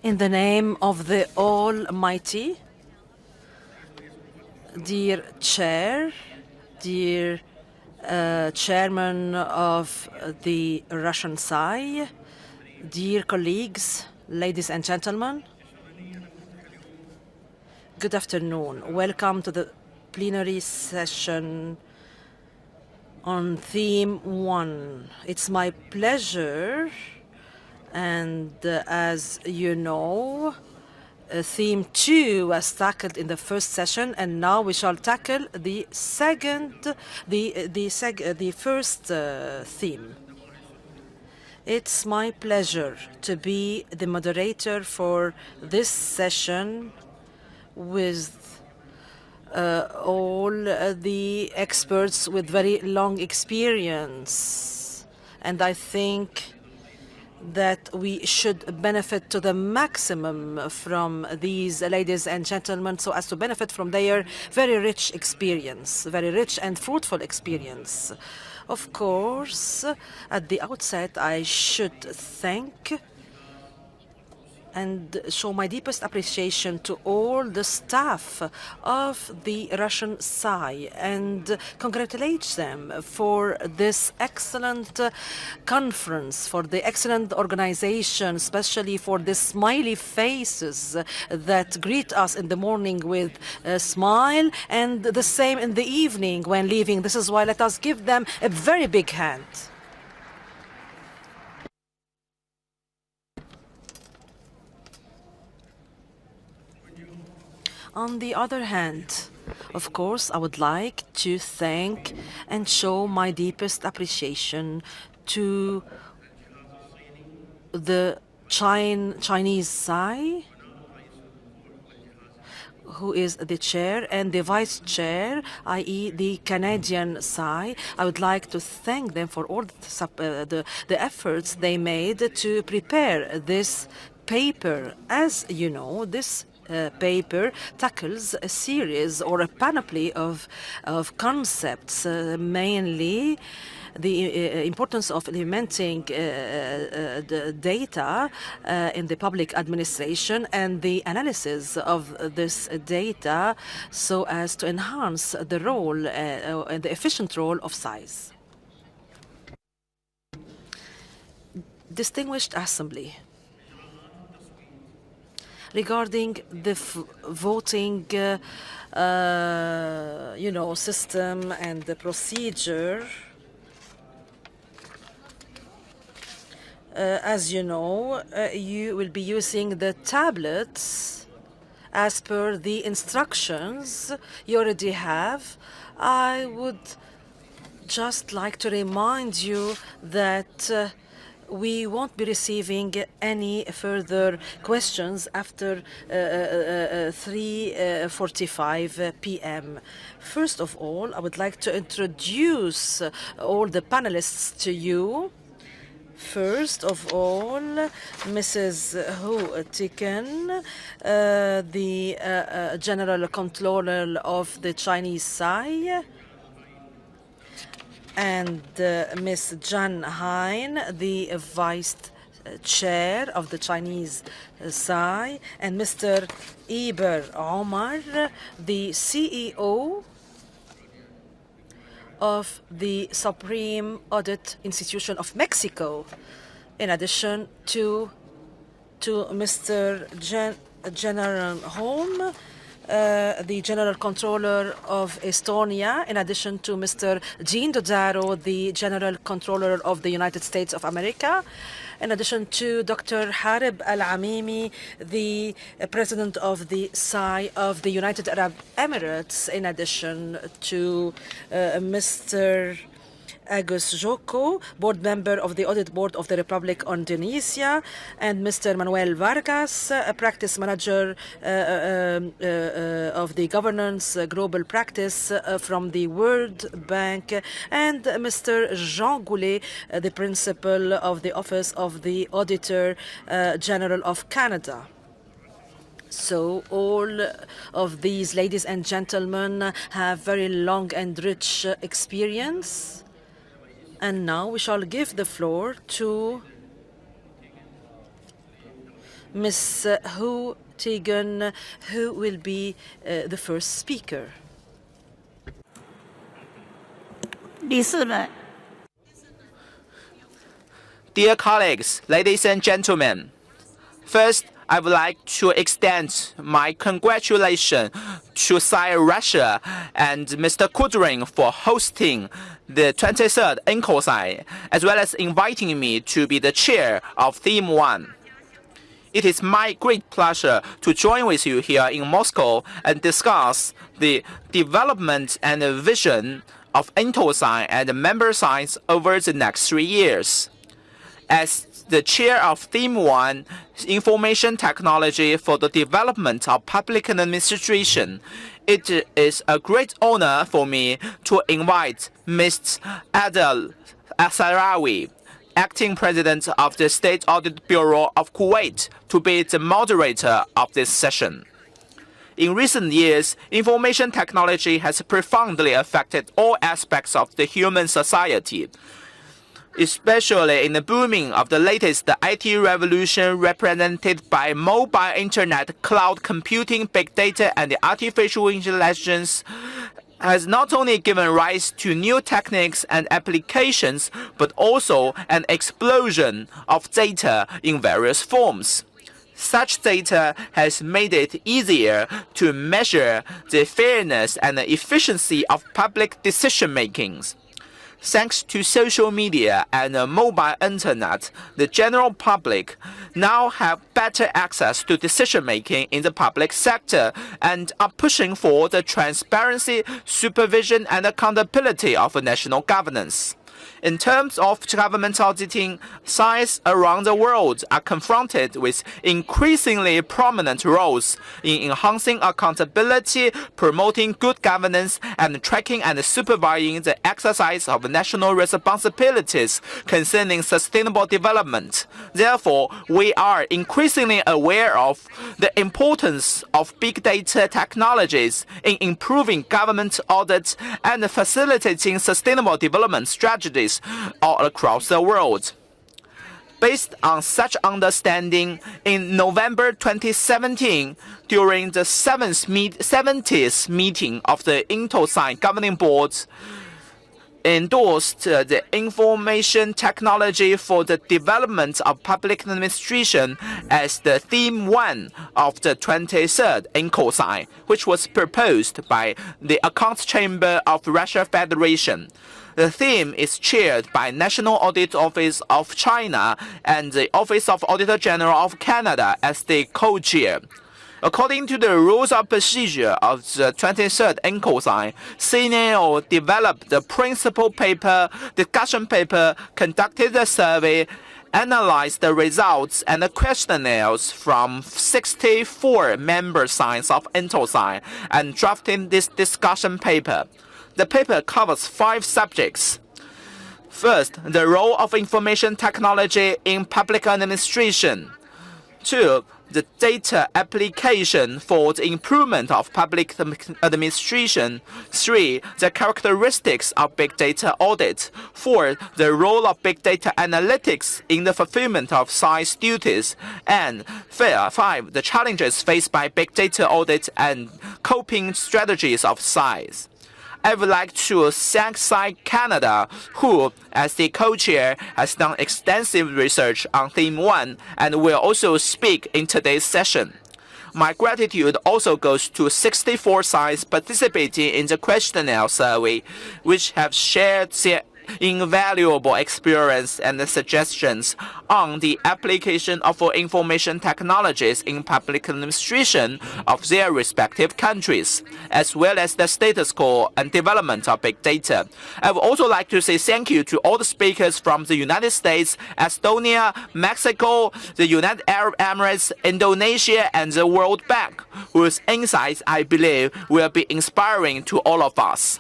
In the name of the Almighty, dear Chair, dear Chairman of the Russian Sai, dear colleagues, ladies and gentlemen, good afternoon. Welcome to the plenary session on theme 1. It's my pleasure, and as you know, theme 2 was tackled in the first session, and now we shall tackle the first theme. It's my pleasure to be the moderator for this session with all the experts with very long experience, and I think that we should benefit to the maximum from these ladies and gentlemen so as to benefit from their very rich experience, very rich and fruitful experience. Of course, at the outset, I should thank and show my deepest appreciation to all the staff of the Russian Sai and congratulate them for this excellent conference, for the excellent organization, especially for the smiley faces that greet us in the morning with a smile and the same in the evening when leaving. This is why let us give them a very big hand. On the other hand, of course, I would like to thank and show my deepest appreciation to the Chinese Sai, who is the chair, and the vice chair, i.e. the Canadian Sai. I would like to thank them for all the efforts they made to prepare this paper. As you know, this paper tackles a series or a panoply of concepts, mainly the importance of implementing the data in the public administration and the analysis of this data so as to enhance the role and the efficient role of SAIs. Distinguished Assembly, regarding the voting system and the procedure, as you know, you will be using the tablets as per the instructions you already have. I would just like to remind you that we won't be receiving any further questions after 3:45 p.m. First of all, I would like to introduce all the panelists to you. First of all, Mrs. Hu Tiken, the General Controller of the Chinese Sai, and Ms. Zhan Hein, the Vice Chair of the Chinese Sai, and Mr. Iber Omar, the CEO of the Supreme Audit Institution of Mexico, in addition to Mr. General Holm, the General Controller of Estonia, in addition to Mr. Jean Dodaro, the General Controller of the United States of America, in addition to Dr. Harib Al-Amimi, the President of the Sai of the United Arab Emirates, in addition to Mr. Agus Joko, board member of the Audit Board of the Republic of Indonesia, and Mr. Manuel Vargas, a practice manager of the governance global practice from the World Bank, and Mr. Jean Goulet, the principal of the Office of the Auditor General of Canada. So all of these ladies and gentlemen have very long and rich experience. And now we shall give the floor to Ms. Hu Taegun, who will be the first speaker. 理事们， Dear colleagues, ladies and gentlemen, first, I would like to extend my congratulations to Tsai Russia and Mr. Kudrin for hosting the 23rd intosai, as well as inviting me to be the chair of Theme 1. It is my great pleasure to join with you here in Moscow and discuss the development and vision of intosai and member sites over the next 3 years. As the chair of Theme 1, Information Technology for the Development of Public Administration, it is a great honor for me to invite Ms. Adel Asarawi, Acting President of the State Audit Bureau of Kuwait, to be the moderator of this session. In recent years, information technology has profoundly affected all aspects of the human society, especially in the booming of the latest IT revolution represented by mobile internet, cloud computing, big data, and artificial intelligence has not only given rise to new techniques and applications, but also an explosion of data in various forms. Such data has made it easier to measure the fairness and the efficiency of public decision-making. Thanks to social media and mobile internet, the general public now have better access to decision-making in the public sector and are pushing for the transparency, supervision, and accountability of national governance. In terms of government auditing, sites around the world are confronted with increasingly prominent roles in enhancing accountability, promoting good governance, and tracking and supervising the exercise of national responsibilities concerning sustainable development. Therefore, we are increasingly aware of the importance of big data technologies in improving government audits and facilitating sustainable development strategies all across the world. Based on such understanding, in November 2017, during the 70th meeting of the intosai Governing Board, endorsed the information technology for the development of public administration as the Theme 1 of the 23rd intosai, which was proposed by the Accounts Chamber of Russia Federation. The theme is chaired by National Audit Office of China and the Office of Auditor General of Canada as the co-chair. According to the rules of procedure of the 23rd intosai, CNAO developed the principal paper, discussion paper, conducted the survey, analyzed the results and the questionnaires from 64 member sites of intosai, and drafted this discussion paper. The paper covers 5 subjects. First, the role of information technology in public administration. 2, the data application for the improvement of public administration. 3, the characteristics of big data audit. 4, the role of big data analytics in the fulfillment of science duties. And 5, the challenges faced by big data audit and coping strategies of science. I would like to thank Sci Canada, who, as the co-chair, has done extensive research on Theme 1 and will also speak in today's session. My gratitude also goes to 64 sites participating in the questionnaire survey, which have shared their invaluable experience and suggestions on the application of information technologies in public administration of their respective countries, as well as the status quo and development of big data. I would also like to say thank you to all the speakers from the United States, Estonia, Mexico, the United Arab Emirates, Indonesia, and the World Bank, whose insights I believe will be inspiring to all of us.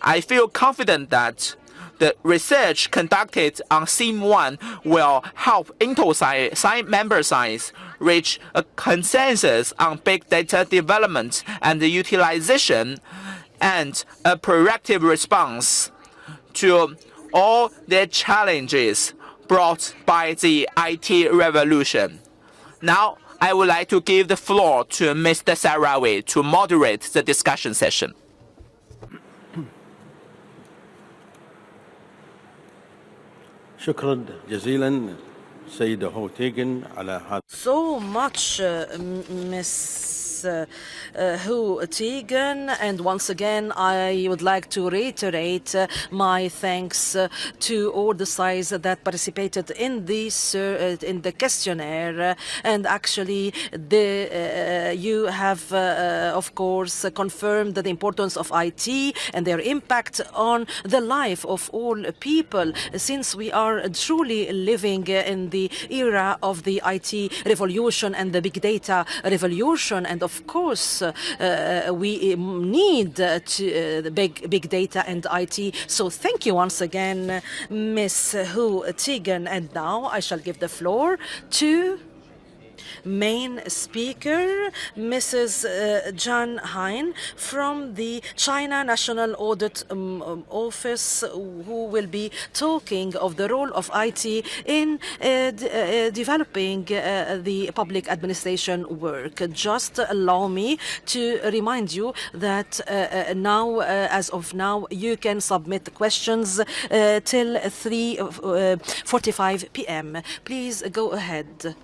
I feel confident that the research conducted on Theme 1 will help intosai member sites reach a consensus on big data development and utilization and a proactive response to all the challenges brought by the IT revolution. Now, I would like to give the floor to Mr. Sarawi to moderate the discussion session. شكرا جزيلا سيدة هوتيغن على هذا. So much, Miss Hu Tegan, and once again I would like to reiterate my thanks to all the sides that participated in the questionnaire, and actually you have of course confirmed the importance of IT and their impact on the life of all people, since we are truly living in the era of the IT revolution and the big data revolution, and of course we need the big data and IT. So thank you once again, Miss Hu Tegan, and now I shall give the floor to main speaker, Mrs. Zhan Hein from the China National Audit Office, who will be talking of the role of IT in developing the public administration work. Just allow me to remind you that as of now, you can submit questions till 3:45 p.m. Please go ahead.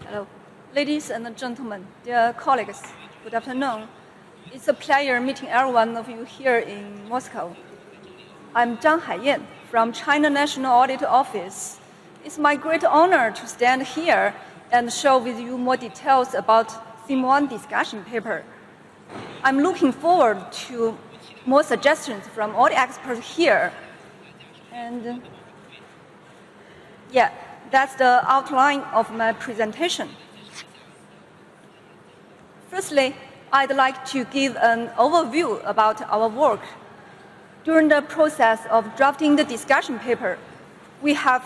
Hello. Ladies and gentlemen, dear colleagues, good afternoon. It's a pleasure meeting every one of you here in Moscow. I'm Zhang Haiyan from China National Audit Office. It's my great honor to stand here and share with you more details about Theme 1 discussion paper. I'm looking forward to more suggestions from all the experts here. And that's the outline of my presentation. Firstly, I'd like to give an overview about our work. During the process of drafting the discussion paper, we have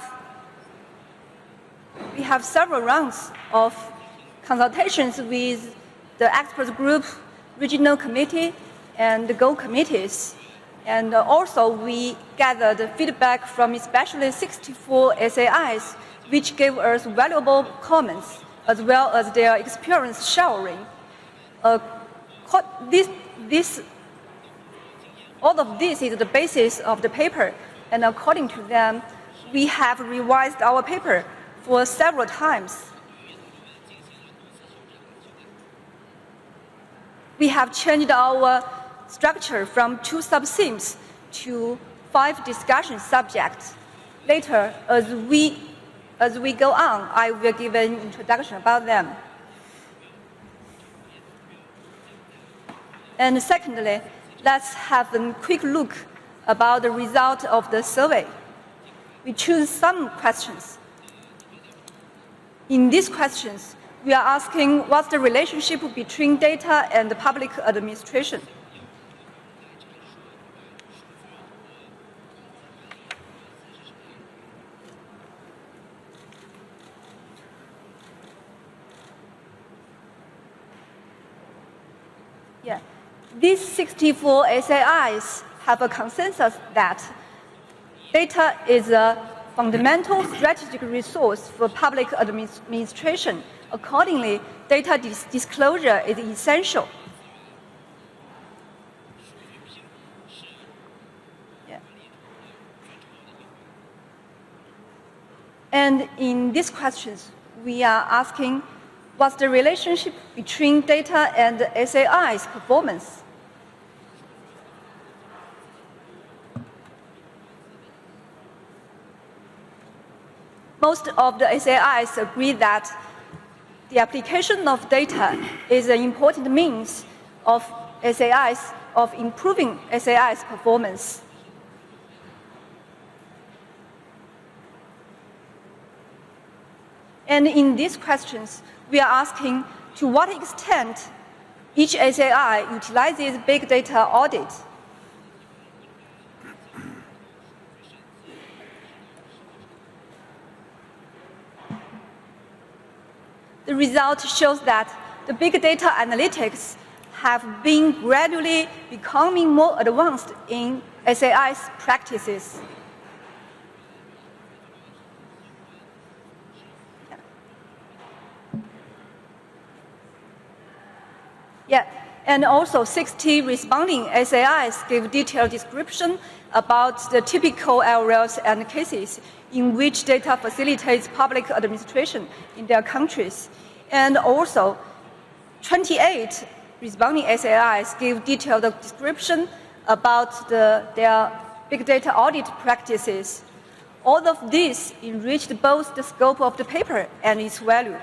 several rounds of consultations with the expert group, regional committee, and the Go committees. And also, we gathered feedback from especially 64 SAIs, which gave us valuable comments, as well as their experience sharing. All of this is the basis of the paper, and according to them, we have revised our paper for several times. We have changed our structure from 2 sub-themes to 5 discussion subjects. Later, as we go on, I will give an introduction about them. And secondly, let's have a quick look about the result of the survey. We choose some questions. In these questions, we are asking what's the relationship between data and the public administration. These 64 SAIs have a consensus that data is a fundamental strategic resource for public administration. Accordingly, data disclosure is essential. And in these questions, we are asking, what's the relationship between data and SAI's performance? Most of the SAIs agree that the application of data is an important means of improving SAI's performance. And in these questions, we are asking to what extent each SAI utilizes big data audit. The result shows that the big data analytics have been gradually becoming more advanced in SAI's practices. Yeah, and also 60 responding SAIs give detailed description about the typical areas and cases in which data facilitates public administration in their countries. And also 28 responding SAIs give detailed description about their big data audit practices. All of this enriched both the scope of the paper and its value.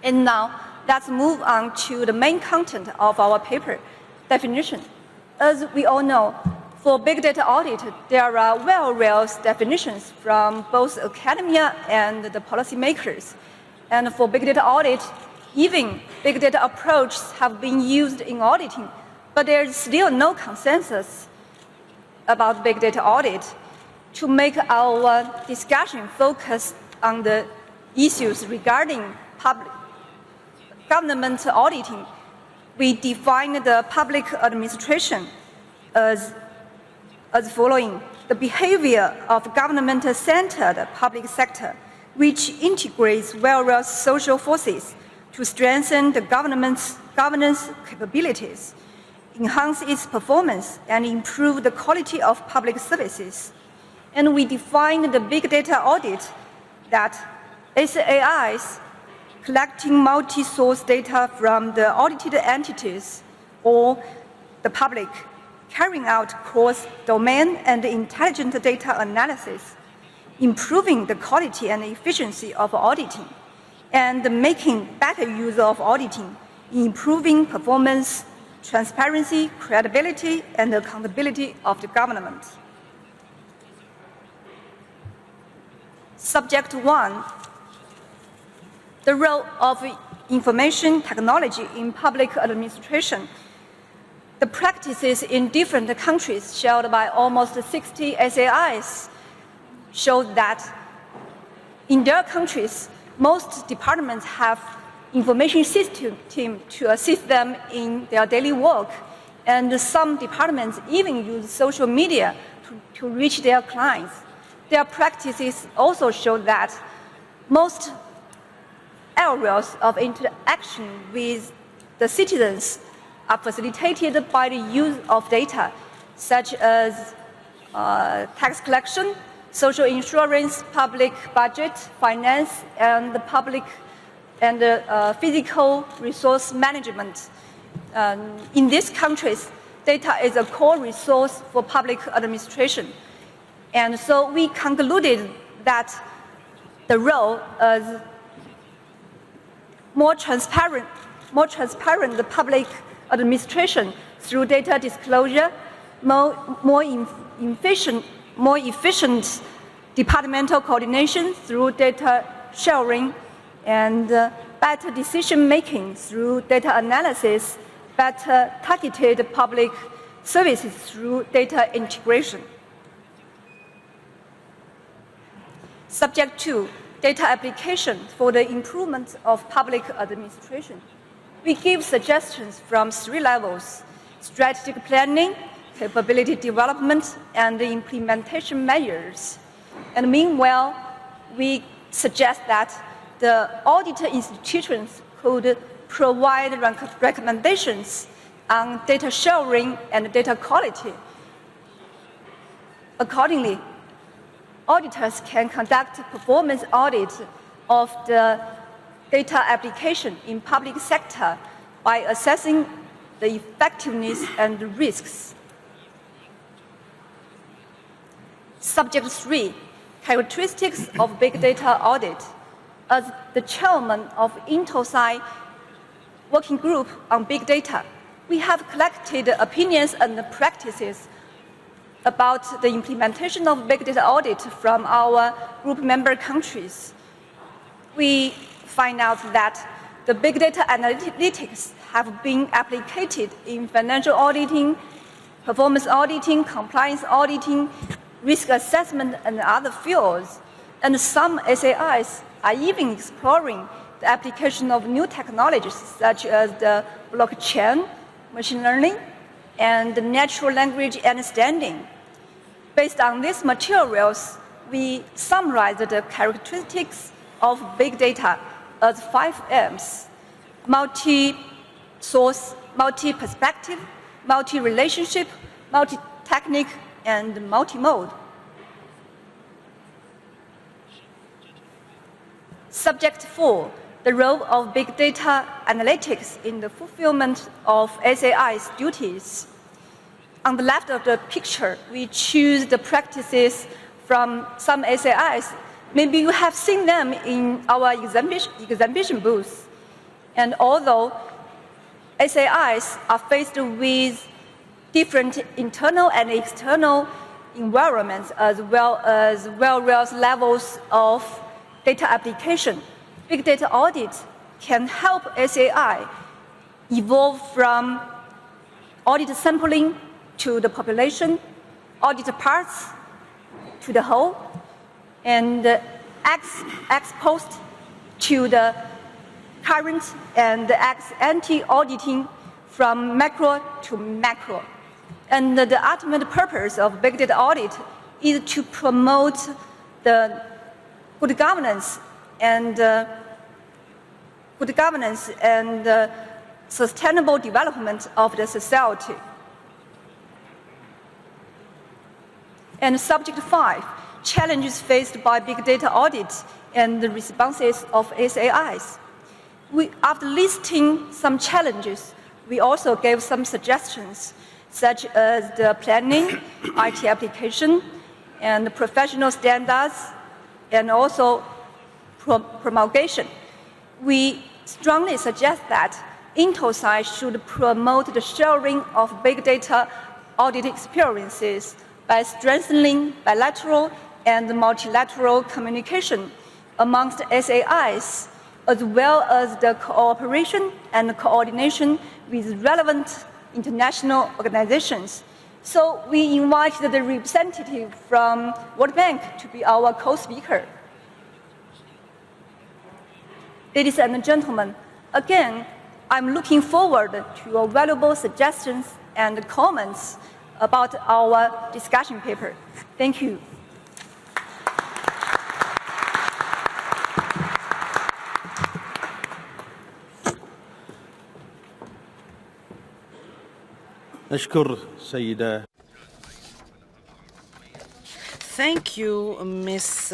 And now, let's move on to the main content of our paper, definition. As we all know, for big data audit, there are well-realized definitions from both academia and the policymakers. And for big data audit, even big data approaches have been used in auditing, but there is still no consensus about big data audit. To make our discussion focus on the issues regarding government auditing, we define the public administration as following: the behavior of government-centered public sector, which integrates various social forces to strengthen the government's governance capabilities, enhance its performance, and improve the quality of public services. And we define the big data audit that SAIs collecting multi-source data from the audited entities or the public, carrying out cross-domain and intelligent data analysis, improving the quality and efficiency of auditing, and making better use of auditing, improving performance, transparency, credibility, and accountability of the government. Subject 1, the role of information technology in public administration. The practices in different countries shared by almost 60 SAIs show that in their countries, most departments have information system team to assist them in their daily work, and some departments even use social media to reach their clients. Their practices also show that most areas of interaction with the citizens are facilitated by the use of data, such as tax collection, social insurance, public budget, finance, and the public and physical resource management. In these countries, data is a core resource for public administration. And so we concluded that the role as more transparent public administration through data disclosure, more efficient departmental coordination through data sharing, and better decision making through data analysis, better targeted public services through data integration. Subject 2, data application for the improvement of public administration. We give suggestions from 3 levels: strategic planning, capability development, and the implementation measures. And meanwhile, we suggest that the auditor institutions could provide recommendations on data sharing and data quality. Accordingly, auditors can conduct performance audit of the data application in public sector by assessing the effectiveness and the risks. Subject 3, characteristics of big data audit. As the chairman of intosai working group on big data, we have collected opinions and practices about the implementation of big data audit from our group member countries. We find out that the big data analytics have been applied in financial auditing, performance auditing, compliance auditing, risk assessment, and other fields. And some SAIs are even exploring the application of new technologies such as the blockchain, machine learning, and natural language understanding. Based on these materials, we summarized the characteristics of big data as 5 M's: source, multi-perspective, multi-relationship, multi-technique, and multi-mode. Subject 4, the role of big data analytics in the fulfillment of SAI's duties. On the left of the picture, we choose the practices from some SAIs. Maybe you have seen them in our exhibition booth. And although SAIs are faced with different internal and external environments as well as various levels of data application, big data audit can help SAI evolve from audit sampling to the population, audit parts to the whole, and ex post to the current and ex ante auditing from macro to macro. And the ultimate purpose of big data audit is to promote the good governance and sustainable development of the society. And subject 5, challenges faced by big data audit and the responses of SAIs. After listing some challenges, we also gave some suggestions, such as the planning, IT application, and the professional standards, and also promulgation. We strongly suggest that intosai should promote the sharing of big data audit experiences by strengthening bilateral and multilateral communication amongst SAIs, as well as the cooperation and coordination with relevant international organizations. So we invited the representative from World Bank to be our co-speaker. Ladies and gentlemen, again, I'm looking forward to your valuable suggestions and comments about our discussion paper. Thank you. نشكر سيدة. Thank you, Ms.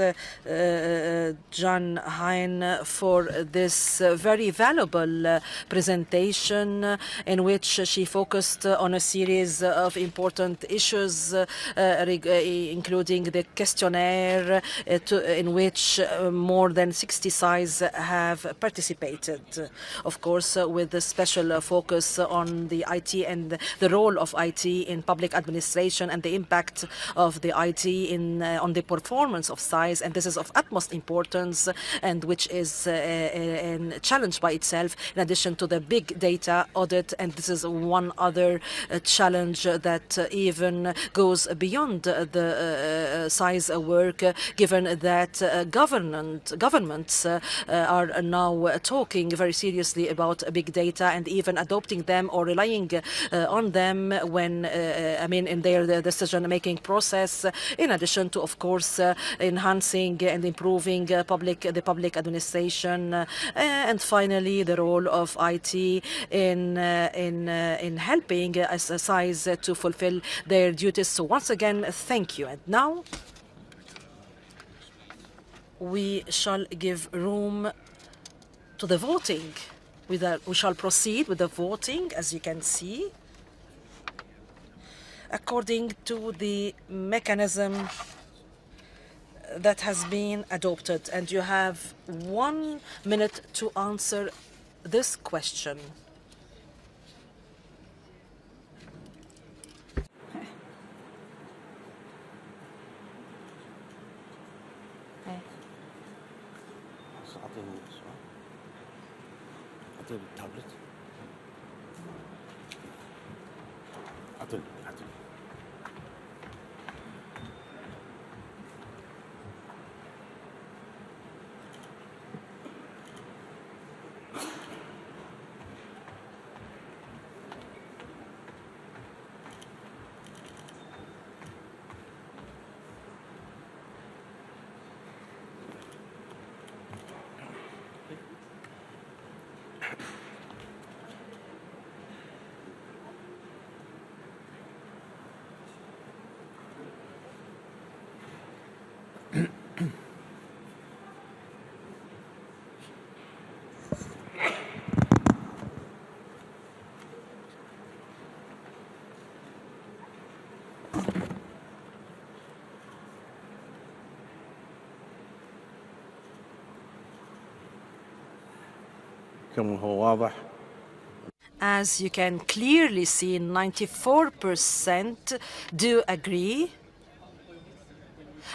John Hein, for this very valuable presentation in which she focused on a series of important issues, including the questionnaire in which more than 60 SAIs have participated. Of course, with a special focus on the IT and the role of IT in public administration and the impact of the IT on the performance of SAIs, and this is of utmost importance and which is a challenge by itself in addition to the big data audit, and this is one other challenge that even goes beyond the SAIs work, given that governments are now talking very seriously about big data and even adopting them or relying on them when in their decision-making process, in addition to, of course, enhancing and improving the public administration, and finally the role of IT in helping SAIs to fulfill their duties. So once again, thank you. And now we shall give room to the voting. We shall proceed with the voting, as you can see, according to the mechanism that has been adopted. And you have 1 minute to answer this question. كما هو واضح. As you can clearly see, 94% do agree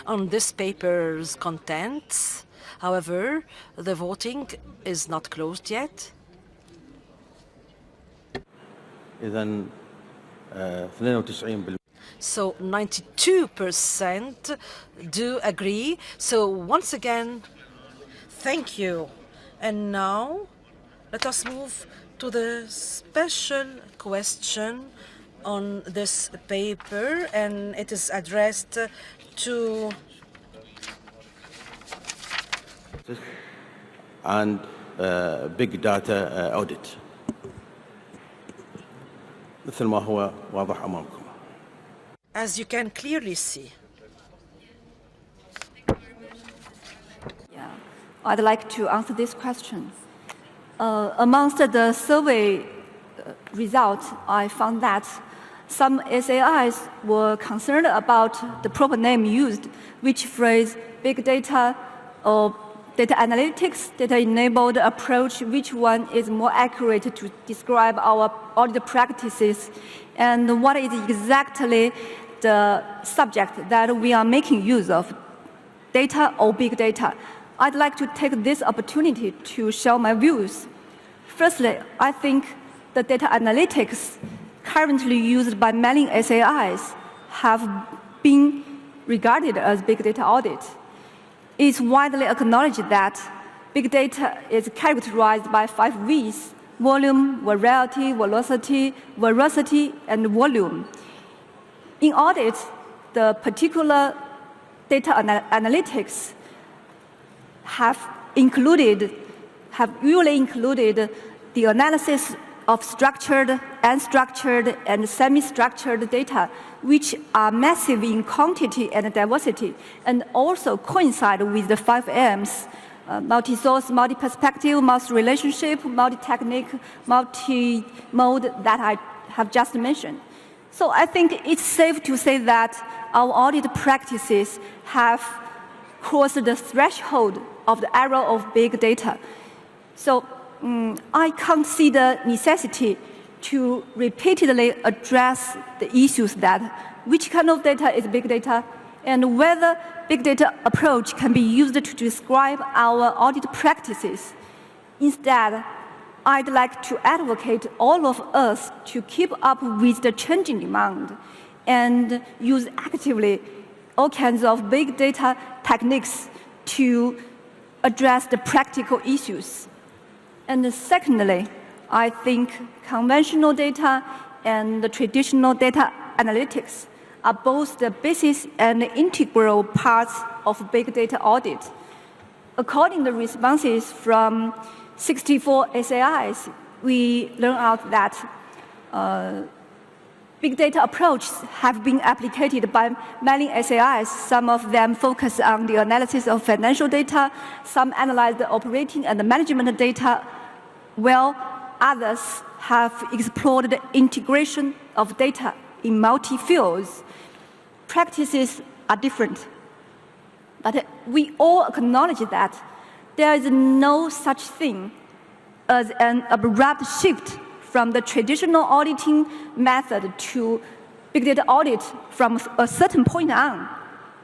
on this paper's contents. However, the voting is not closed yet. إذن 92%. So 92% do agree. So once again, thank you. And now let us move to the special question on this paper, and it is addressed to and big data audit مثل ما هو واضح أمامكم. as you can clearly see. Yeah, I'd like to answer this question. Amongst the survey results, I found that some SAIs were concerned about the proper name used, which phrase big data or data analytics, data-enabled approach, which one is more accurate to describe our audit practices, and what is exactly the subject that we are making use of, data or big data. I'd like to take this opportunity to share my views. Firstly, I think the data analytics currently used by many SAIs have been regarded as big data audit. It's widely acknowledged that big data is characterized by 5 V's: volume, variety, velocity, veracity, and volume. In audit, the particular data analytics have usually included the analysis of structured, unstructured, and semi-structured data, which are massive in quantity and diversity, and also coincide with the 5 M's: multi-source, multi-perspective, multi-relationship, multi-technique, multi-mode that I have just mentioned. So I think it's safe to say that our audit practices have crossed the threshold of the era of big data. So I can't see the necessity to repeatedly address the issues that which kind of data is big data and whether big data approach can be used to describe our audit practices. Instead, I'd like to advocate all of us to keep up with the changing demand and use actively all kinds of big data techniques to address the practical issues. And secondly, I think conventional data and the traditional data analytics are both the basis and integral parts of big data audit. According to responses from 64 SAIs, we learn out that big data approaches have been applied by many SAIs. Some of them focus on the analysis of financial data, some analyze the operating and the management data, while others have explored the integration of data in multi-fields. Practices are different, but we all acknowledge that there is no such thing as an abrupt shift from the traditional auditing method to big data audit from a certain point on.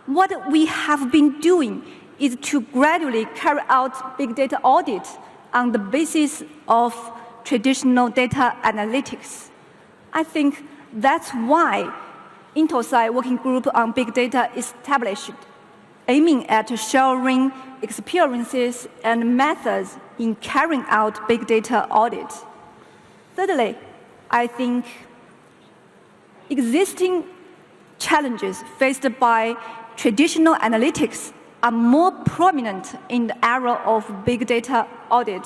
What we have been doing is to gradually carry out big data audit on the basis of traditional data analytics. I think that's why intosai working group on big data established, aiming at sharing experiences and methods in carrying out big data audit. Thirdly, I think existing challenges faced by traditional analytics are more prominent in the era of big data audit.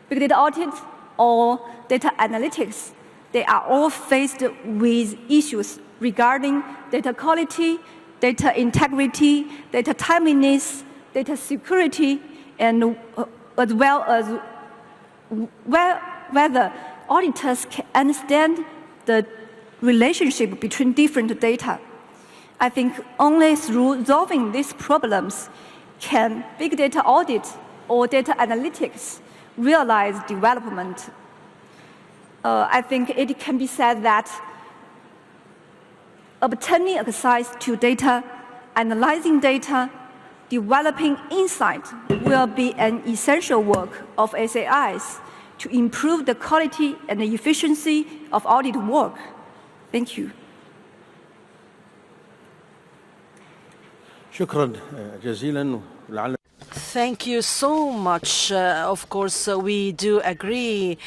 Big data audit or data analytics, they are all faced with issues regarding data quality, data integrity, data timeliness, data security, and as well as whether auditors can understand the relationship between different data. I think only through resolving these problems can big data audit or data analytics realized development. I think it can be said that obtaining access to data, analyzing data, developing insight will be an essential work of SAIs to improve the quality and the efficiency of audit work. Thank you. شكرا جزيلا ولعل Thank you so much. Of course, we do agree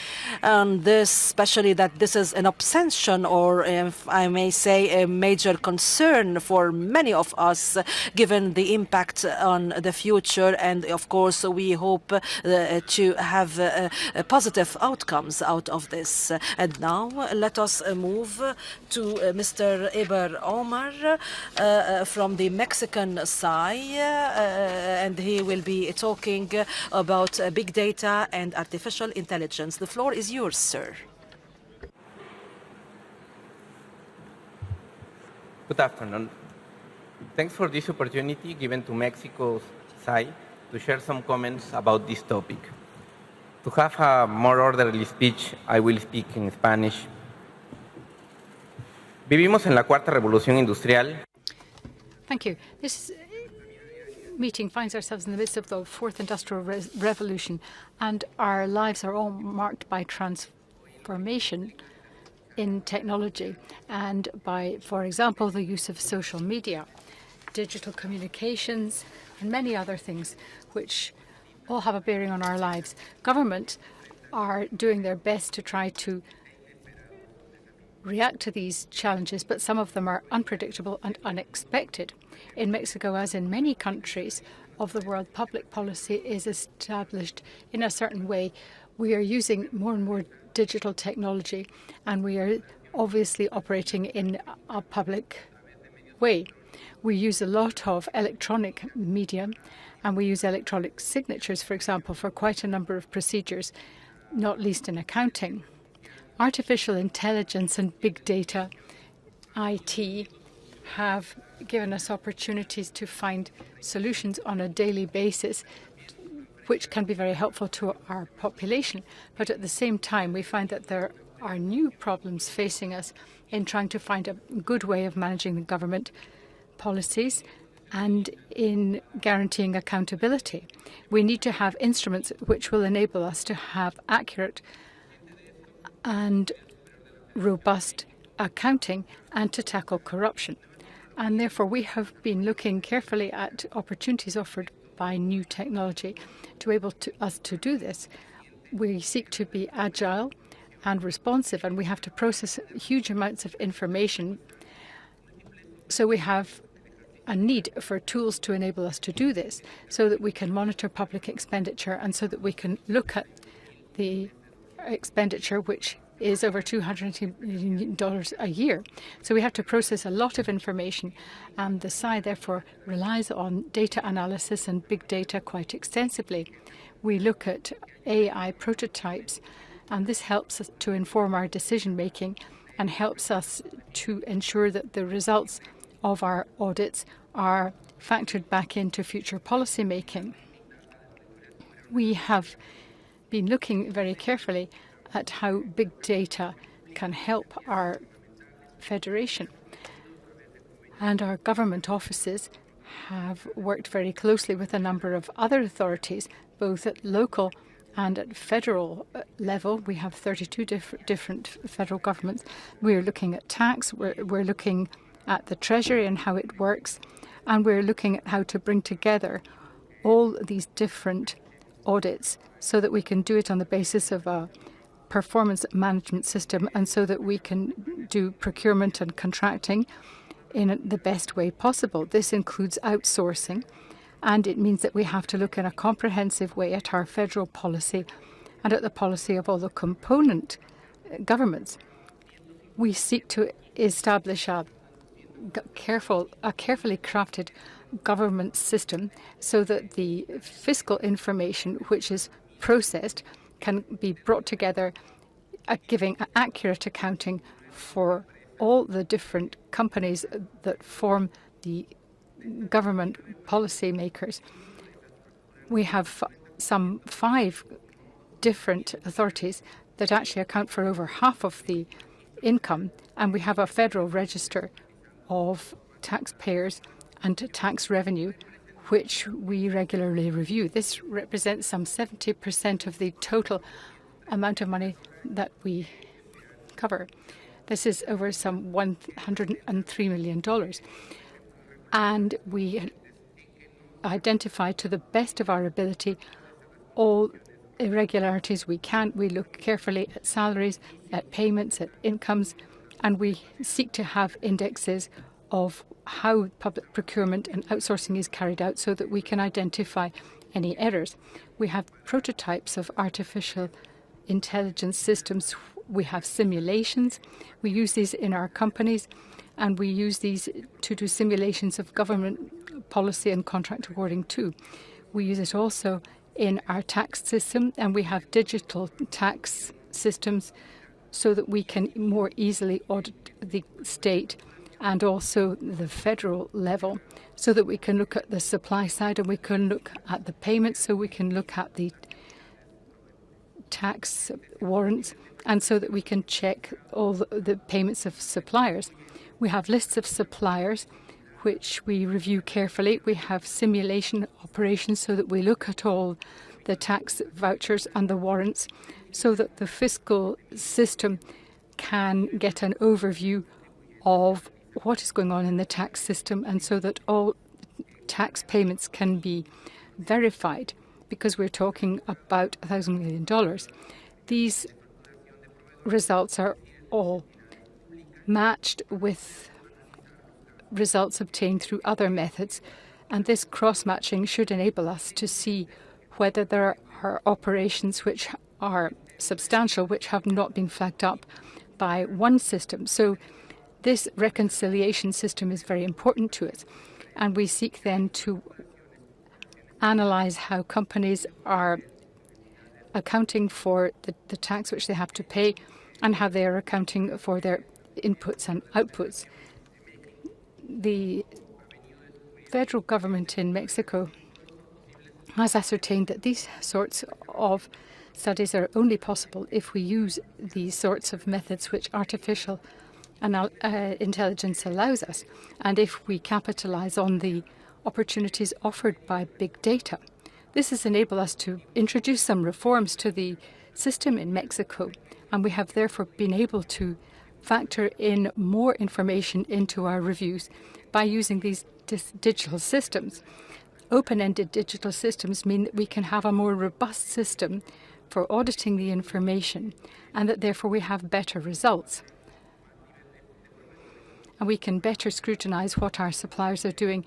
on this, especially that this is an obsession, or if I may say, a major concern for many of us, given the impact on the future. And of course, we hope to have positive outcomes out of this. And now let us move to Mr. Iber Omar from the Mexican side, and he will be talking about big data and artificial intelligence. The floor is yours, sir. Good afternoon. Thanks for this opportunity given to Mexico's side to share some comments about this topic. To have a more orderly speech, I will speak in Spanish. Vivimos en la cuarta revolución industrial. Thank you. This meeting finds ourselves in the midst of the fourth industrial revolution, and our lives are all marked by transformation in technology and by, for example, the use of social media, digital communications, and many other things which all have a bearing on our lives. Governments are doing their best to try to react to these challenges, but some of them are unpredictable and unexpected. In Mexico, as in many countries of the world, public policy is established in a certain way. We are using more and more digital technology, and we are obviously operating in a public way. We use a lot of electronic media, and we use electronic signatures, for example, for quite a number of procedures, not least in accounting. Artificial intelligence and big data, IT, have given us opportunities to find solutions on a daily basis, which can be very helpful to our population. But at the same time, we find that there are new problems facing us in trying to find a good way of managing the government policies and in guaranteeing accountability. We need to have instruments which will enable us to have accurate and robust accounting and to tackle corruption. And therefore, we have been looking carefully at opportunities offered by new technology to enable us to do this. We seek to be agile and responsive, and we have to process huge amounts of information. So we have a need for tools to enable us to do this, so that we can monitor public expenditure and so that we can look at the expenditure, which is over $200 million a year. So we have to process a lot of information, and the SAI therefore relies on data analysis and big data quite extensively. We look at AI prototypes, and this helps us to inform our decision-making and helps us to ensure that the results of our audits are factored back into future policy making. We have been looking very carefully at how big data can help our federation. And our government offices have worked very closely with a number of other authorities, both at local and at federal level. We have 32 different federal governments. We're looking at tax, we're looking at the Treasury and how it works, and we're looking at how to bring together all these different audits so that we can do it on the basis of a performance management system, and so that we can do procurement and contracting in the best way possible. This includes outsourcing, and it means that we have to look in a comprehensive way at our federal policy and at the policy of all the component governments. We seek to establish a carefully crafted government system so that the fiscal information which is processed can be brought together, giving accurate accounting for all the different companies that form the government policy makers. We have some 5 different authorities that actually account for over half of the income, and we have a federal register of taxpayers and tax revenue, which we regularly review. This represents some 70% of the total amount of money that we cover. This is over some $103 million. And we identify to the best of our ability all irregularities we can. We look carefully at salaries, at payments, at incomes, and we seek to have indexes of how public procurement and outsourcing is carried out so that we can identify any errors. We have prototypes of artificial intelligence systems. We have simulations. We use these in our companies, and we use these to do simulations of government policy and contract awarding too. We use it also in our tax system, and we have digital tax systems so that we can more easily audit the state and also the federal level, so that we can look at the supply side and we can look at the payments, so we can look at the tax warrants, and so that we can check all the payments of suppliers. We have lists of suppliers which we review carefully. We have simulation operations so that we look at all the tax vouchers and the warrants so that the fiscal system can get an overview of what is going on in the tax system, and so that all tax payments can be verified, because we're talking about $1,000 million. These results are all matched with results obtained through other methods, and this cross-matching should enable us to see whether there are operations which are substantial, which have not been flagged up by one system. So this reconciliation system is very important to us, and we seek then to analyze how companies are accounting for the tax which they have to pay and how they are accounting for their inputs and outputs. The federal government in Mexico has ascertained that these sorts of studies are only possible if we use these sorts of methods which artificial intelligence allows us, and if we capitalize on the opportunities offered by big data. This has enabled us to introduce some reforms to the system in Mexico, and we have therefore been able to factor in more information into our reviews by using these digital systems. Open-ended digital systems mean that we can have a more robust system for auditing the information, and that therefore we have better results. And we can better scrutinize what our suppliers are doing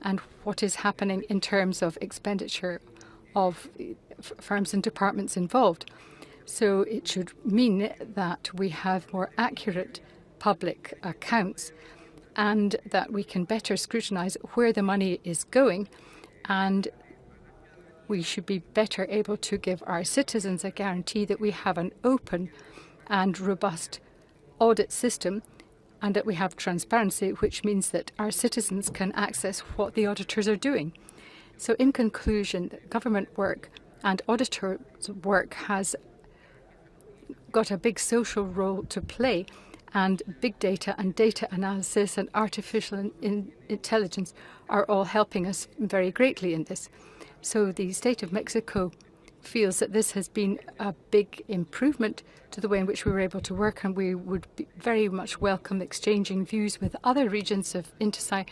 and what is happening in terms of expenditure of firms and departments involved. So it should mean that we have more accurate public accounts, and that we can better scrutinize where the money is going, and we should be better able to give our citizens a guarantee that we have an open and robust audit system, and that we have transparency, which means that our citizens can access what the auditors are doing. So in conclusion, government work and auditors' work has got a big social role to play, and big data and data analysis and artificial intelligence are all helping us very greatly in this. So the state of Mexico feels that this has been a big improvement to the way in which we were able to work, and we would very much welcome exchanging views with other regions of intosai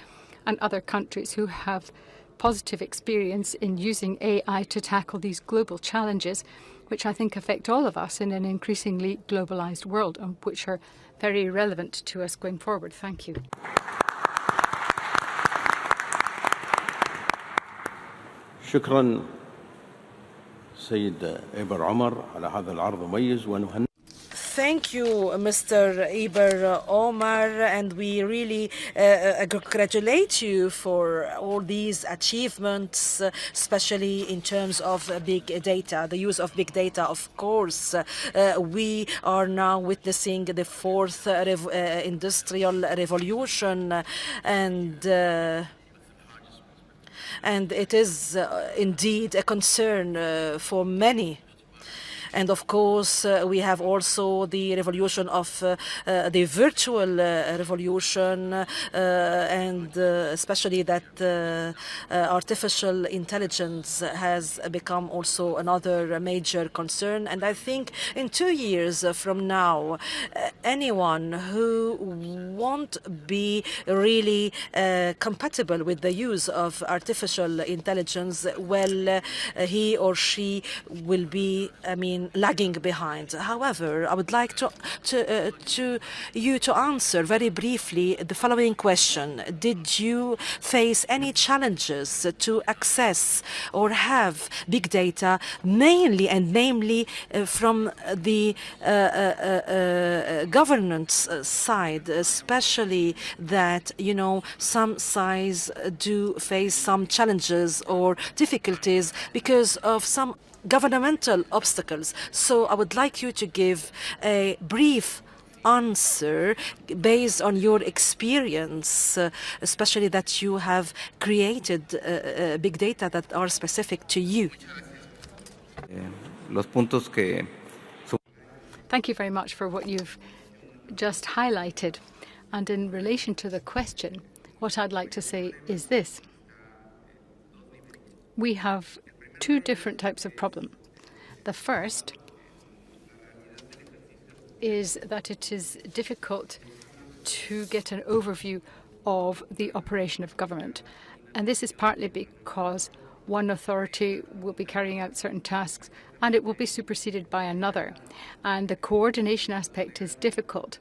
and other countries who have positive experience in using AI to tackle these global challenges, which I think affect all of us in an increasingly globalized world, and which are very relevant to us going forward. Thank you. شكرا سيد إبر عمر على هذا العرض المميز ونهنئ. Thank you, Mr. Iber Omar, and we really congratulate you for all these achievements, especially in terms of big data, the use of big data. Of course, we are now witnessing the fourth industrial revolution, and it is indeed a concern for many. And of course, we have also the revolution of the virtual revolution, and especially that artificial intelligence has become also another major concern. And I think in 2 years from now, anyone who won't be really compatible with the use of artificial intelligence, well, he or she will be, lagging behind. However, I would like to answer very briefly the following question: did you face any challenges to access or have big data, mainly and namely from the governance side, especially that, some sides do face some challenges or difficulties because of some governmental obstacles? So I would like you to give a brief answer based on your experience, especially that you have created big data that are specific to you. Los puntos que Thank you very much for what you've just highlighted. And in relation to the question, what I'd like to say is this. We have two different types of problem. The first is that it is difficult to get an overview of the operation of government. And this is partly because one authority will be carrying out certain tasks and it will be superseded by another. And the coordination aspect is difficult.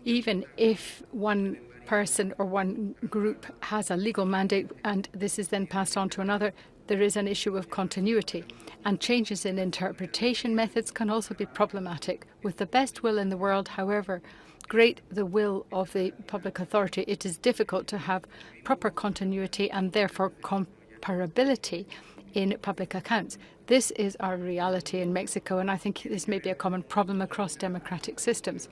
Even if one person or one group has a legal mandate and this is then passed on to another, there is an issue of continuity. And changes in interpretation methods can also be problematic. With the best will in the world, however great the will of the public authority, it is difficult to have proper continuity and therefore comparability in public accounts. This is our reality in Mexico, and I think this may be a common problem across democratic systems.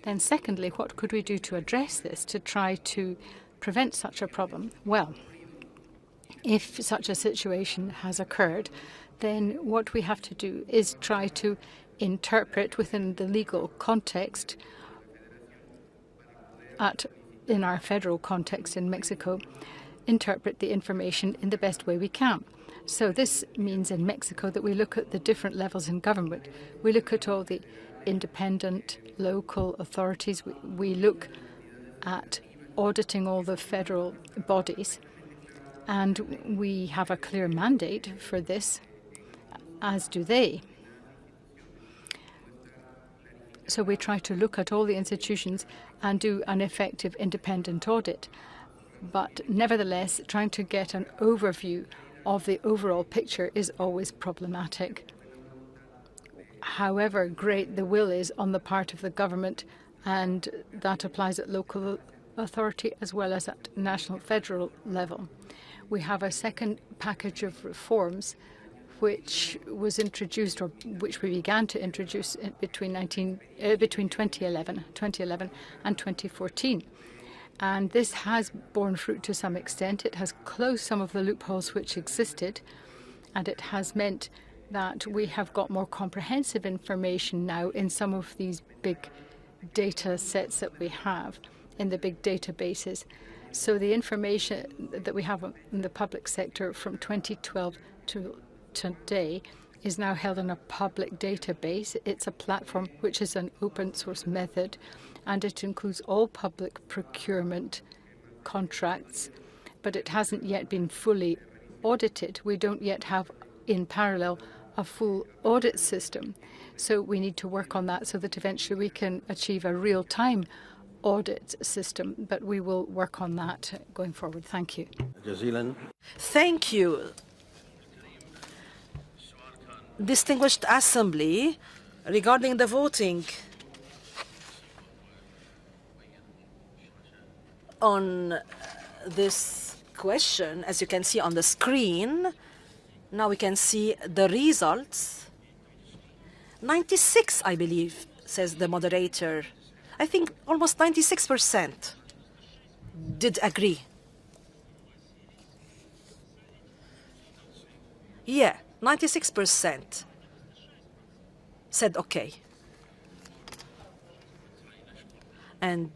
Then secondly, what could we do to address this, to try to prevent such a problem? Well, if such a situation has occurred, then what we have to do is try to interpret within the legal context in our federal context in Mexico, interpret the information in the best way we can. So this means in Mexico that we look at the different levels in government. We look at all the independent local authorities. We look at auditing all the federal bodies. And we have a clear mandate for this, as do they. So we try to look at all the institutions and do an effective independent audit. But nevertheless, trying to get an overview of the overall picture is always problematic. However great the will is on the part of the government, and that applies at local authority as well as at national federal level. We have a second package of reforms which was introduced, or which we began to introduce between 2011 and 2014. And this has borne fruit to some extent. It has closed some of the loopholes which existed, and it has meant that we have got more comprehensive information now in some of these big data sets that we have in the big databases. So the information that we have in the public sector from 2012 to today is now held in a public database. It's a platform which is an open source method, and it includes all public procurement contracts, but it hasn't yet been fully audited. We don't yet have, in parallel, a full audit system. So we need to work on that so that eventually we can achieve a real-time audit system, but we will work on that going forward. Thank you. Thank you. Distinguished Assembly, regarding the voting on this question, as you can see on the screen, now we can see the results. 96, I believe, says the moderator. I think almost 96% did agree. Yeah, 96%. said okay. And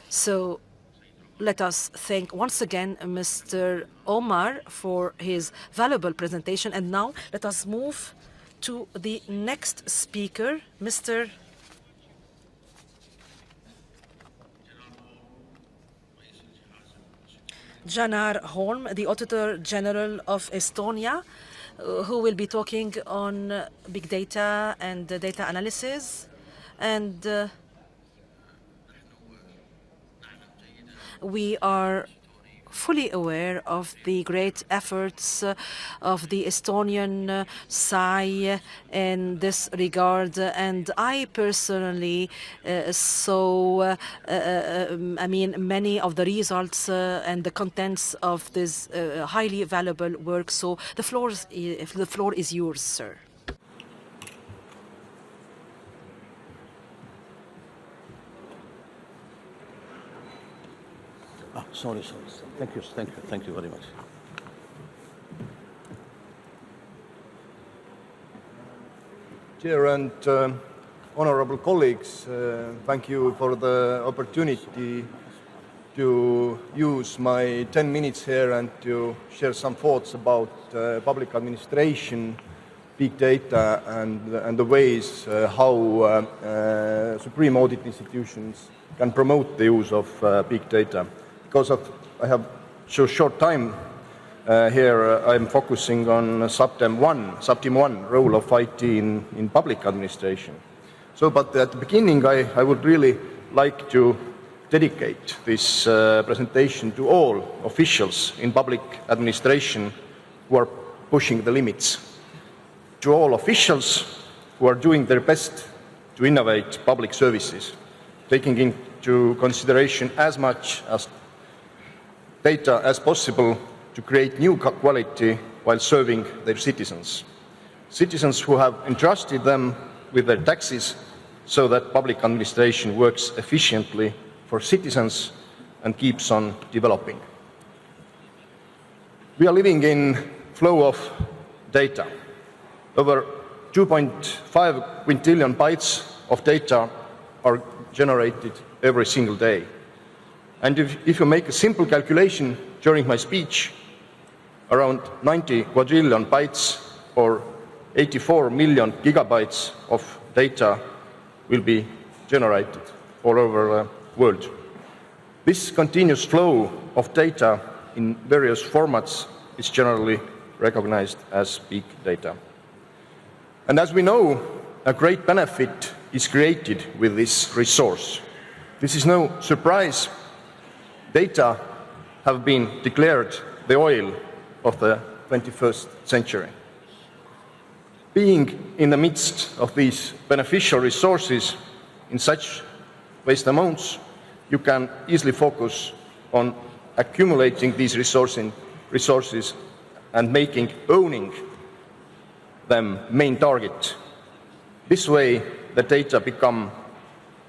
so let us thank once again Mr. Omar for his valuable presentation. And now let us move to the next speaker, Mr. Janar Holm, the Auditor General of Estonia, who will be talking on big data and data analysis. And we are fully aware of the great efforts of the Estonian SAI in this regard, and I personally saw, many of the results and the contents of this highly valuable work. So the floor is yours, sir. Sorry. Thank you very much. Chair and honorable colleagues, thank you for the opportunity to use my 10 minutes here and to share some thoughts about public administration, big data, and the ways how supreme audit institutions can promote the use of big data. Because I have so short time here, I'm focusing on subteam one, role of IT in public administration. So, but at the beginning, I would really like to dedicate this presentation to all officials in public administration who are pushing the limits, to all officials who are doing their best to innovate public services, taking into consideration as much as data as possible to create new quality while serving their citizens. Citizens who have entrusted them with their taxes so that public administration works efficiently for citizens and keeps on developing. We are living in flow of data. Over 2.5 quintillion bytes of data are generated every single day. And if you make a simple calculation during my speech, around 90 quadrillion bytes or 84 million gigabytes of data will be generated all over the world. This continuous flow of data in various formats is generally recognized as big data. And as we know, a great benefit is created with this resource. This is no surprise. Data have been declared the oil of the 21st century. Being in the midst of these beneficial resources in such vast amounts, you can easily focus on accumulating these resources and owning them main target. This way, the data become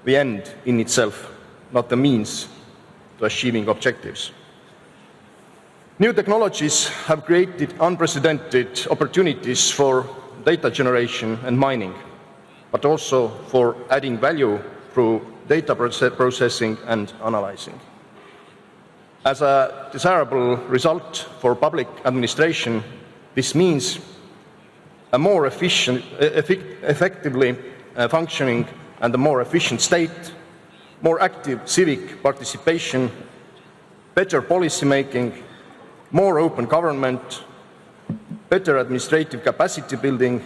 the end in itself, not the means to achieving objectives. New technologies have created unprecedented opportunities for data generation and mining, but also for adding value through data processing and analyzing. As a desirable result for public administration, this means a more effectively functioning and a more efficient state, more active civic participation, better policy making, more open government, better administrative capacity building,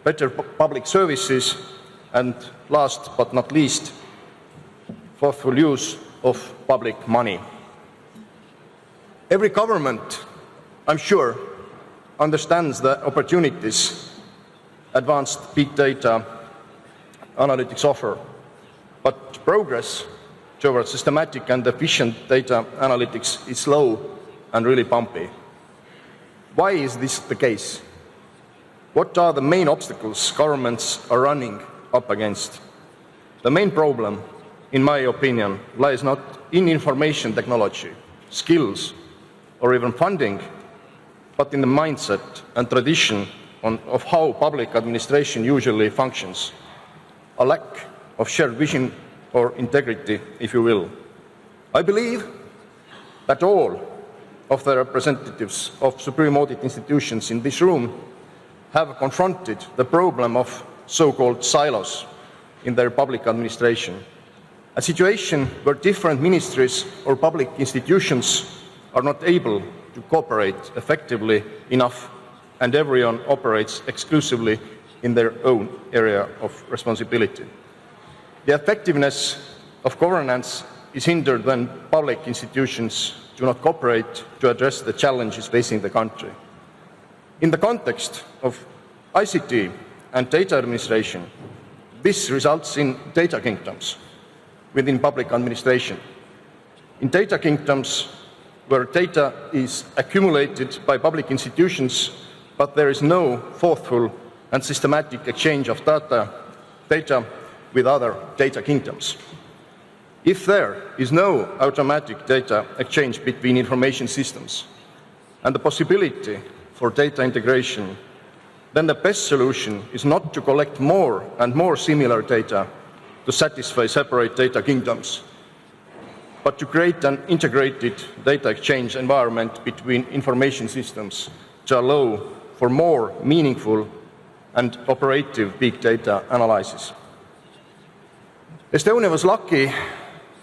better public services, and last but not least, thoughtful use of public money. Every government, I'm sure, understands the opportunities advanced big data analytics offer, but progress towards systematic and efficient data analytics is slow and really bumpy. Why is this the case? What are the main obstacles governments are running up against? The main problem, in my opinion, lies not in information technology, skills, or even funding, but in the mindset and tradition of how public administration usually functions, a lack of shared vision or integrity, if you will. I believe that all of the representatives of supreme audit institutions in this room have confronted the problem of so-called silos in their public administration, a situation where different ministries or public institutions are not able to cooperate effectively enough and everyone operates exclusively in their own area of responsibility. The effectiveness of governance is hindered when public institutions do not cooperate to address the challenges facing the country. In the context of ICT and data administration, this results in data kingdoms within public administration. In data kingdoms, where data is accumulated by public institutions, but there is no thoughtful and systematic exchange of data with other data kingdoms. If there is no automatic data exchange between information systems and the possibility for data integration, then the best solution is not to collect more and more similar data to satisfy separate data kingdoms, but to create an integrated data exchange environment between information systems to allow for more meaningful and operative big data analysis. Estonia was lucky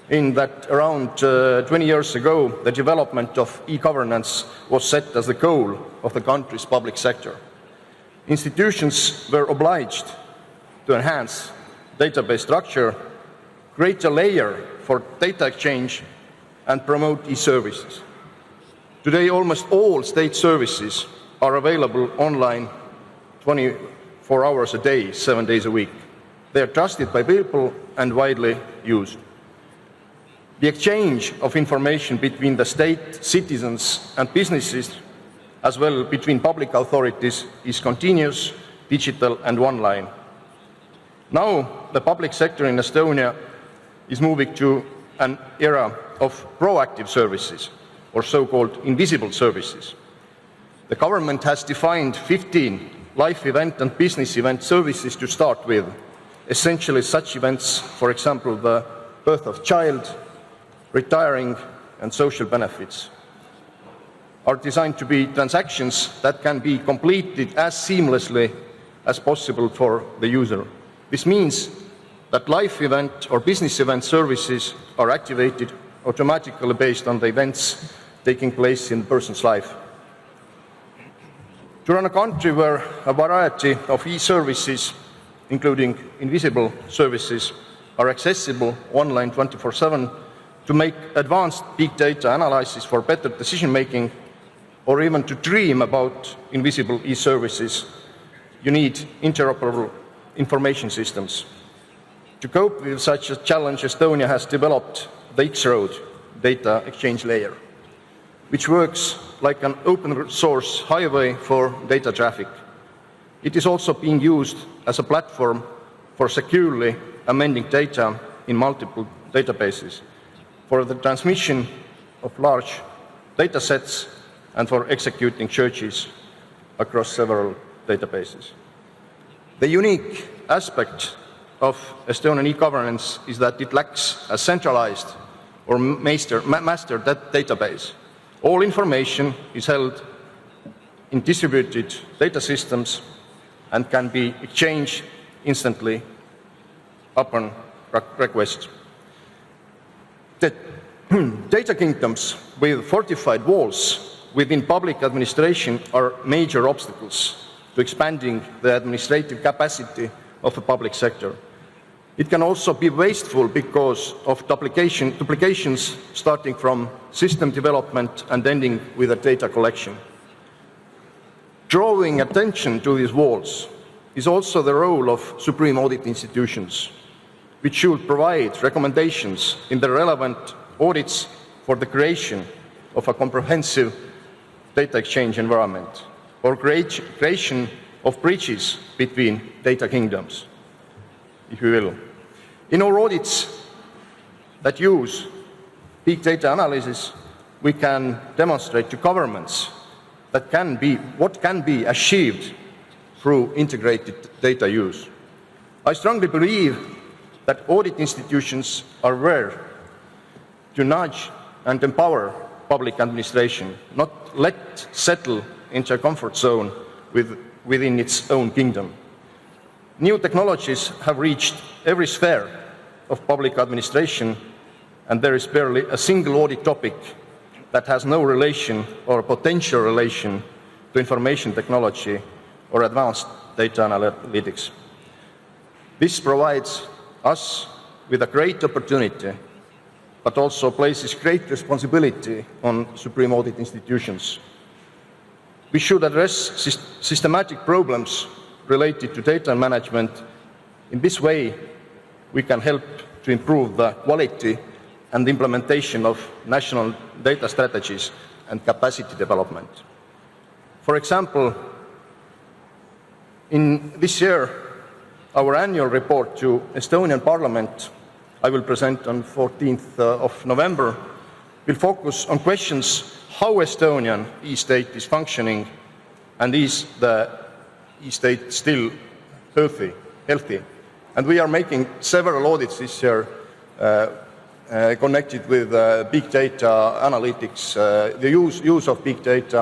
in that around 20 years ago, the development of e-governance was set as the goal of the country's public sector. Institutions were obliged to enhance database structure, create a layer for data exchange, and promote e-services. Today, almost all state services are available online 24 hours a day, 7 days a week. They are trusted by people and widely used. The exchange of information between the state, citizens, and businesses, as well between public authorities, is continuous, digital, and online. Now, the public sector in Estonia is moving to an era of proactive services, or so-called invisible services. The government has defined 15 life event and business event services to start with. Essentially, such events, for example, the birth of child, retiring, and social benefits, are designed to be transactions that can be completed as seamlessly as possible for the user. This means that life event or business event services are activated automatically based on the events taking place in the person's life. To run a country where a variety of e-services, including invisible services, are accessible online 24/7, to make advanced big data analysis for better decision-making, or even to dream about invisible e-services, you need interoperable information systems. To cope with such a challenge, Estonia has developed the X-Road data exchange layer, which works like an open source highway for data traffic. It is also being used as a platform for securely amending data in multiple databases, for the transmission of large data sets, and for executing searches across several databases. The unique aspect of Estonian e-governance is that it lacks a centralized or master database. All information is held in distributed data systems and can be exchanged instantly upon request. The data kingdoms with fortified walls within public administration are major obstacles to expanding the administrative capacity of the public sector. It can also be wasteful because of duplications starting from system development and ending with a data collection. Drawing attention to these walls is also the role of supreme audit institutions, which should provide recommendations in the relevant audits for the creation of a comprehensive data exchange environment, or creation of bridges between data kingdoms, if you will. In our audits that use big data analysis, we can demonstrate to governments that what can be achieved through integrated data use. I strongly believe that audit institutions are aware to nudge and empower public administration, not let settle into a comfort zone within its own kingdom. New technologies have reached every sphere of public administration, and there is barely a single audit topic that has no relation or potential relation to information technology or advanced data analytics. This provides us with a great opportunity, but also places great responsibility on supreme audit institutions. We should address systematic problems related to data management. In this way, we can help to improve the quality and implementation of national data strategies and capacity development. For example, in this year, our annual report to Estonian Parliament, I will present on 14th of November, will focus on questions how Estonian e-state is functioning and is the e-state still healthy. And we are making several audits this year connected with big data analytics, the use of big data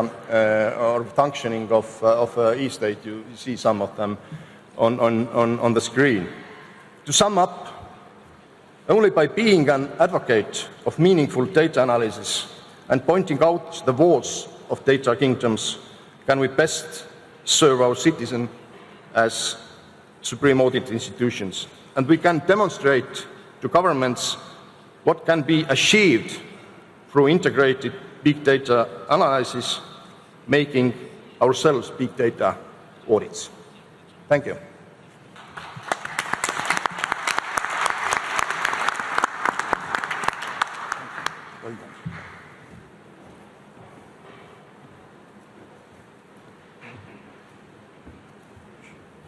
or functioning of e-state. You see some of them on the screen. To sum up, only by being an advocate of meaningful data analysis and pointing out the woes of data kingdoms can we best serve our citizens as supreme audit institutions. And we can demonstrate to governments what can be achieved through integrated big data analysis, making ourselves big data audits. Thank you.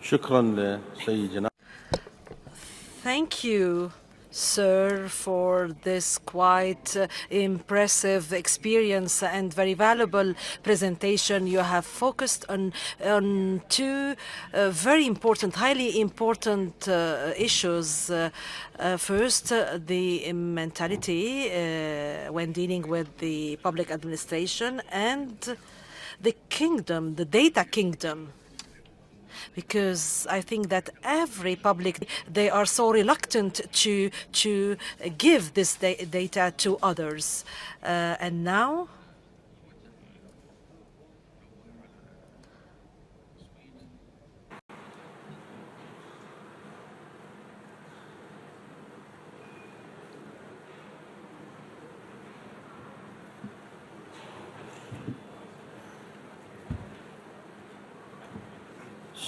شكرا لسيدنا. Thank you, sir, for this quite impressive experience and very valuable presentation. You have focused on two very important, highly important issues. First, the mentality when dealing with the public administration, and the kingdom, the data kingdom. Because I think that every public, they are so reluctant to give this data to others. And now,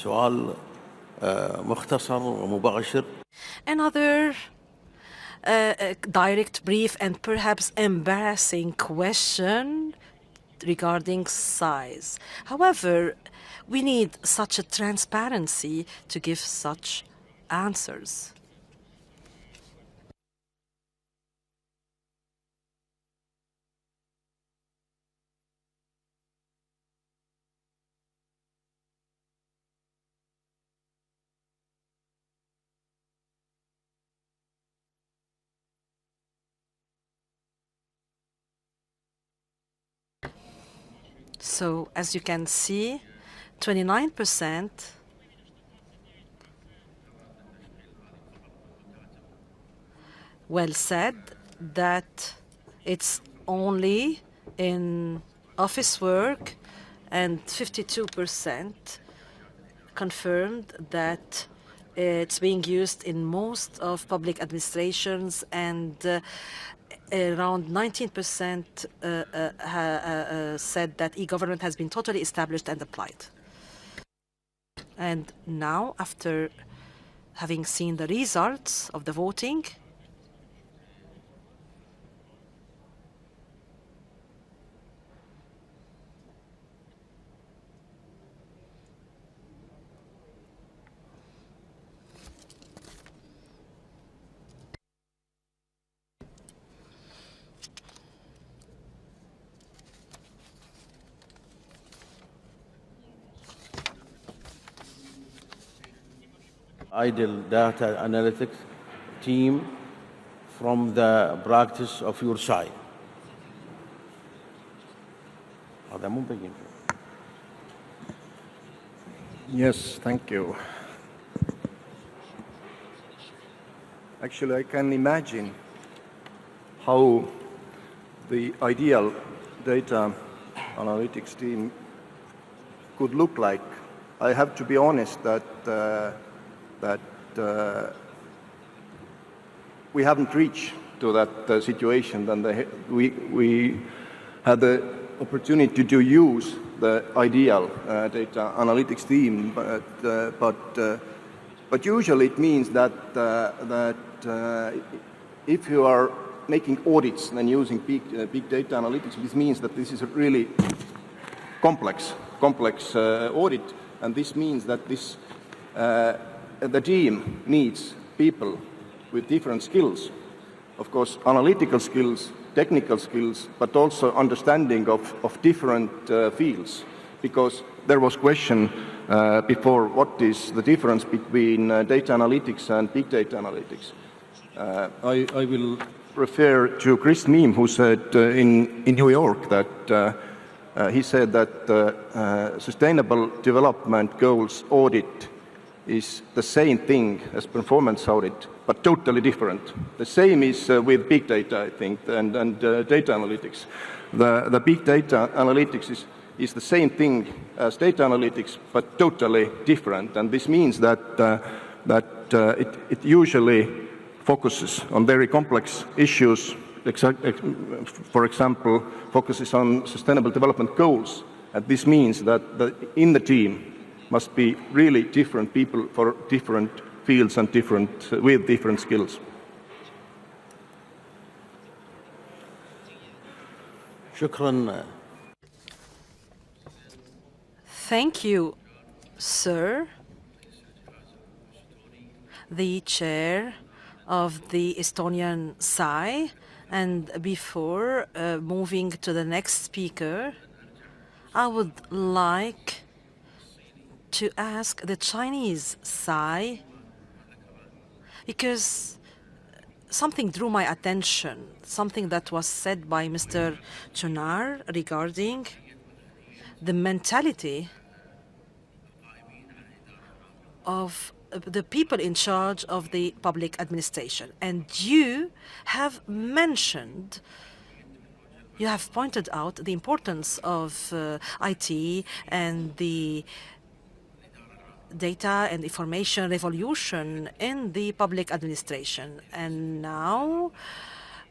سؤال مختصر ومباشر. another direct, brief, and perhaps embarrassing question regarding size. However, we need such a transparency to give such answers. So, as you can see, 29% well said that it's only in office work, and 52% confirmed that it's being used in most of public administrations, and around 19% said that e-government has been totally established and applied. And now, after having seen the results of the voting, ideal data analytics team from the practice of your side. هذا مو مبين. Yes, thank you. Actually, I can imagine how the ideal data analytics team could look like. I have to be honest that we haven't reached to that situation, and we had the opportunity to use the ideal data analytics team, but usually it means that if you are making audits and using big data analytics, this means that this is a really complex audit, and this means that the team needs people with different skills. Of course, analytical skills, technical skills, but also understanding of different fields. Because there was question before, what is the difference between data analytics and big data analytics? I will refer to Chris Neame, who said in New York that he said that Sustainable Development Goals audit is the same thing as performance audit, but totally different. The same is with big data, I think, and data analytics. The big data analytics is the same thing as data analytics, but totally different. And this means that it usually focuses on very complex issues. For example, focuses on sustainable development goals. And this means that in the team must be really different people for different fields and with different skills. شكرا. Thank you, sir. The chair of the Estonian SAI. And before moving to the next speaker, I would like to ask the Chinese SAI, because something drew my attention, something that was said by Mr. Chunar regarding the mentality of the people in charge of the public administration. And you have mentioned, you have pointed out the importance of IT and the data and information revolution in the public administration. And now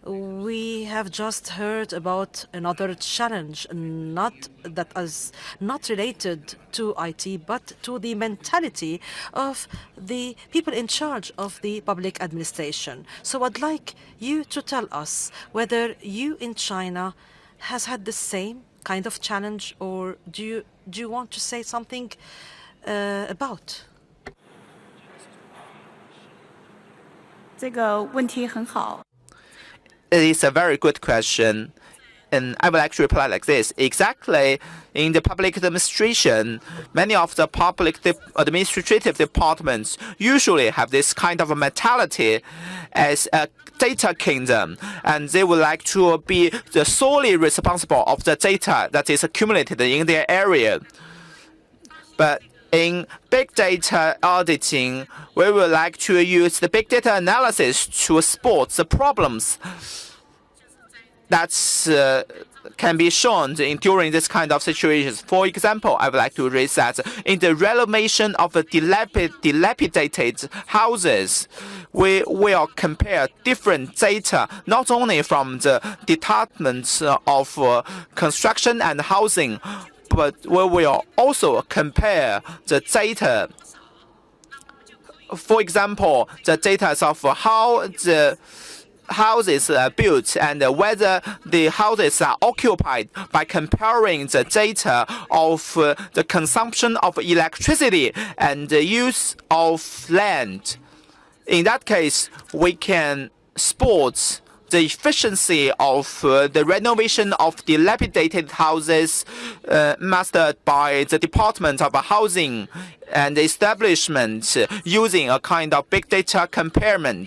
we have just heard about another challenge, that is not related to IT, but to the mentality of the people in charge of the public administration. So I'd like you to tell us whether you in China has had the same kind of challenge, or do you want to say something about? 这个问题很好。 It is a very good question. And I would like to reply like this. Exactly, in the public administration, many of the public administrative departments usually have this kind of a mentality as a data kingdom, and they would like to be the solely responsible of the data that is accumulated in their area. But in big data auditing, we would like to use the big data analysis to spot the problems that can be shown during this kind of situations. For example, I would like to raise that in the renovation of dilapidated houses, we will compare different data, not only from the departments of construction and housing, but we will also compare the data. For example, the data of how the houses are built and whether the houses are occupied by comparing the data of the consumption of electricity and the use of land. In that case, we can spot the efficiency of the renovation of dilapidated houses mastered by the Department of Housing and Establishment using a kind of big data comparison.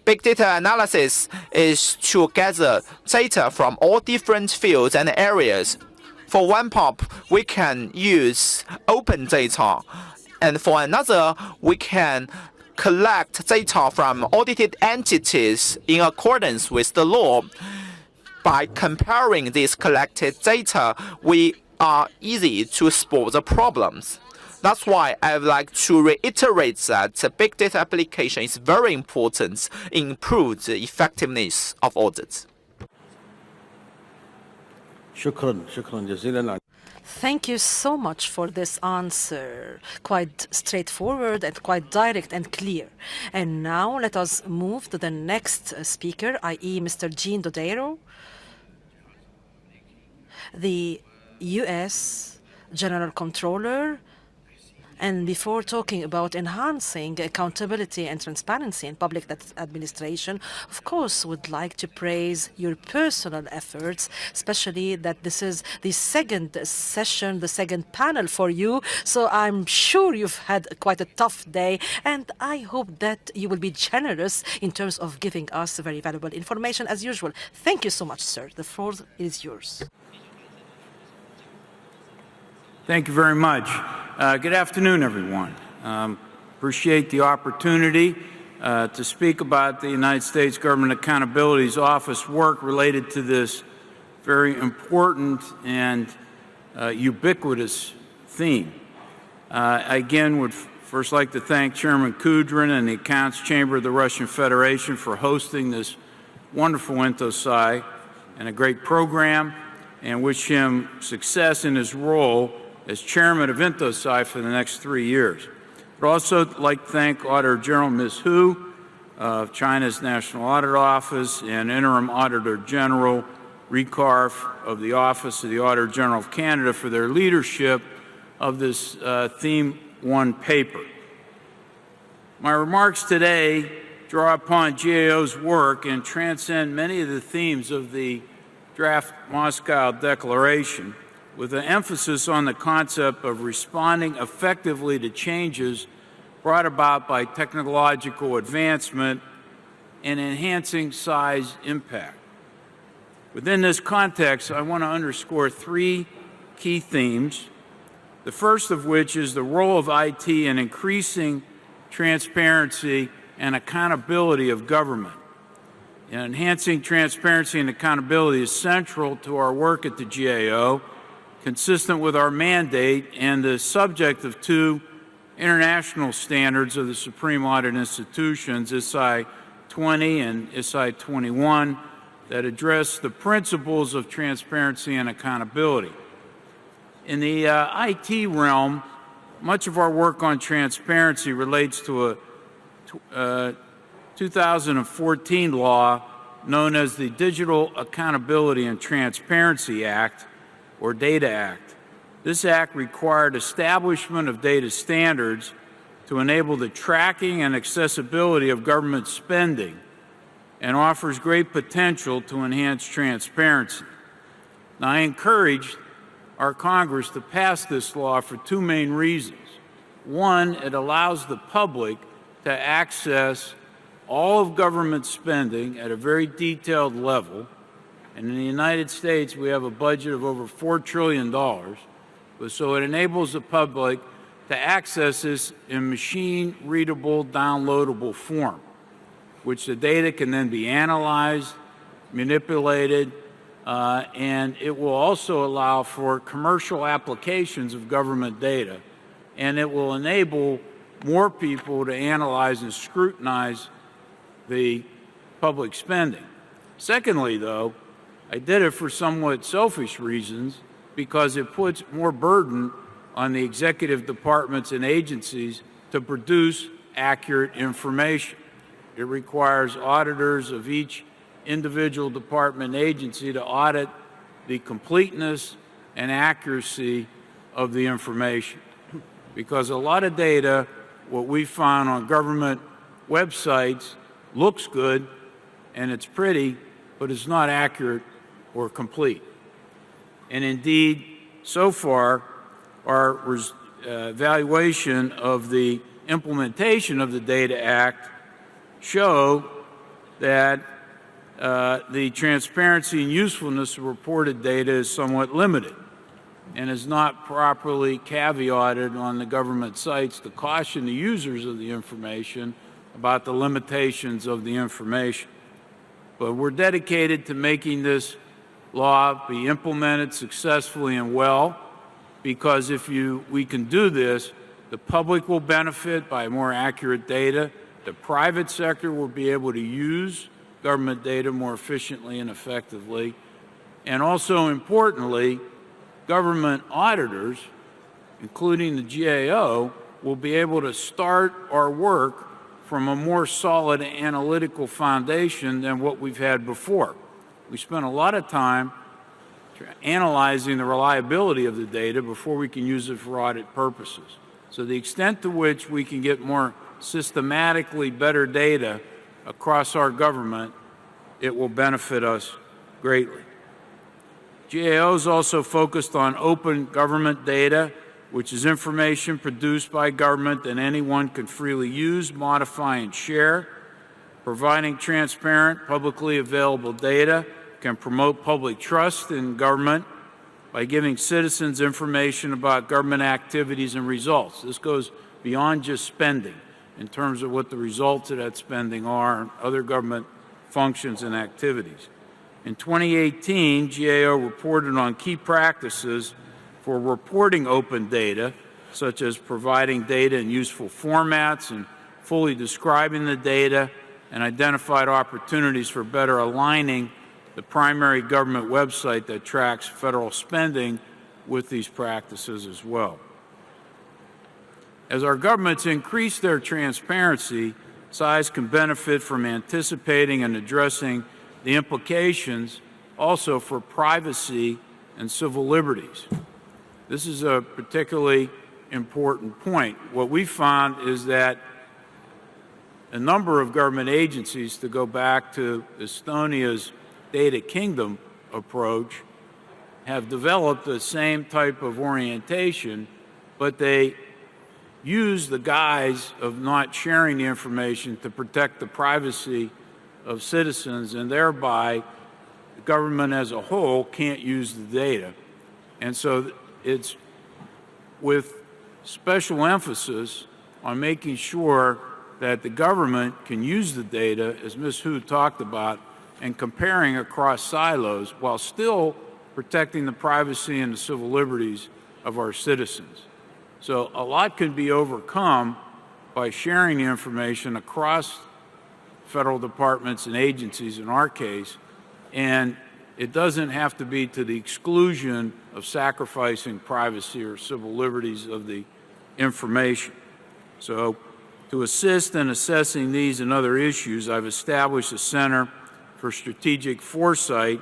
Big data analysis is to gather data from all different fields and areas. For one part, we can use open data, and for another, we can collect data from audited entities in accordance with the law. By comparing these collected data, we are easy to spot the problems. That's why I would like to reiterate that big data application is very important in improving the effectiveness of audits. شكرا جزيلا. Thank you so much for this answer. Quite straightforward and quite direct and clear. And now let us move to the next speaker, i.e. Mr. Jean Dodero, the U.S. General Controller. And before talking about enhancing accountability and transparency in public administration, of course, would like to praise your personal efforts, especially that this is the second session, the second panel for you. So I'm sure you've had quite a tough day, and I hope that you will be generous in terms of giving us very valuable information as usual. Thank you so much, sir. The floor is yours. Thank you very much. Good afternoon, everyone. Appreciate the opportunity to speak about the United States Government Accountability's Office work related to this very important and ubiquitous theme. I again would first like to thank Chairman Kudrin and the Accounts Chamber of the Russian Federation for hosting this wonderful intosai and a great program, and wish him success in his role as chairman of intosai for the next 3 years. I'd also like to thank Auditor General Ms. Hu of China's National Audit Office and Interim Auditor General Recarf of the Office of the Auditor General of Canada for their leadership of this Theme 1 paper. My remarks today draw upon GAO's work and transcend many of the themes of the draft Moscow Declaration, with an emphasis on the concept of responding effectively to changes brought about by technological advancement and enhancing size impact. Within this context, I want to underscore 3 key themes, the first of which is the role of IT in increasing transparency and accountability of government. And enhancing transparency and accountability is central to our work at the GAO, consistent with our mandate and the subject of 2 international standards of the Supreme Audit Institutions, ISI 20 and ISI 21, that address the principles of transparency and accountability. In the IT realm, much of our work on transparency relates to a 2014 law known as the Digital Accountability and Transparency Act, or Data Act. This act required establishment of data standards to enable the tracking and accessibility of government spending and offers great potential to enhance transparency. Now, I encouraged our Congress to pass this law for 2 main reasons. One, it allows the public to access all of government spending at a very detailed level. And in the United States, we have a budget of over $4 trillion. So it enables the public to access this in machine-readable, downloadable form, which the data can then be analyzed, manipulated, and it will also allow for commercial applications of government data. And it will enable more people to analyze and scrutinize the public spending. Secondly, though, I did it for somewhat selfish reasons because it puts more burden on the executive departments and agencies to produce accurate information. It requires auditors of each individual department and agency to audit the completeness and accuracy of the information. Because a lot of data, what we found on government websites, looks good, and it's pretty, but it's not accurate or complete. And indeed, so far, our evaluation of the implementation of the Data Act show that the transparency and usefulness of reported data is somewhat limited and is not properly caveated on the government sites to caution the users of the information about the limitations of the information. But we're dedicated to making this law be implemented successfully and well, because if we can do this, the public will benefit by more accurate data, the private sector will be able to use government data more efficiently and effectively, and also importantly, government auditors, including the GAO, will be able to start our work from a more solid analytical foundation than what we've had before. We spent a lot of time analyzing the reliability of the data before we can use it for audit purposes. So the extent to which we can get more systematically better data across our government, it will benefit us greatly. GAO is also focused on open government data, which is information produced by government that anyone can freely use, modify, and share. Providing transparent, publicly available data can promote public trust in government by giving citizens information about government activities and results. This goes beyond just spending in terms of what the results of that spending are and other government functions and activities. In 2018, GAO reported on key practices for reporting open data, such as providing data in useful formats and fully describing the data, and identified opportunities for better aligning the primary government website that tracks federal spending with these practices as well. As our governments increase their transparency, SAIs can benefit from anticipating and addressing the implications also for privacy and civil liberties. This is a particularly important point. What we found is that a number of government agencies, to go back to Estonia's Data Kingdom approach, have developed the same type of orientation, but they use the guise of not sharing the information to protect the privacy of citizens, and thereby the government as a whole can't use the data. And so it's with special emphasis on making sure that the government can use the data, as Ms. Hu talked about, and comparing across silos while still protecting the privacy and the civil liberties of our citizens. So a lot can be overcome by sharing the information across federal departments and agencies in our case, and it doesn't have to be to the exclusion of sacrificing privacy or civil liberties of the information. So to assist in assessing these and other issues, I've established a Center for Strategic Foresight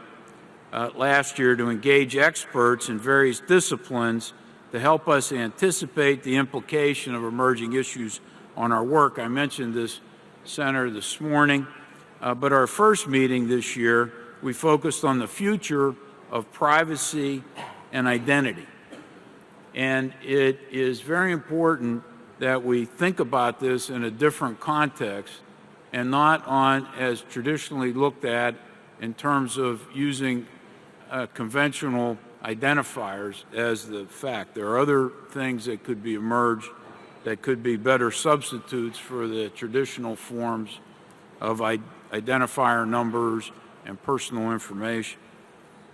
last year to engage experts in various disciplines to help us anticipate the implication of emerging issues on our work. I mentioned this center this morning, but our first meeting this year, we focused on the future of privacy and identity. And it is very important that we think about this in a different context and not on, as traditionally looked at, in terms of using conventional identifiers as the fact. There are other things that could be emerged that could be better substitutes for the traditional forms of identifier numbers and personal information.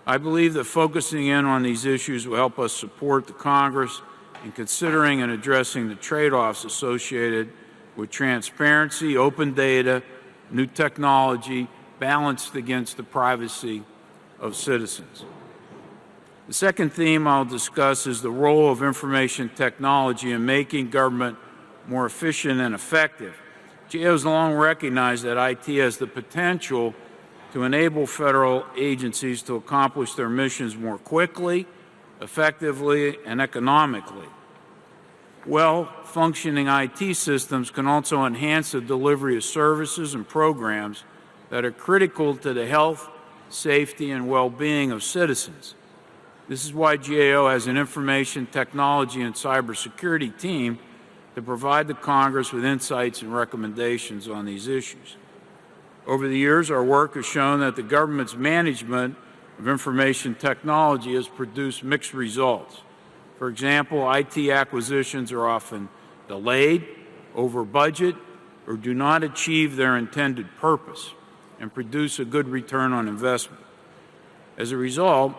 I believe that focusing in on these issues will help us support the Congress in considering and addressing the trade-offs associated with transparency, open data, new technology, balanced against the privacy of citizens. The second theme I'll discuss is the role of information technology in making government more efficient and effective. GAO has long recognized that IT has the potential to enable federal agencies to accomplish their missions more quickly, effectively, and economically. Well-functioning IT systems can also enhance the delivery of services and programs that are critical to the health, safety, and well-being of citizens. This is why GAO has an information technology and cybersecurity team to provide the Congress with insights and recommendations on these issues. Over the years, our work has shown that the government's management of information technology has produced mixed results. For example, IT acquisitions are often delayed, over budget, or do not achieve their intended purpose and produce a good return on investment. As a result,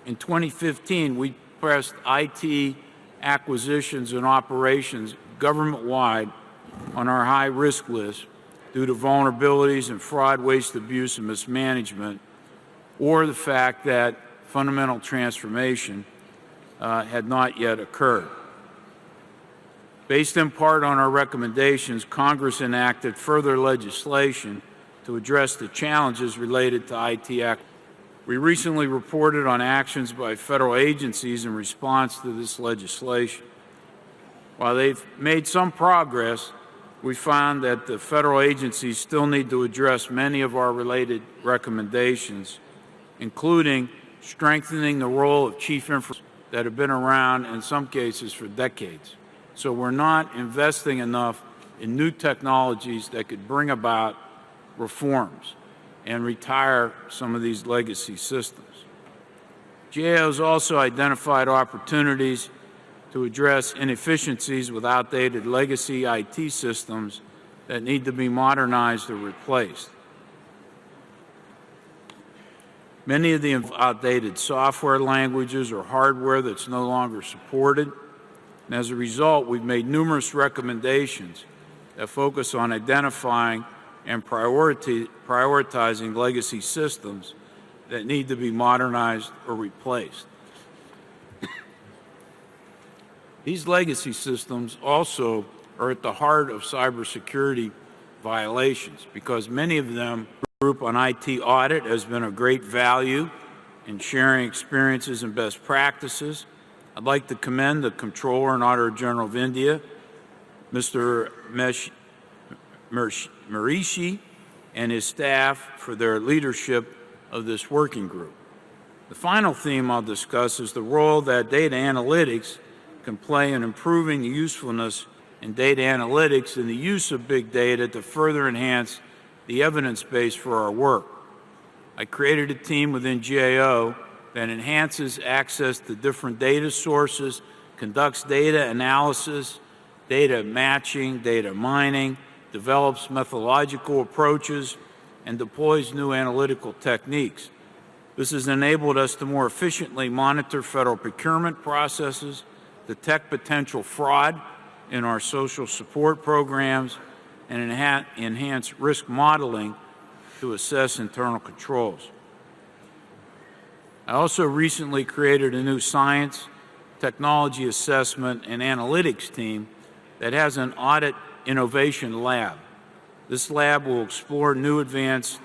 in 2015, we pressed IT acquisitions and operations government-wide on our high-risk list due to vulnerabilities in fraud, waste, abuse, and mismanagement, or the fact that fundamental transformation had not yet occurred. Based in part on our recommendations, Congress enacted further legislation to address the challenges related to IT acquisitions. We recently reported on actions by federal agencies in response to this legislation. While they've made some progress, we found that the federal agencies still need to address many of our related recommendations, including strengthening the role of chief information that have been around in some cases for decades. So we're not investing enough in new technologies that could bring about reforms and retire some of these legacy systems. GAO has also identified opportunities to address inefficiencies with outdated legacy IT systems that need to be modernized or replaced. Many of the outdated software languages or hardware that's no longer supported, and as a result, we've made numerous recommendations that focus on identifying and prioritizing legacy systems that need to be modernized or replaced. These legacy systems also are at the heart of cybersecurity violations because many of them, group on IT audit has been of great value in sharing experiences and best practices. I'd like to commend the Comptroller and Auditor General of India, Mr. Marishi, and his staff for their leadership of this working group. The final theme I'll discuss is the role that data analytics can play in improving the usefulness in data analytics and the use of big data to further enhance the evidence base for our work. I created a team within GAO that enhances access to different data sources, conducts data analysis, data matching, data mining, develops methodological approaches, and deploys new analytical techniques. This has enabled us to more efficiently monitor federal procurement processes, detect potential fraud in our social support programs, and enhance risk modeling to assess internal controls. I also recently created a new science, technology assessment, and analytics team that has an audit innovation lab. This lab will explore new advanced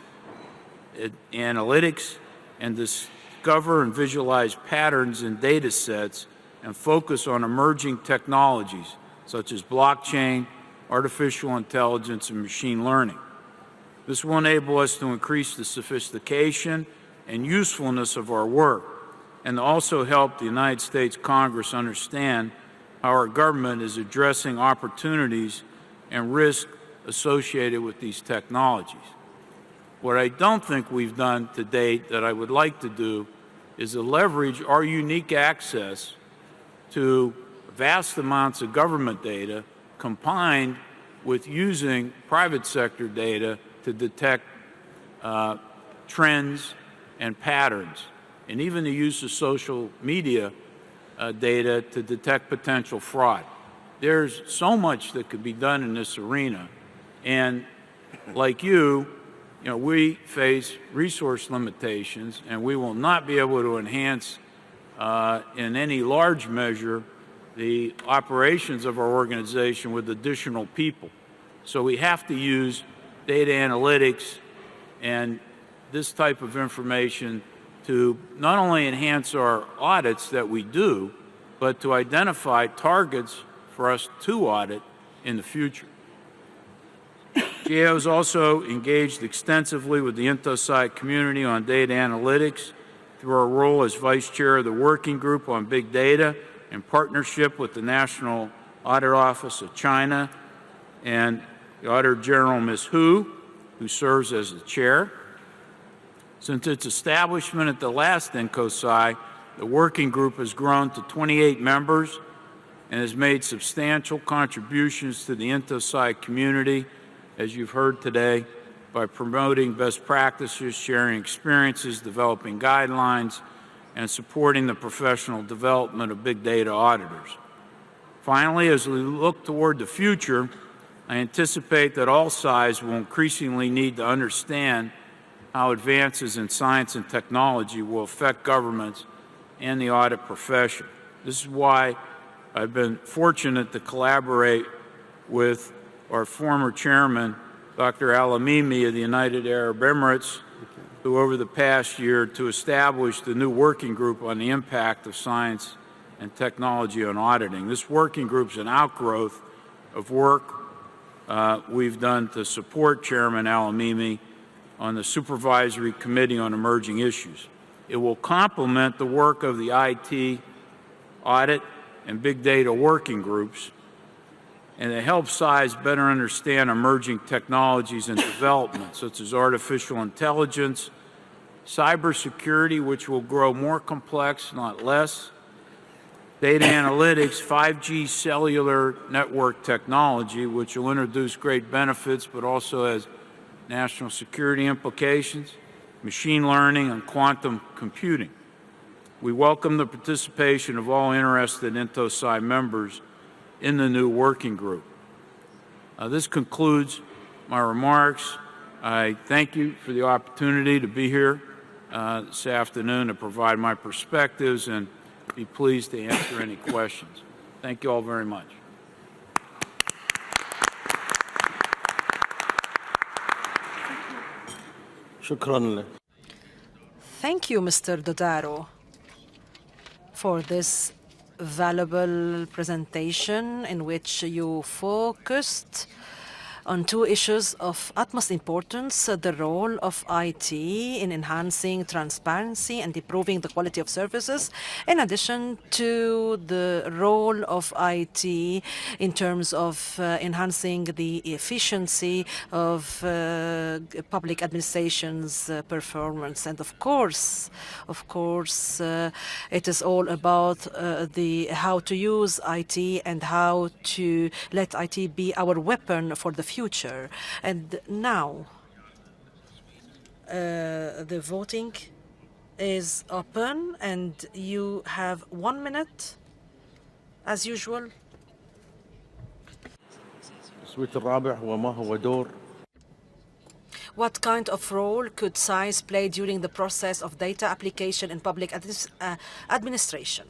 analytics and discover and visualize patterns in data sets and focus on emerging technologies such as blockchain, artificial intelligence, and machine learning. This will enable us to increase the sophistication and usefulness of our work and also help the United States Congress understand how our government is addressing opportunities and risk associated with these technologies. What I don't think we've done to date that I would like to do is to leverage our unique access to vast amounts of government data combined with using private sector data to detect trends and patterns, and even the use of social media data to detect potential fraud. There's so much that could be done in this arena, and like you know, we face resource limitations, and we will not be able to enhance in any large measure the operations of our organization with additional people. So we have to use data analytics and this type of information to not only enhance our audits that we do, but to identify targets for us to audit in the future. GAO has also engaged extensively with the intosai community on data analytics through our role as Vice Chair of the Working Group on Big Data in partnership with the National Audit Office of China and the Auditor General, Ms. Hu, who serves as the chair. Since its establishment at the last intosai, the working group has grown to 28 members and has made substantial contributions to the intosai community, as you've heard today, by promoting best practices, sharing experiences, developing guidelines, and supporting the professional development of big data auditors. Finally, as we look toward the future, I anticipate that all sides will increasingly need to understand how advances in science and technology will affect governments and the audit profession. This is why I've been fortunate to collaborate with our former chairman, Dr. Al-Amimi of the United Arab Emirates, who over the past year to establish the new working group on the impact of science and technology on auditing. This working group is an outgrowth of work we've done to support Chairman Al-Amimi on the Supervisory Committee on Emerging Issues. It will complement the work of the IT, audit, and big data working groups, and it helps SIs better understand emerging technologies and developments, such as artificial intelligence, cybersecurity, which will grow more complex, not less, data analytics, 5G cellular network technology, which will introduce great benefits but also has national security implications, machine learning, and quantum computing. We welcome the participation of all interested intosai members in the new working group. This concludes my remarks. I thank you for the opportunity to be here this afternoon to provide my perspectives and be pleased to answer any questions. Thank you all very much. Thank you, Mr. Dodaro, for this valuable presentation in which you focused on two issues of utmost importance, the role of IT in enhancing transparency and improving the quality of services, in addition to the role of IT in terms of enhancing the efficiency of public administration's performance. And of course, it is all about how to use IT and how to let IT be our weapon for the future. And now the voting is open and you have 1 minute as usual. What kind of role could science play during the process of data application in public administration?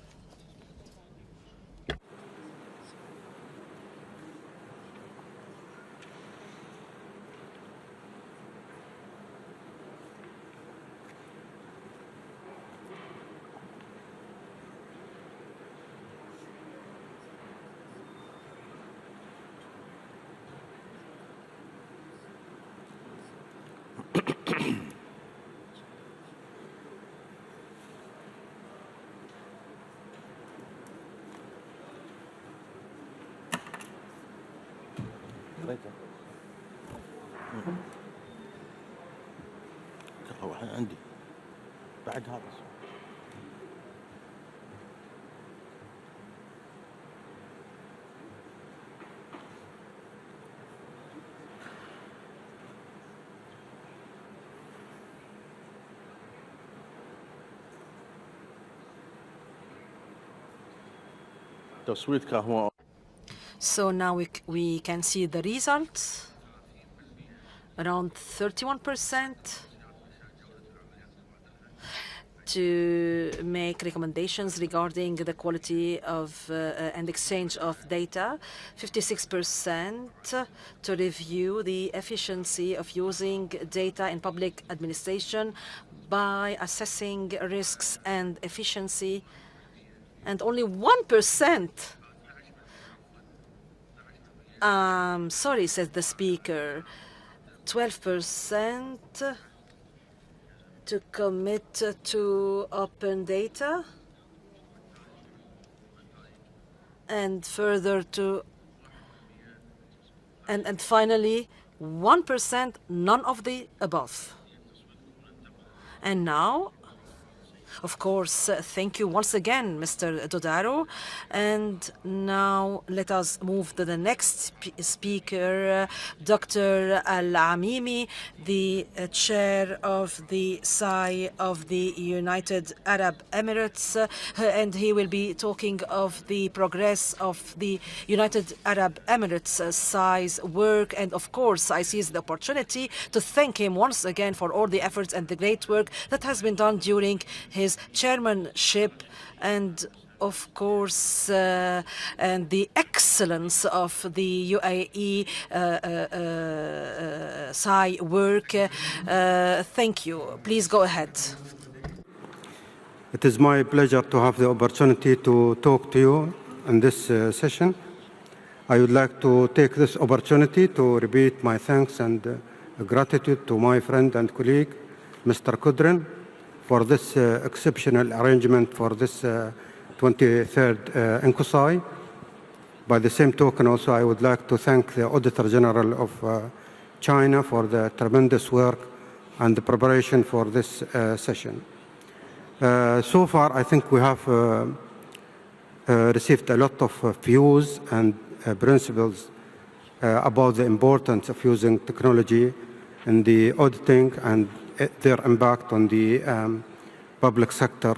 عندي بعد هذا تصويتك هو. So now we can see the results. Around 31% to make recommendations regarding the quality of and exchange of data, 56% to review the efficiency of using data in public administration by assessing risks and efficiency, and only 1%. Sorry, says the speaker. 12% to commit to open data, and further to, and finally, 1% none of the above. And now, of course, thank you once again, Mr. Dodaro. And now let us move to the next speaker, Dr. Al-Amimi, the chair of the SAI of the United Arab Emirates, and he will be talking of the progress of the United Arab Emirates SAI's work. And of course, I seize the opportunity to thank him once again for all the efforts and the great work that has been done during his chairmanship, and of course, and the excellence of the UAE SAI work. Thank you. Please go ahead. It is my pleasure to have the opportunity to talk to you in this session. I would like to take this opportunity to repeat my thanks and gratitude to my friend and colleague, Mr. Kudrin, for this exceptional arrangement for this 23rd intosai. By the same token, also, I would like to thank the Auditor General of China for the tremendous work and the preparation for this session. So far, I think we have received a lot of views and principles about the importance of using technology in the auditing and their impact on the public sector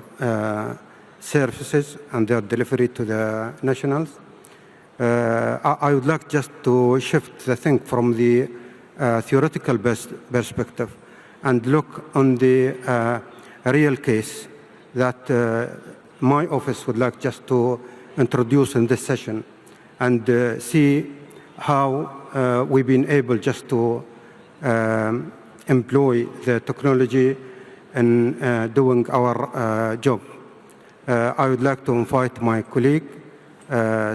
services and their delivery to the nationals. I would like just to shift the thing from the theoretical perspective and look on the real case that my office would like just to introduce in this session, and see how we've been able just to employ the technology in doing our job. I would like to invite my colleague,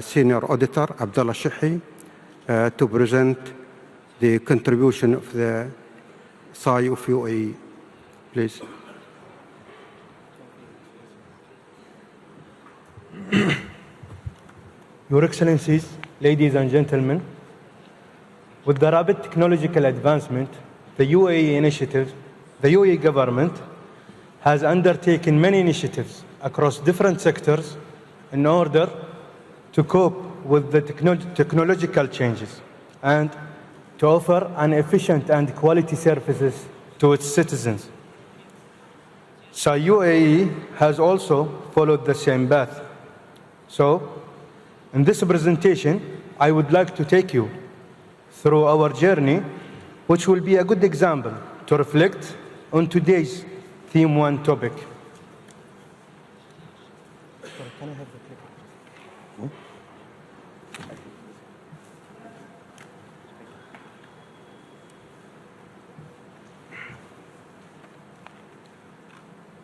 Senior Auditor Abdullah Shehi, to present the contribution of the SAI of UAE. Please. Your Excellencies, ladies and gentlemen, with the rapid technological advancement, the UAE government has undertaken many initiatives across different sectors in order to cope with the technological changes and to offer an efficient and quality services to its citizens. So UAE has also followed the same path. So, in this presentation, I would like to take you through our journey, which will be a good example to reflect on today's Theme 1 topic. Can I have the clicker?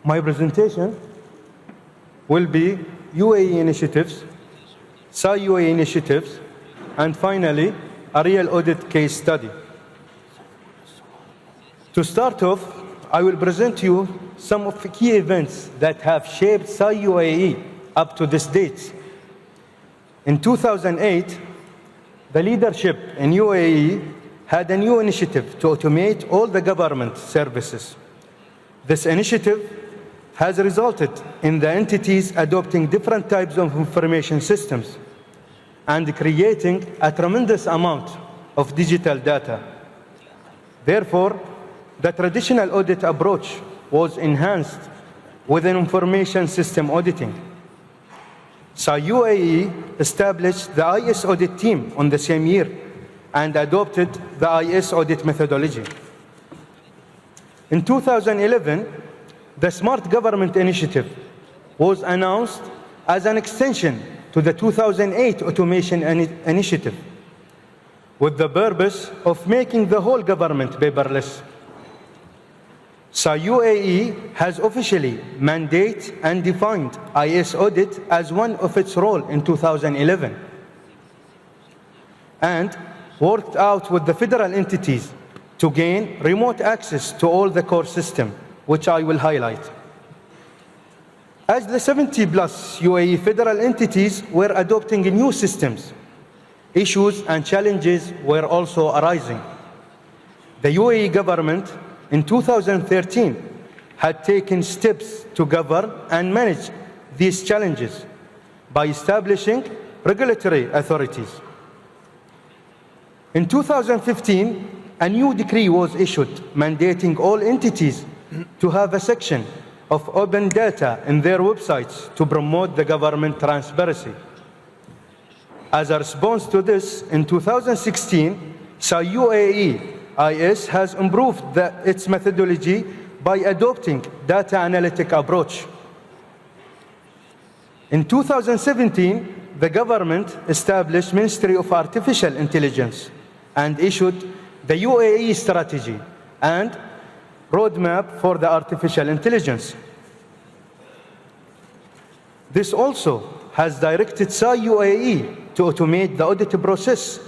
My presentation will be UAE initiatives, SAI UAE initiatives, and finally, a real audit case study. To start off, I will present you some of the key events that have shaped SAI UAE up to this date. In 2008, the leadership in UAE had a new initiative to automate all the government services. This initiative has resulted in the entities adopting different types of information systems and creating a tremendous amount of digital data. Therefore, the traditional audit approach was enhanced with an information system auditing. So UAE established the IS audit team on the same year and adopted the IS audit methodology. In 2011, the Smart Government Initiative was announced as an extension to the 2008 Automation Initiative, with the purpose of making the whole government paperless. So UAE has officially mandated and defined IS audit as one of its roles in 2011, and worked out with the federal entities to gain remote access to all the core system, which I will highlight. As the 70+ UAE federal entities were adopting new systems, issues and challenges were also arising. The UAE government in 2013 had taken steps to govern and manage these challenges by establishing regulatory authorities. In 2015, a new decree was issued mandating all entities to have a section of open data in their websites to promote the government transparency. As a response to this, in 2016, SAI UAE IS has improved its methodology by adopting data analytic approach. In 2017, the government established Ministry of Artificial Intelligence and issued the UAE strategy and roadmap for the artificial intelligence. This also has directed SAI UAE to automate the audit process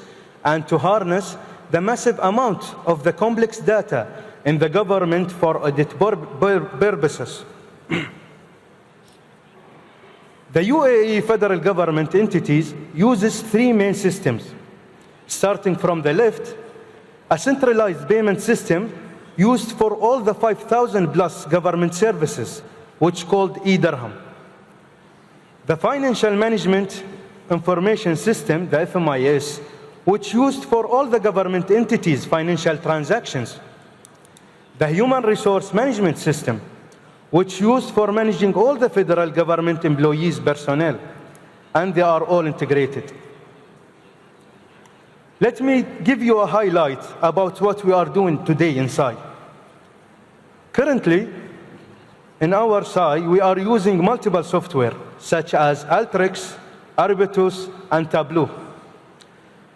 and to harness the massive amount of the complex data in the government for audit purposes. The UAE federal government entities uses three main systems. Starting from the left, a centralized payment system used for all the 5,000+ government services, which called e-Dirham. The Financial Management Information System, the FMIS, which used for all the government entities' financial transactions. The Human Resource Management System, which used for managing all the federal government employees' personnel, and they are all integrated. Let me give you a highlight about what we are doing today in SAI. Currently, in our SAI, we are using multiple software, such as Alteryx, Arbitus, and Tableau.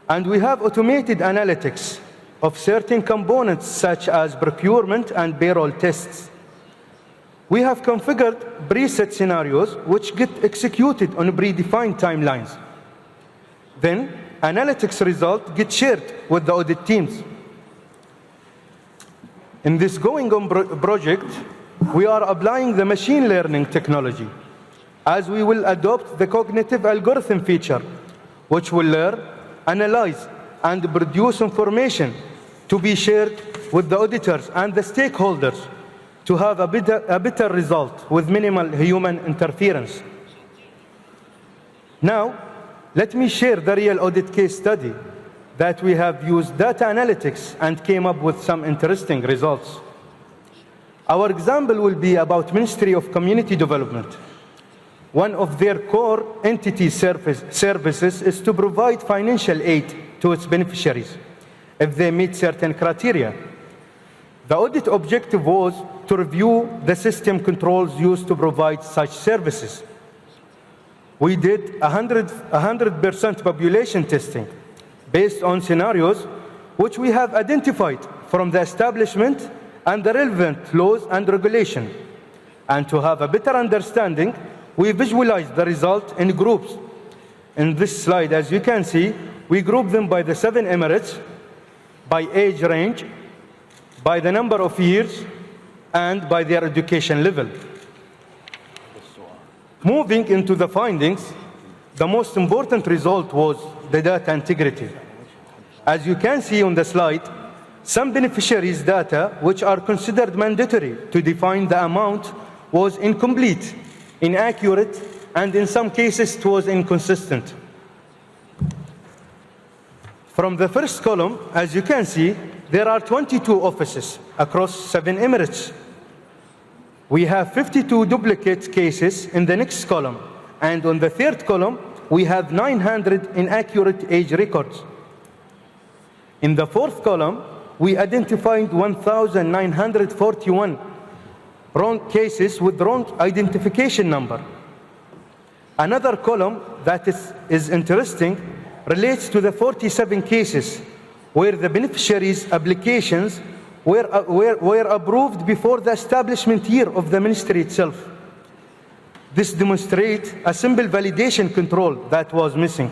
And we have automated analytics of certain components, such as procurement and payroll tests. We have configured preset scenarios which get executed on predefined timelines. Then, analytics results get shared with the audit teams. In this going-on project, we are applying the machine learning technology, as we will adopt the cognitive algorithm feature, which will learn, analyze, and produce information to be shared with the auditors and the stakeholders to have a better result with minimal human interference. Now, let me share the real audit case study that we have used data analytics and came up with some interesting results. Our example will be about Ministry of Community Development. One of their core entity services is to provide financial aid to its beneficiaries if they meet certain criteria. The audit objective was to review the system controls used to provide such services. We did 100% population testing based on scenarios which we have identified from the establishment and the relevant laws and regulation. And to have a better understanding, we visualized the result in groups. In this slide, as you can see, we group them by the 7 Emirates, by age range, by the number of years, and by their education level. Moving into the findings, the most important result was the data integrity. As you can see on the slide, some beneficiaries' data, which are considered mandatory to define the amount, was incomplete, inaccurate, and in some cases it was inconsistent. From the first column, as you can see, there are 22 offices across 7 Emirates. We have 52 duplicate cases in the next column, and on the third column, we have 900 inaccurate age records. In the fourth column, we identified 1,941 wrong cases with wrong identification number. Another column that is interesting relates to the 47 cases where the beneficiaries' applications were approved before the establishment year of the ministry itself. This demonstrates a simple validation control that was missing.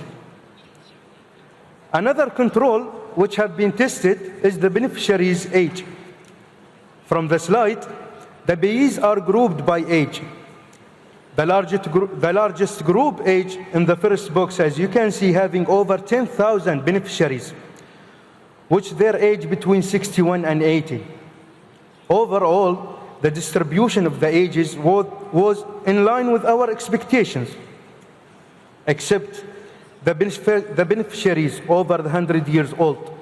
Another control which have been tested is the beneficiary's age. From the slide, the payees are grouped by age. The largest group age in the first box, as you can see, having over 10,000 beneficiaries, which their age between 61 and 80. Overall, the distribution of the ages was in line with our expectations, except the beneficiaries over 100 years old.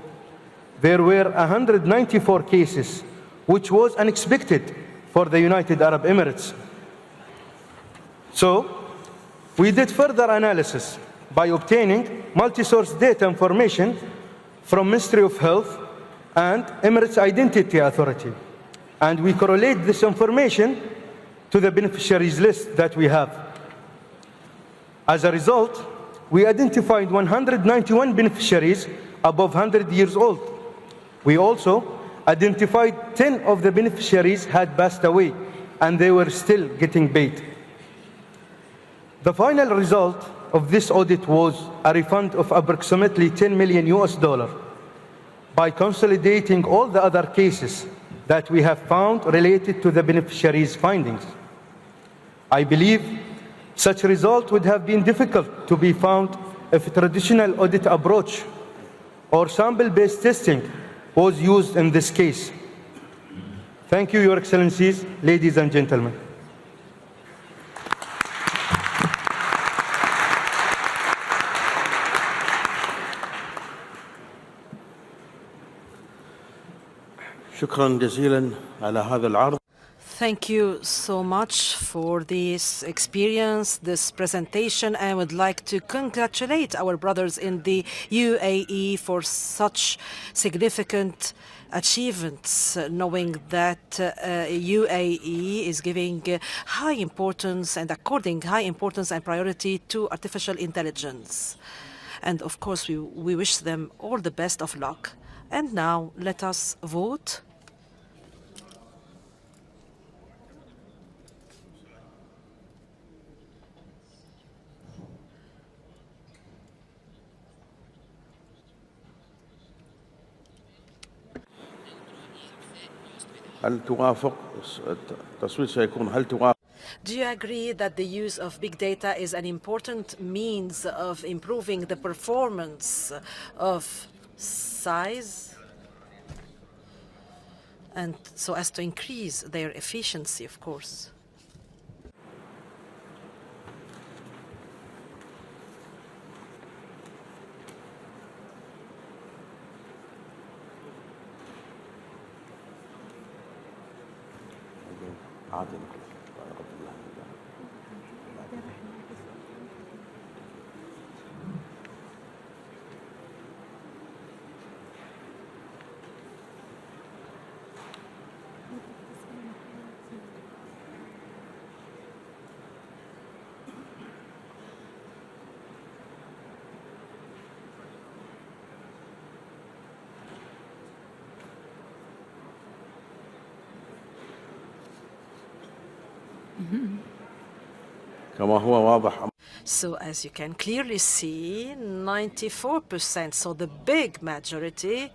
There were 194 cases, which was unexpected for the United Arab Emirates. So, we did further analysis by obtaining multi-source data information from Ministry of Health and Emirates Identity Authority. And we correlate this information to the beneficiaries list that we have. As a result, we identified 191 beneficiaries above 100 years old. We also identified 10 of the beneficiaries had passed away, and they were still getting paid. The final result of this audit was a refund of approximately $10 million US. By consolidating all the other cases that we have found related to the beneficiaries' findings, I believe such result would have been difficult to be found if a traditional audit approach or sample-based testing was used in this case. Thank you, Your Excellencies, ladies and gentlemen. شكرا جزيلا على هذا العرض. Thank you so much for this experience, this presentation. I would like to congratulate our brothers in the UAE for such significant achievements, knowing that UAE is giving high importance and according high importance and priority to artificial intelligence. And of course, we wish them all the best of luck. And now let us vote. هل توافق التصويت سيكون هل توافق Do you agree that the use of big data is an important means of improving the performance of size and so as to increase their efficiency, of course? كما هو واضح. So as you can clearly see, 94%, so the big majority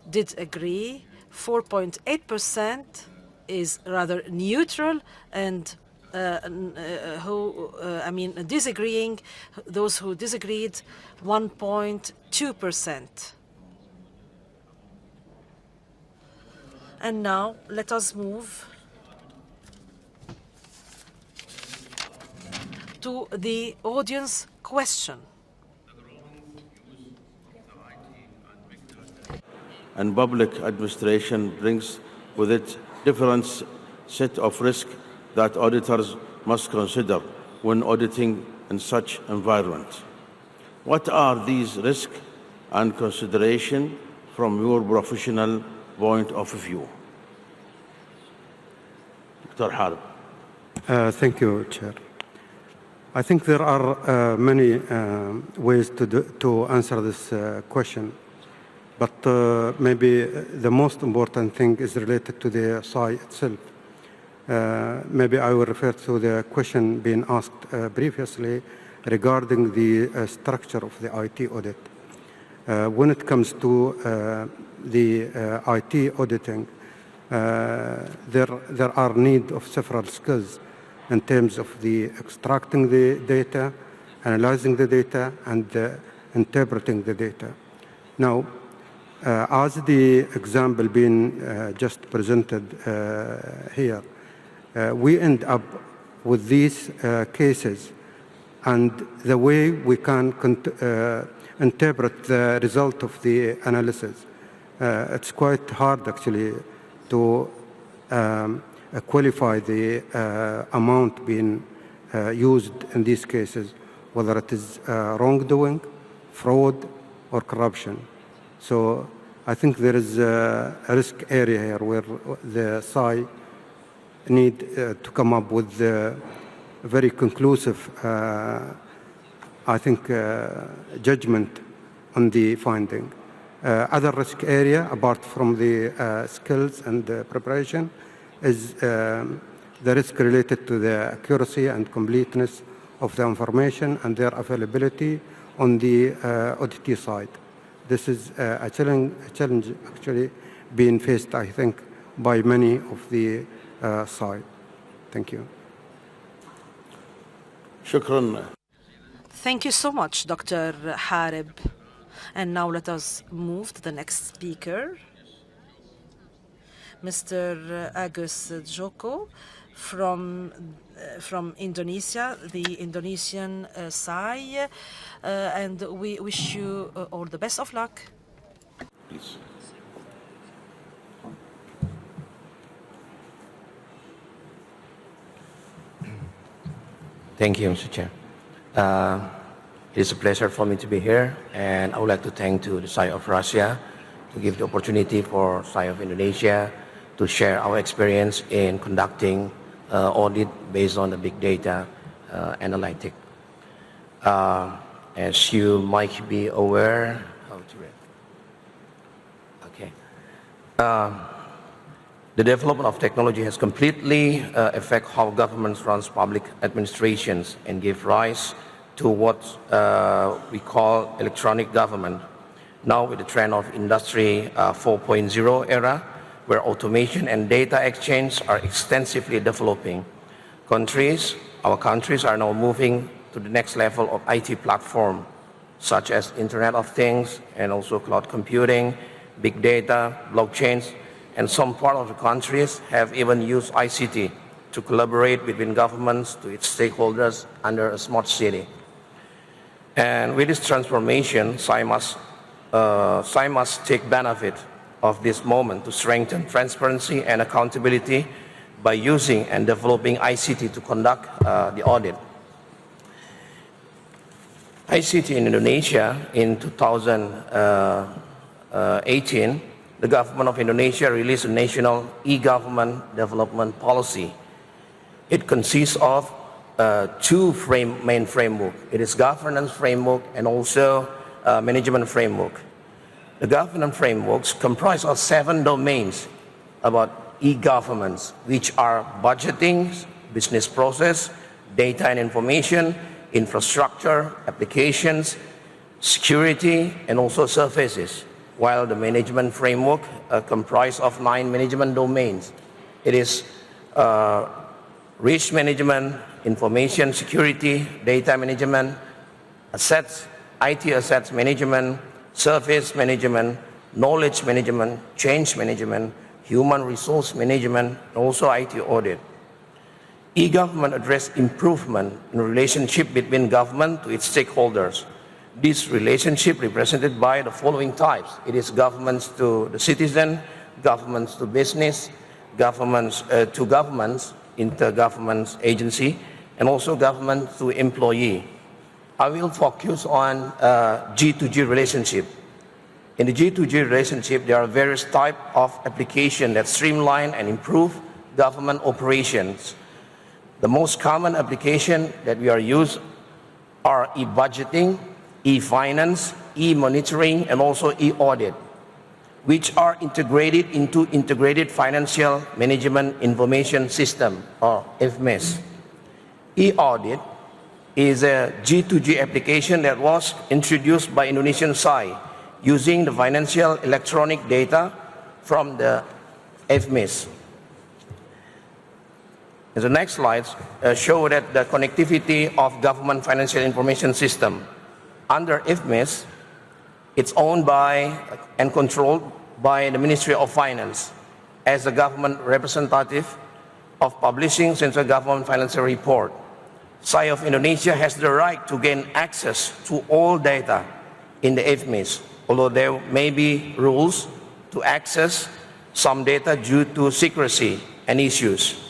did agree. 4.8% is rather neutral, and disagreeing, those who disagreed, 1.2%. And now let us move to the audience question. And public administration brings with it different set of risks that auditors must consider when auditing in such environment. What are these risks and considerations from your professional point of view? Dr. Harb. Thank you, Chair. I think there are many ways to answer this question, but maybe the most important thing is related to the SAI itself. Maybe I will refer to the question being asked previously regarding the structure of the IT audit. When it comes to the IT auditing, there are need of several skills in terms of the extracting the data, analyzing the data, and interpreting the data. Now, as the example being just presented here, we end up with these cases, and the way we can interpret the result of the analysis, it's quite hard actually to qualify the amount being used in these cases, whether it is wrongdoing, fraud, or corruption. So I think there is a risk area here where the SAI need to come up with a very conclusive, I think, judgment on the finding. Other risk area, apart from the skills and preparation, is the risk related to the accuracy and completeness of the information and their availability on the auditee side. This is a challenge actually being faced, I think, by many of the side. Thank you. Shukran. Thank you so much, Dr. Harib. And now let us move to the next speaker, Mr. Agus Joko from Indonesia, the Indonesian SAI, and we wish you all the best of luck. Please. Thank you, Mr. Chair. It is a pleasure for me to be here, and I would like to thank to the SAI of Russia to give the opportunity for SAI of Indonesia to share our experience in conducting audit based on the big data analytic. As you might be aware, the development of technology has completely affected how governments run public administrations and gave rise to what we call electronic government. Now with the trend of Industry 4.0 era, where automation and data exchange are extensively developing. Our countries are now moving to the next level of IT platform, such as Internet of Things and also cloud computing, big data, blockchains, and some part of the countries have even used ICT to collaborate between governments to its stakeholders under a smart city. And with this transformation, SAI must take benefit of this moment to strengthen transparency and accountability by using and developing ICT to conduct the audit. ICT in Indonesia in 2018, the government of Indonesia released a national e-government development policy. It consists of two main frameworks. It is governance framework and also management framework. The governance frameworks comprise of 7 domains about e-governments, which are budgeting, business process, data and information, infrastructure, applications, security, and also services, while the management framework comprises of 9 management domains. It is risk management, information security, data management, assets, IT assets management, service management, knowledge management, change management, human resource management, and also IT audit. E-government addresses improvement in relationship between government to its stakeholders. This relationship represented by the following types. It is governments to the citizen, governments to business, governments to governments, intergovernment agency, and also government to employee. I will focus on G2G relationship. In the G2G relationship, there are various types of applications that streamline and improve government operations. The most common application that we are used are e-budgeting, e-finance, e-monitoring, and also e-audit, which are integrated into Integrated Financial Management Information System, or FMIS. E-audit is a G2G application that was introduced by Indonesian SAI using the financial electronic data from the FMIS. The next slides show that the connectivity of government financial information system. Under FMIS, it's owned by and controlled by the Ministry of Finance as the government representative of publishing central government financial report. SAI of Indonesia has the right to gain access to all data in the FMIS, although there may be rules to access some data due to secrecy and issues.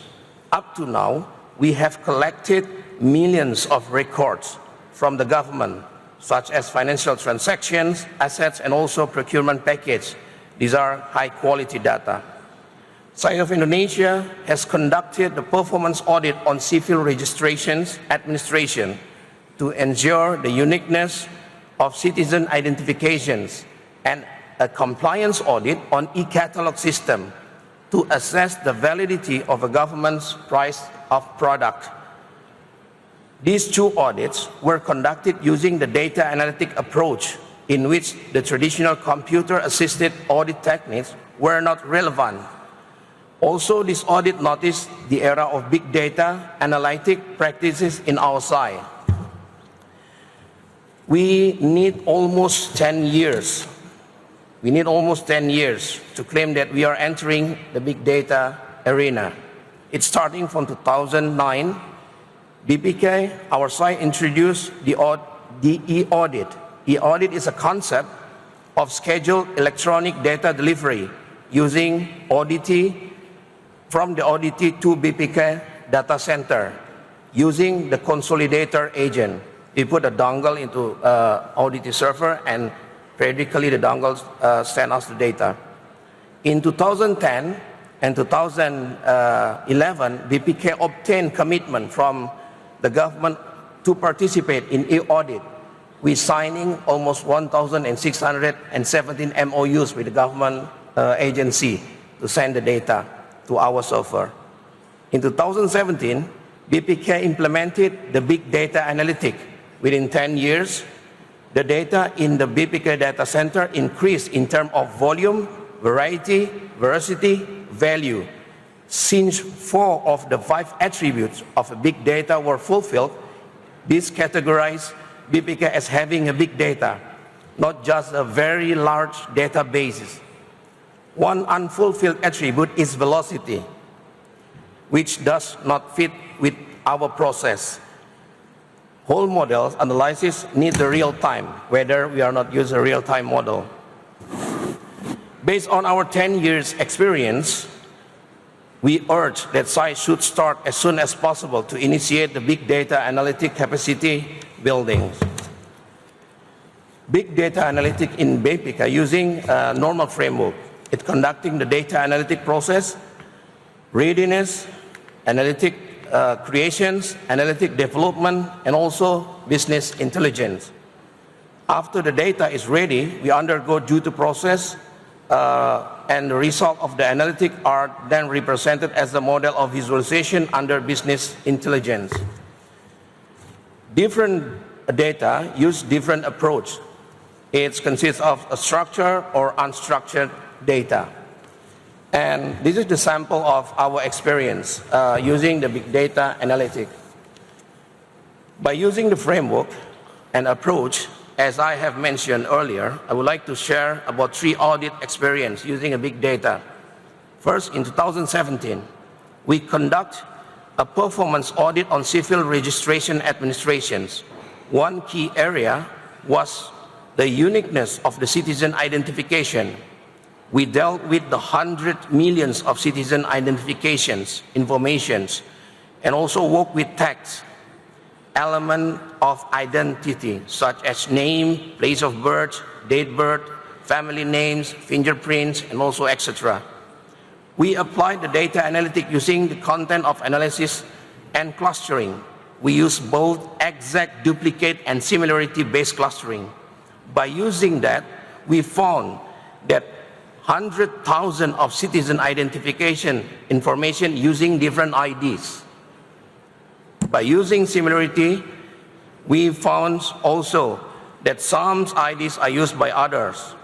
Up to now, we have collected millions of records from the government, such as financial transactions, assets, and also procurement package. These are high-quality data. SAI of Indonesia has conducted the performance audit on civil registrations administration to ensure the uniqueness of citizen identifications and a compliance audit on e-catalog system to assess the validity of a government's price of product. These two audits were conducted using the data analytic approach, in which the traditional computer-assisted audit techniques were not relevant. Also, this audit noticed the era of big data analytic practices in our SAI. We need almost 10 years. We need almost 10 years to claim that we are entering the big data arena. It's starting from 2009. BPK, our SAI, introduced the e-audit. E-audit is a concept of scheduled electronic data delivery using ODT from the ODT to BPK data center using the consolidator agent. We put a dongle into ODT server and periodically the dongles send us the data. In 2010 and 2011, BPK obtained commitment from the government to participate in e-audit. We're signing almost 1,617 MOUs with the government agency to send the data to our server. In 2017, BPK implemented the big data analytic. Within 10 years, the data in the BPK data center increased in terms of volume, variety, veracity, value. Since 4 of the 5 attributes of big data were fulfilled, this categorized BPK as having a big data, not just a very large database. One unfulfilled attribute is velocity, which does not fit with our process. Whole models analysis need the real time, whether we are not using a real-time model. Based on our 10 years experience, we urge that SAI should start as soon as possible to initiate the big data analytic capacity building. Big data analytic in BPK using a normal framework. It's conducting the data analytic process, readiness, analytic creations, analytic development, and also business intelligence. After the data is ready, we undergo duty process, and the result of the analytic are then represented as the model of visualization under business intelligence. Different data use different approach. It consists of a structured or unstructured data. And this is the sample of our experience using the big data analytic. By using the framework and approach, as I have mentioned earlier, I would like to share about 3 audit experience using a big data. First, in 2017, we conduct a performance audit on civil registration administrations. One key area was the uniqueness of the citizen identification. We dealt with the 100 millions of citizen identifications, informations, and also work with tags, element of identity, such as name, place of birth, date birth, family names, fingerprints, and also etc. We applied the data analytic using the content of analysis and clustering. We use both exact duplicate and similarity-based clustering. By using that, we found that 100,000 of citizen identification information using different IDs. By using similarity, we found also that some IDs are used by others.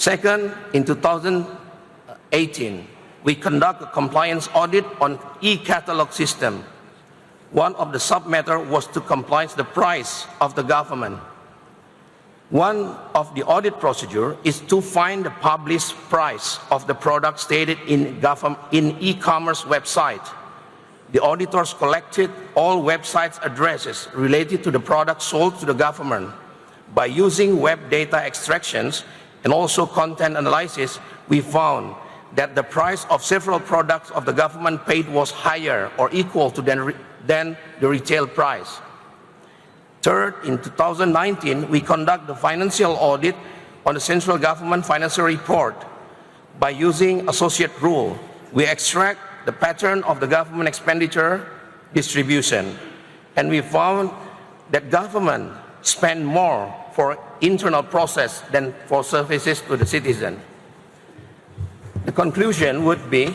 Second, in 2018, we conduct a compliance audit on e-catalog system. One of the sub-matter was to comply the price of the government. One of the audit procedure is to find the published price of the product stated in e-commerce website. The auditors collected all websites addresses related to the product sold to the government. By using web data extractions and also content analysis, we found that the price of several products of the government paid was higher or equal to than the retail price. Third, in 2019, we conduct the financial audit on the central government financial report. By using associate rule, we extract the pattern of the government expenditure distribution, and we found that government spend more for internal process than for services to the citizen. The conclusion would be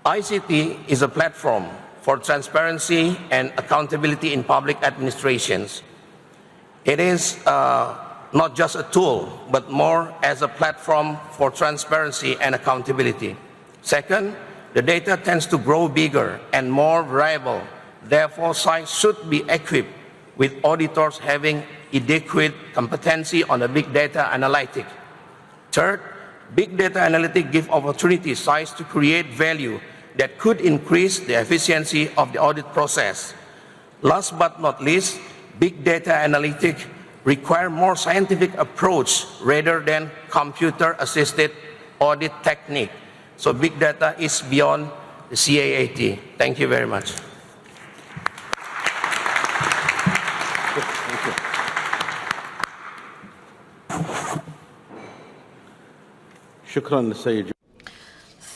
ICT is a platform for transparency and accountability in public administrations. It is not just a tool, but more as a platform for transparency and accountability. Second, the data tends to grow bigger and more variable. Therefore, sites should be equipped with auditors having adequate competency on the big data analytics. Third, big data analytics give opportunity sites to create value that could increase the efficiency of the audit process. Last but not least, big data analytics require more scientific approach rather than computer-assisted audit technique. So big data is beyond the CAAT. Thank you very much. شكرا سيد.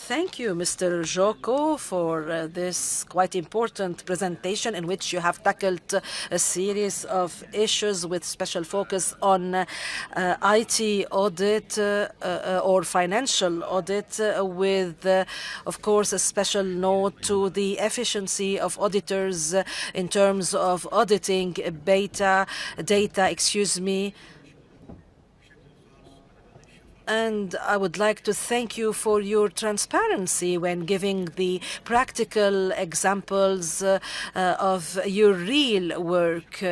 Thank you, Mr. Joko, for this quite important presentation in which you have tackled a series of issues with special focus on IT audit or financial audit with, of course, a special note to the efficiency of auditors in terms of auditing data, And I would like to thank you for your transparency when giving the practical examples of your real work.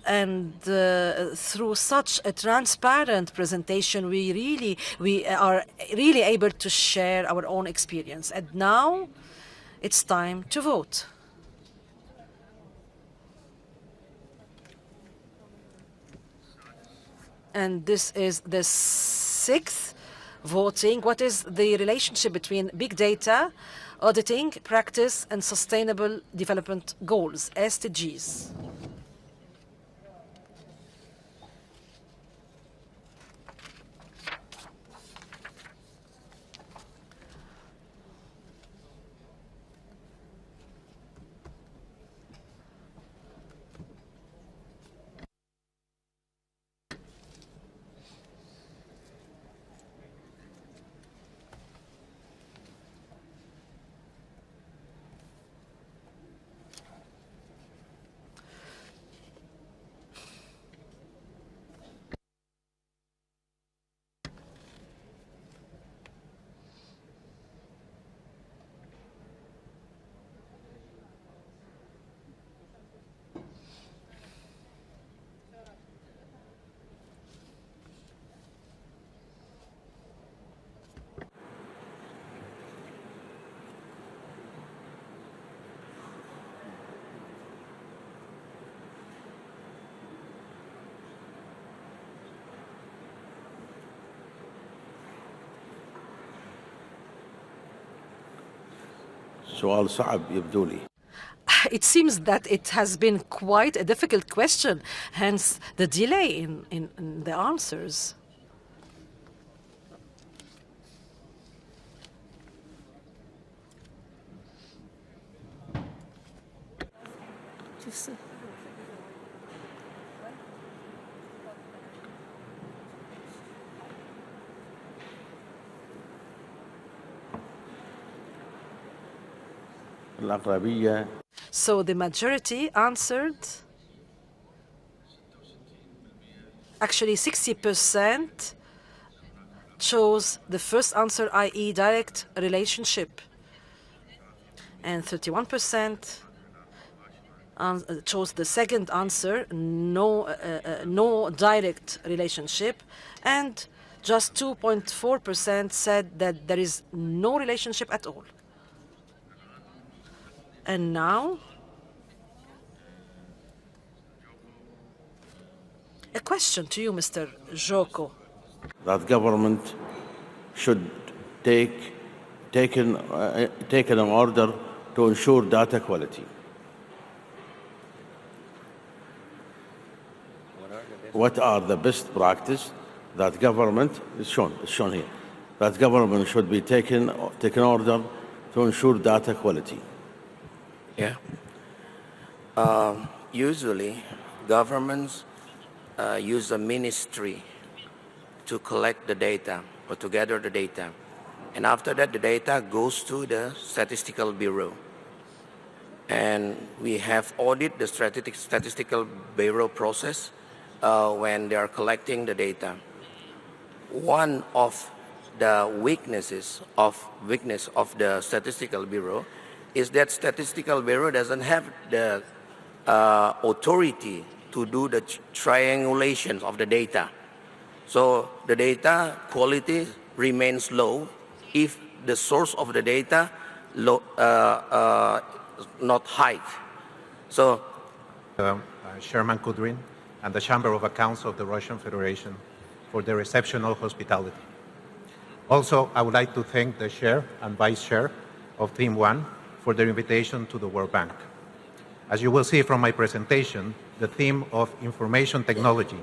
And through such a transparent presentation, we are really able to share our own experience. And now it's time to vote. And this is the sixth voting. What is the relationship between big data, auditing, practice, and sustainable development goals, SDGs? سؤال صعب يبدو لي. It seems that it has been quite a difficult question, hence the delay in the answers. الأغلبية. So the majority answered Actually, 60% chose the first answer, i.e. direct relationship, and 31% chose the second answer, no direct relationship, and just 2.4% said that there is no relationship at all. And now, a question to you, Mr. Joko. That government should take an order to ensure data quality. What are the best practice that government is shown here? That government should be taken order to ensure data quality. Yeah. Usually, governments use a ministry to collect the data or to gather the data. And after that, the data goes to the Statistical Bureau. And we have audited the Statistical Bureau process when they are collecting the data. One of the weakness of the Statistical Bureau is that Statistical Bureau doesn't have the authority to do the triangulation of the data. So the data quality remains low if the source of the data not high. So, Chairman Kudrin and the Chamber of Accounts of the Russian Federation for their exceptional hospitality. Also, I would like to thank the Chair and Vice Chair of Team 1 for their invitation to the World Bank. As you will see from my presentation, the theme of information technology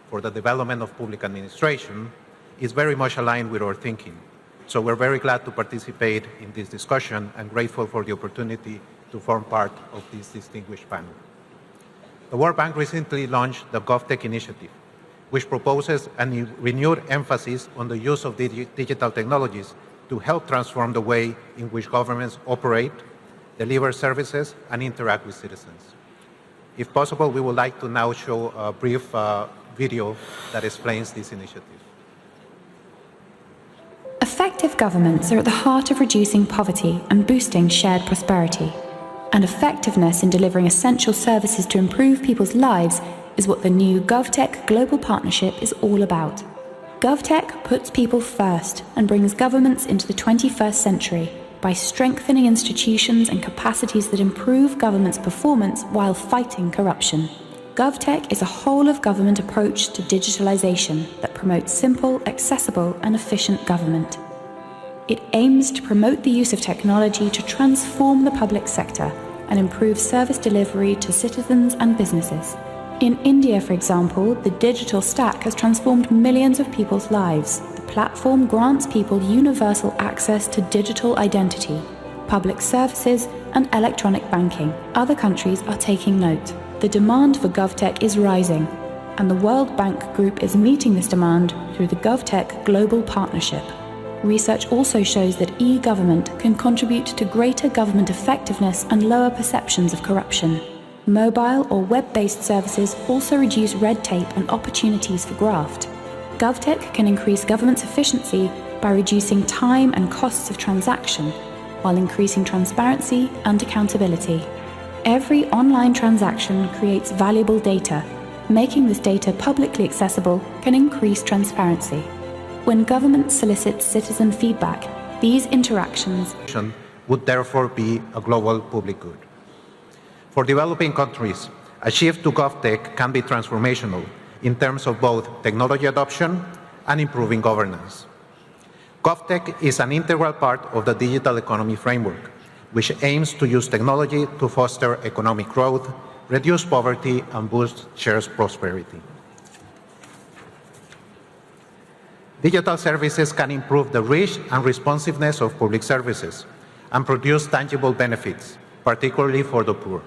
for the development of public administration is very much aligned with our thinking. So we're very glad to participate in this discussion and grateful for the opportunity to form part of this distinguished panel. The World Bank recently launched the GovTech initiative, which proposes a renewed emphasis on the use of digital technologies to help transform the way in which governments operate, deliver services, and interact with citizens. If possible, we would like to now show a brief video that explains this initiative. Effective governments are at the heart of reducing poverty and boosting shared prosperity. And effectiveness in delivering essential services to improve people's lives is what the new GovTech Global Partnership is all about. GovTech puts people first and brings governments into the 21st century by strengthening institutions and capacities that improve government's performance while fighting corruption. GovTech is a whole-of-government approach to digitalization that promotes simple, accessible, and efficient government. It aims to promote the use of technology to transform the public sector and improve service delivery to citizens and businesses. In India, for example, the digital stack has transformed millions of people's lives. The platform grants people universal access to digital identity, public services, and electronic banking. Other countries are taking note. The demand for GovTech is rising, and the World Bank Group is meeting this demand through the GovTech Global Partnership. Research also shows that e-government can contribute to greater government effectiveness and lower perceptions of corruption. Mobile or web-based services also reduce red tape and opportunities for graft. GovTech can increase government's efficiency by reducing time and costs of transaction, while increasing transparency and accountability. Every online transaction creates valuable data. Making this data publicly accessible can increase transparency. When government solicits citizen feedback, these interactions would therefore be a global public good. For developing countries, a shift to GovTech can be transformational in terms of both technology adoption and improving governance. GovTech is an integral part of the digital economy framework, which aims to use technology to foster economic growth, reduce poverty, and boost shared prosperity. Digital services can improve the reach and responsiveness of public services and produce tangible benefits, particularly for the poor.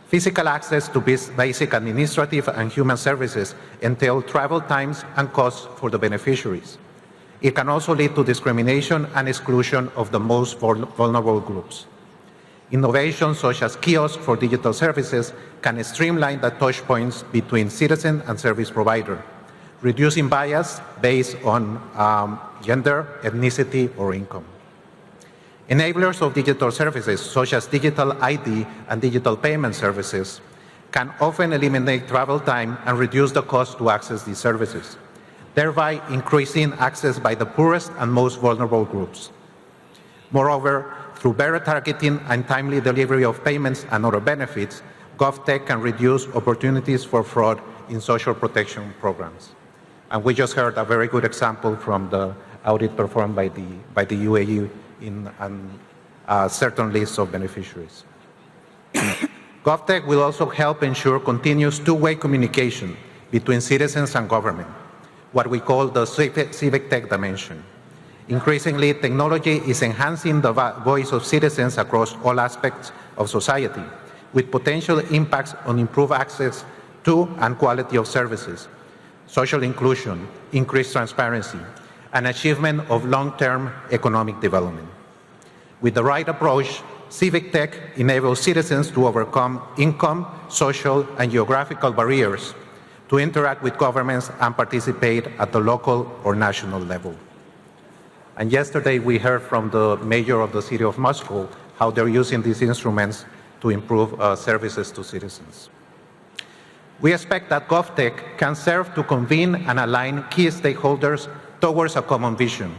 Physical access to basic administrative and human services entail travel times and costs for the beneficiaries. It can also lead to discrimination and exclusion of the most vulnerable groups. Innovations such as kiosks for digital services can streamline the touch points between citizen and service provider, reducing bias based on gender, ethnicity, or income. Enablers of digital services, such as digital ID and digital payment services, can often eliminate travel time and reduce the cost to access these services, thereby increasing access by the poorest and most vulnerable groups. Moreover, through better targeting and timely delivery of payments and other benefits, GovTech can reduce opportunities for fraud in social protection programs. And we just heard a very good example from the audit performed by the UAE in certain lists of beneficiaries. GovTech will also help ensure continuous two-way communication between citizens and government, what we call the civic tech dimension. Increasingly, technology is enhancing the voice of citizens across all aspects of society, with potential impacts on improved access to and quality of services, social inclusion, increased transparency, and achievement of long-term economic development. With the right approach, civic tech enables citizens to overcome income, social, and geographical barriers to interact with governments and participate at the local or national level. And yesterday we heard from the mayor of the city of Moscow how they're using these instruments to improve services to citizens. We expect that GovTech can serve to convene and align key stakeholders towards a common vision.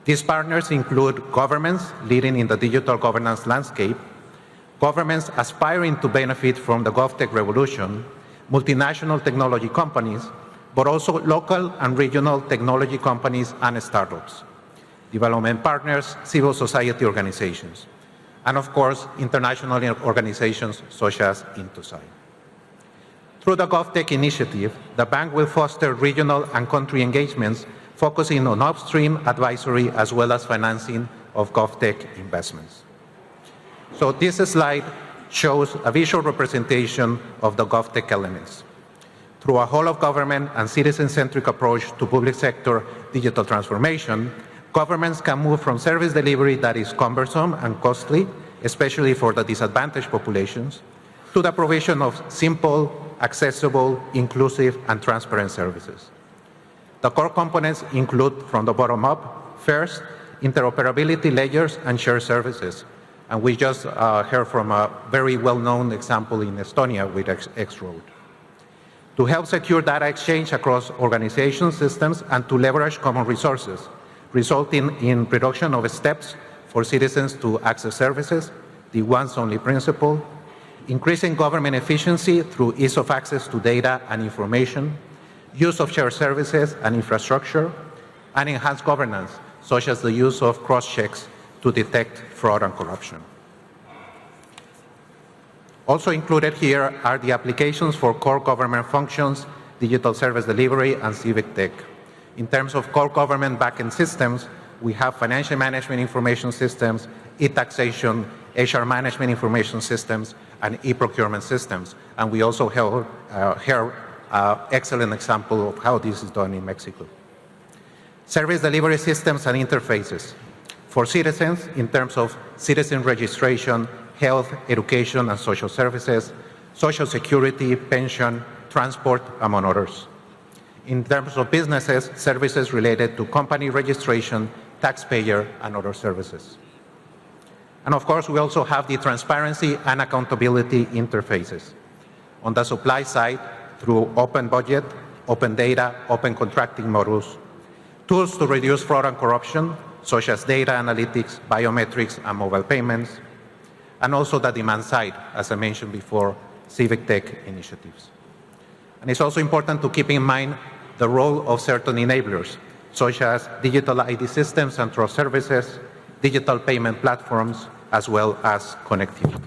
These partners include governments leading in the digital governance landscape, governments aspiring to benefit from the GovTech revolution, multinational technology companies, but also local and regional technology companies and startups, development partners, civil society organizations, and of course, international organizations such as intosai. Through the GovTech initiative, the bank will foster regional and country engagements focusing on upstream advisory as well as financing of GovTech investments. So this slide shows a visual representation of the GovTech elements. Through a whole of government and citizen-centric approach to public sector digital transformation, governments can move from service delivery that is cumbersome and costly, especially for the disadvantaged populations, to the provision of simple, accessible, inclusive, and transparent services. The core components include, from the bottom up, first, interoperability layers and shared services. And we just heard from a very well-known example in Estonia with X-Road. To help secure data exchange across organization systems and to leverage common resources, resulting in reduction of steps for citizens to access services, the once-only principle, increasing government efficiency through ease of access to data and information, use of shared services and infrastructure, and enhanced governance, such as the use of cross-checks to detect fraud and corruption. Also included here are the applications for core government functions, digital service delivery, and civic tech. In terms of core government backend systems, we have financial management information systems, e-taxation, HR management information systems, and e-procurement systems. And we also heard excellent example of how this is done in Mexico. Service delivery systems and interfaces for citizens in terms of citizen registration, health, education, and social services, social security, pension, transport, among others. In terms of businesses, services related to company registration, taxpayer, and other services. And of course, we also have the transparency and accountability interfaces. On the supply side, through open budget, open data, open contracting models, tools to reduce fraud and corruption, such as data analytics, biometrics, and mobile payments, and also the demand side, as I mentioned before, civic tech initiatives. And it's also important to keep in mind the role of certain enablers, such as digital ID systems and trust services, digital payment platforms, as well as connectivity.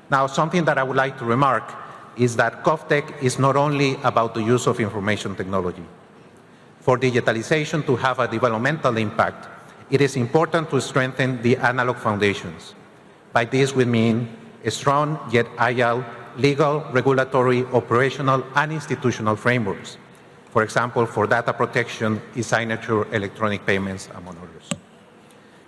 Now, something that I would like to remark is that GovTech is not only about the use of information technology. For digitalization to have a developmental impact, it is important to strengthen the analog foundations. By this we mean a strong yet agile legal, regulatory, operational, and institutional frameworks. For example, for data protection, e-signature, electronic payments, among others.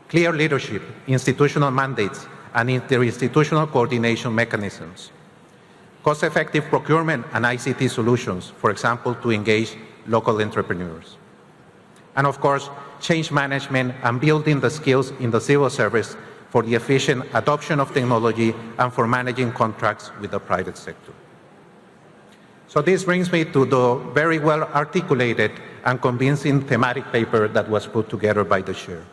Clear leadership, institutional mandates, and interinstitutional coordination mechanisms. cost-effective procurement and ICT solutions, for example, to engage local entrepreneurs. And of course, change management and building the skills in the civil service for the efficient adoption of technology and for managing contracts with the private sector. So this brings me to the very well articulated and convincing thematic paper that was put together by the chair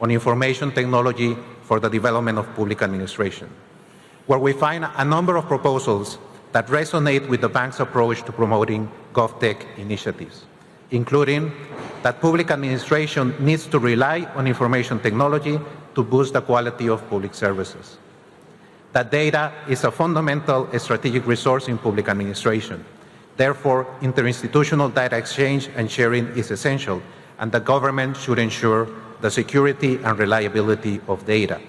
on information technology for the development of public administration, where we find a number of proposals that resonate with the bank's approach to promoting GovTech initiatives, including that public administration needs to rely on information technology to boost the quality of public services, that data is a fundamental strategic resource in public administration. Therefore, interinstitutional data exchange and sharing is essential, and the government should ensure the security and reliability of data.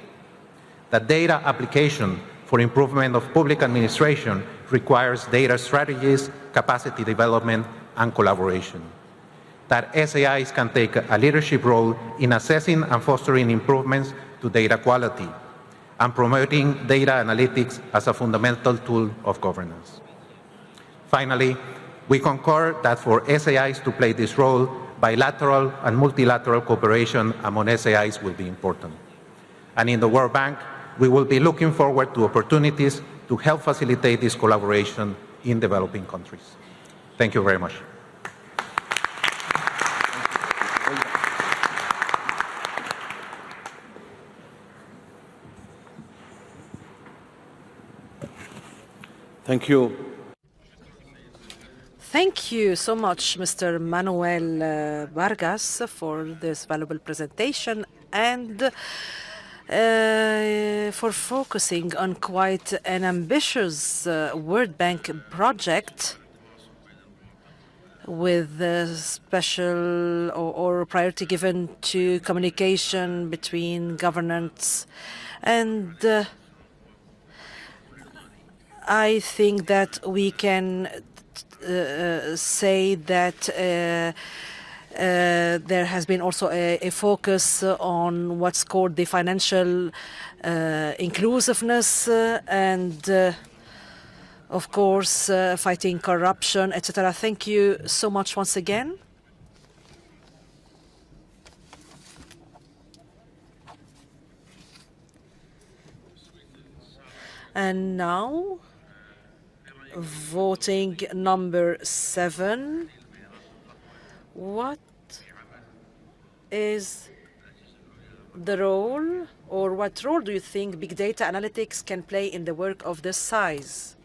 That data application for improvement of public administration requires data strategies, capacity development, and collaboration. That SAIs can take a leadership role in assessing and fostering improvements to data quality and promoting data analytics as a fundamental tool of governance. Finally, we concur that for SAIs to play this role, bilateral and multilateral cooperation among SAIs will be important. And in the World Bank, we will be looking forward to opportunities to help facilitate this collaboration in developing countries. Thank you very much. Thank you. Thank you so much, Mr. Manuel Vargas, for this valuable presentation and for focusing on quite an ambitious World Bank project with special or priority given to communication between governments. And I think that we can say that there has been also a focus on what's called the financial inclusiveness and of course fighting corruption, etc. Thank you so much once again. And now voting number 7. What is the role, or what role do you think big data analytics can play in the work of this size?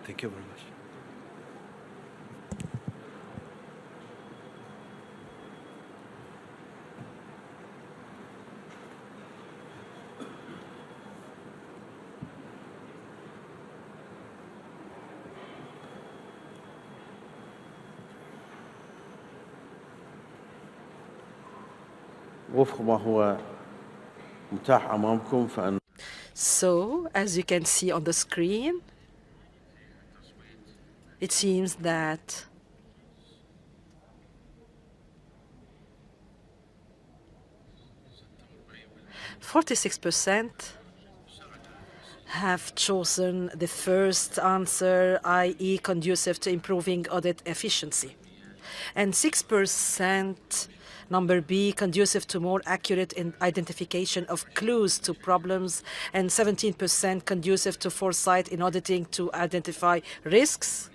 Thank you very much. وفق ما هو متاح أمامكم فأن So, as you can see on the screen, it seems that %46 have chosen the first answer, i.e. conducive to improving audit efficiency, and 6% number B, conducive to more accurate identification of clues to problems, and 17% conducive to foresight in auditing to identify risks.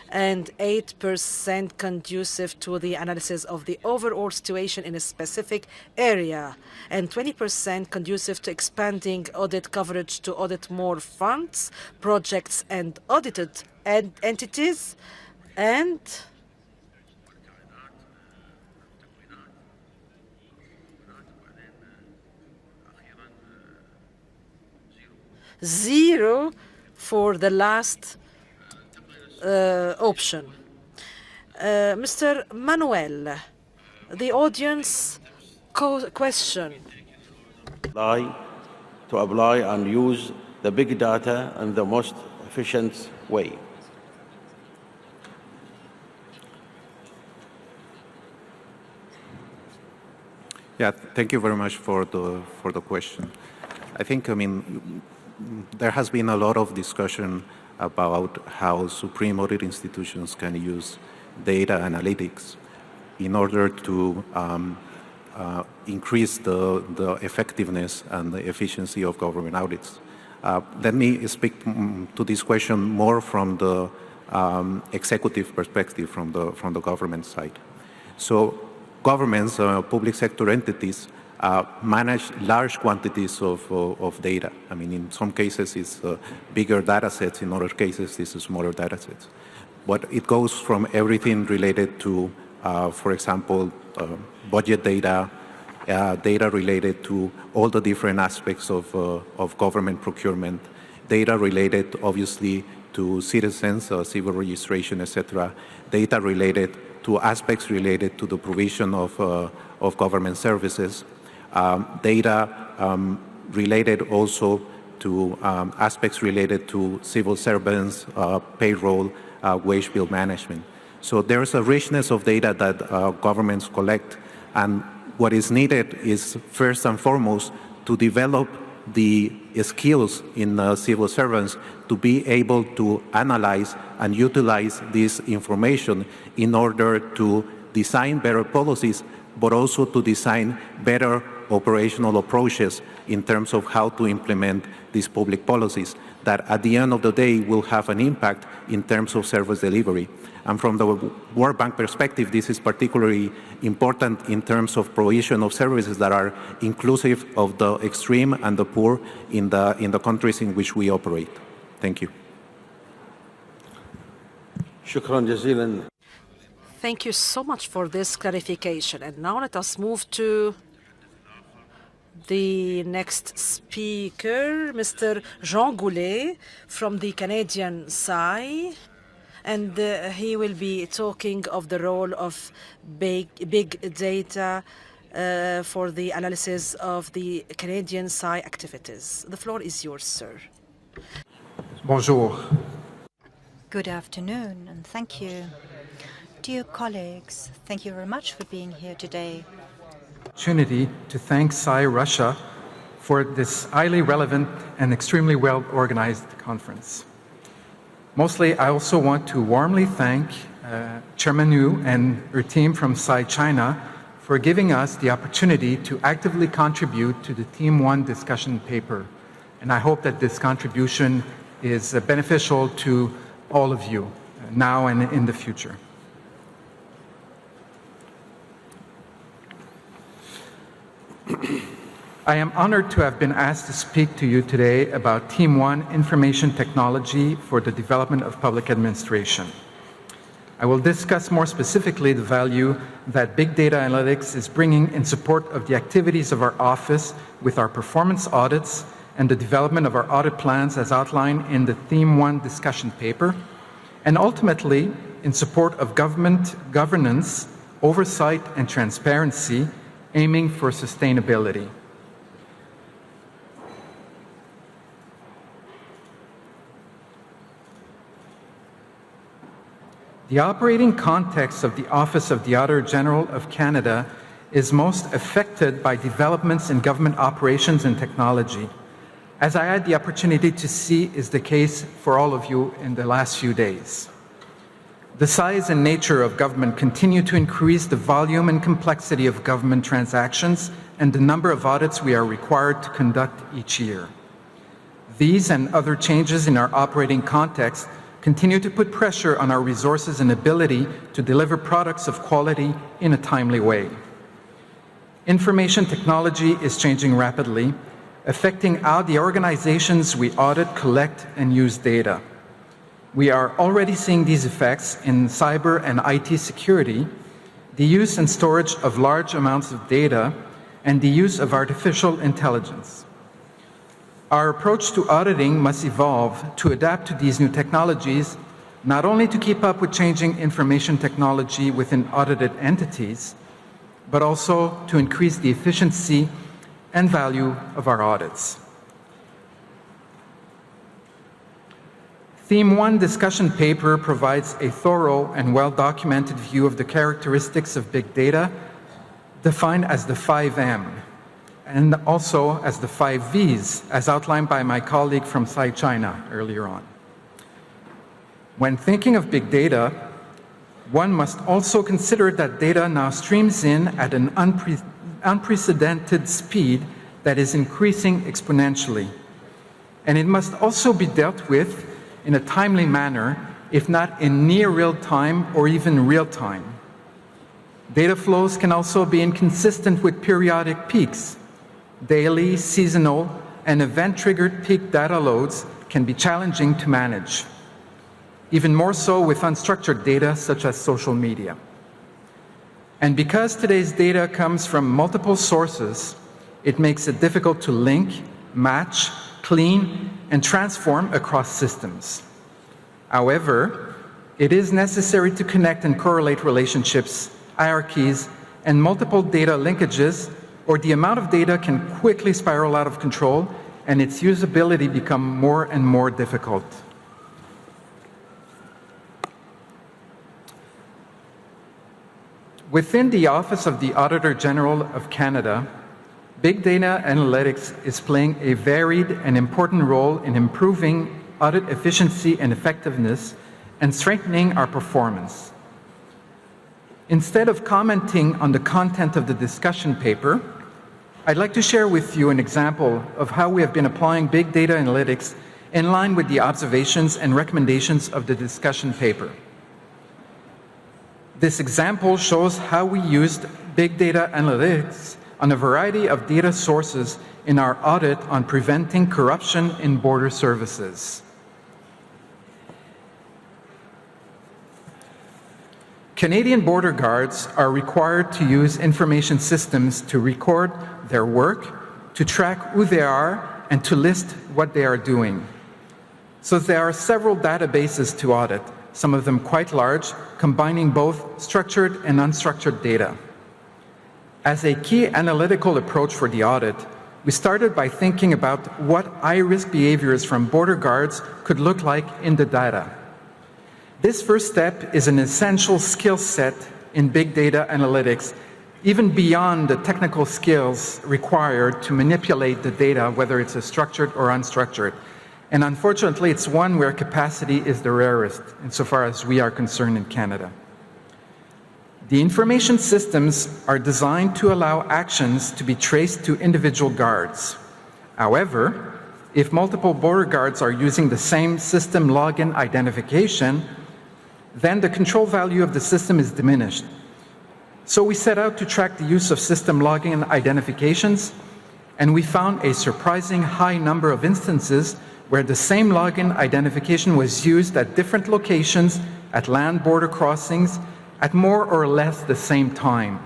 and 8% conducive to the analysis of the overall situation in a specific area, and 20% conducive to expanding audit coverage to audit more funds, projects, and audited entities, and 0 for the last option. Mr. Manuel, the audience question. To apply and use the big data in the most efficient way. Yeah, thank you very much for the question. I think, there has been a lot of discussion about how supreme audit institutions can use data analytics in order to increase the effectiveness and the efficiency of government audits. Let me speak to this question more from the executive perspective, from the government side. So governments, public sector entities, manage large quantities of data. In some cases it's bigger data sets, in other cases it's smaller data sets. But it goes from everything related to, for example, budget data, data related to all the different aspects of government procurement, data related obviously to citizens, civil registration, etc., data related to aspects related to the provision of government services, data related also to aspects related to civil servants, payroll, wage bill management. So there's a richness of data that governments collect, and what is needed is first and foremost to develop the skills in civil servants to be able to analyze and utilize this information in order to design better policies, but also to design better operational approaches in terms of how to implement these public policies that at the end of the day will have an impact in terms of service delivery. And from the World Bank perspective, this is particularly important in terms of provision of services that are inclusive of the extreme and the poor in the countries in which we operate. Thank you. Shukran jazilan. Thank you so much for this clarification. And now let us move to the next speaker, Mr. Jean Goulet from the Canadian side. And he will be talking of the role of big data for the analysis of the Canadian side activities. The floor is yours, sir. Bonjour. Good afternoon, and thank you. Dear colleagues, thank you very much for being here today. Opportunity to thank SAI Russia for this highly relevant and extremely well-organized conference. Mostly, I also want to warmly thank Chairman Yu and her team from SAI China for giving us the opportunity to actively contribute to the Team 1 discussion paper. And I hope that this contribution is beneficial to all of you now and in the future. I am honored to have been asked to speak to you today about Team 1 Information Technology for the Development of Public Administration. I will discuss more specifically the value that big data analytics is bringing in support of the activities of our office with our performance audits and the development of our audit plans as outlined in the Theme 1 discussion paper, and ultimately in support of government governance, oversight, and transparency, aiming for sustainability. The operating context of the Office of the Auditor General of Canada is most affected by developments in government operations and technology, as I had the opportunity to see is the case for all of you in the last few days. The size and nature of government continue to increase the volume and complexity of government transactions and the number of audits we are required to conduct each year. These and other changes in our operating context continue to put pressure on our resources and ability to deliver products of quality in a timely way. Information technology is changing rapidly, affecting how the organizations we audit collect and use data. We are already seeing these effects in cyber and IT security, the use and storage of large amounts of data, and the use of artificial intelligence. Our approach to auditing must evolve to adapt to these new technologies, not only to keep up with changing information technology within audited entities, but also to increase the efficiency and value of our audits. Theme 1 discussion paper provides a thorough and well-documented view of the characteristics of big data, defined as the 5M, and also as the 5 Vs, as outlined by my colleague from SAI China earlier on. When thinking of big data, one must also consider that data now streams in at an unprecedented speed that is increasing exponentially. And it must also be dealt with in a timely manner, if not in near real time or even real time. Data flows can also be inconsistent with periodic peaks. Daily, seasonal, and event-triggered peak data loads can be challenging to manage, even more so with unstructured data such as social media. And because today's data comes from multiple sources, it makes it difficult to link, match, clean, and transform across systems. However, it is necessary to connect and correlate relationships, hierarchies, and multiple data linkages, or the amount of data can quickly spiral out of control and its usability become more and more difficult. Within the Office of the Auditor General of Canada, big data analytics is playing a varied and important role in improving audit efficiency and effectiveness and strengthening our performance. Instead of commenting on the content of the discussion paper, I'd like to share with you an example of how we have been applying big data analytics in line with the observations and recommendations of the discussion paper. This example shows how we used big data analytics on a variety of data sources in our audit on preventing corruption in border services. Canadian border guards are required to use information systems to record their work, to track who they are, and to list what they are doing. So there are several databases to audit, some of them quite large, combining both structured and unstructured data. As a key analytical approach for the audit, we started by thinking about what high-risk behaviors from border guards could look like in the data. This first step is an essential skill set in big data analytics, even beyond the technical skills required to manipulate the data, whether it's structured or unstructured. And unfortunately, it's one where capacity is the rarest, insofar as we are concerned in Canada. The information systems are designed to allow actions to be traced to individual guards. However, if multiple border guards are using the same system login identification, then the control value of the system is diminished. So we set out to track the use of system login identifications, and we found a surprising high number of instances where the same login identification was used at different locations, at land border crossings, at more or less the same time.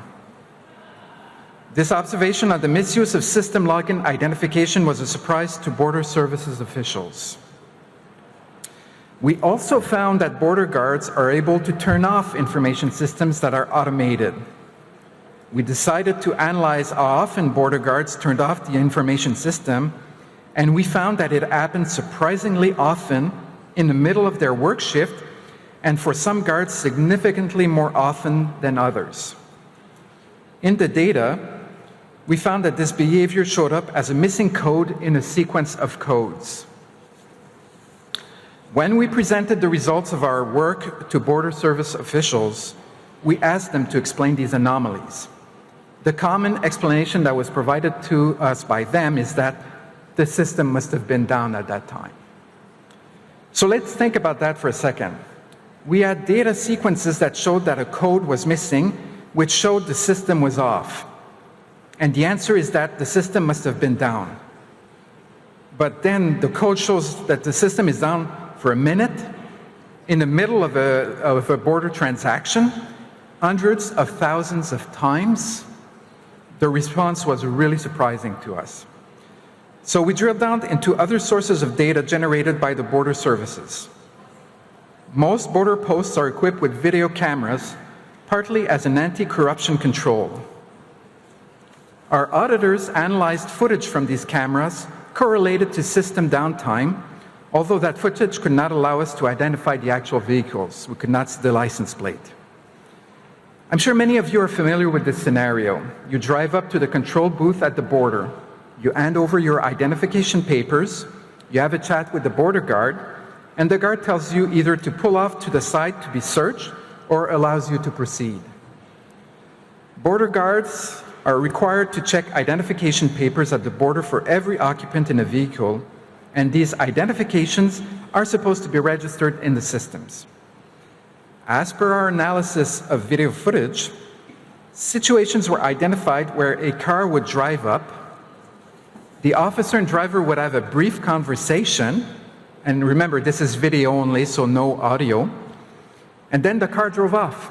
This observation on the misuse of system login identification was a surprise to border services officials. We also found that border guards are able to turn off information systems that are automated. We decided to analyze how often border guards turned off the information system, and we found that it happened surprisingly often in the middle of their work shift, and for some guards significantly more often than others. In the data, we found that this behavior showed up as a missing code in a sequence of codes. When we presented the results of our work to border service officials, we asked them to explain these anomalies. The common explanation that was provided to us by them is that the system must have been down at that time. So let's think about that for a second. We had data sequences that showed that a code was missing, which showed the system was off. And the answer is that the system must have been down. But then the code shows that the system is down for a minute, in the middle of a border transaction, hundreds of thousands of times. The response was really surprising to us. So we drilled down into other sources of data generated by the border services. Most border posts are equipped with video cameras, partly as an anti-corruption control. Our auditors analyzed footage from these cameras correlated to system downtime, although that footage could not allow us to identify the actual vehicles. We could not see the license plate. I'm sure many of you are familiar with this scenario. You drive up to the control booth at the border. You hand over your identification papers, you have a chat with the border guard, and the guard tells you either to pull off to the side to be searched or allows you to proceed. Border guards are required to check identification papers at the border for every occupant in a vehicle, and these identifications are supposed to be registered in the systems. As per our analysis of video footage, situations were identified where a car would drive up, the officer and driver would have a brief conversation, and remember, this is video only, so no audio, and then the car drove off.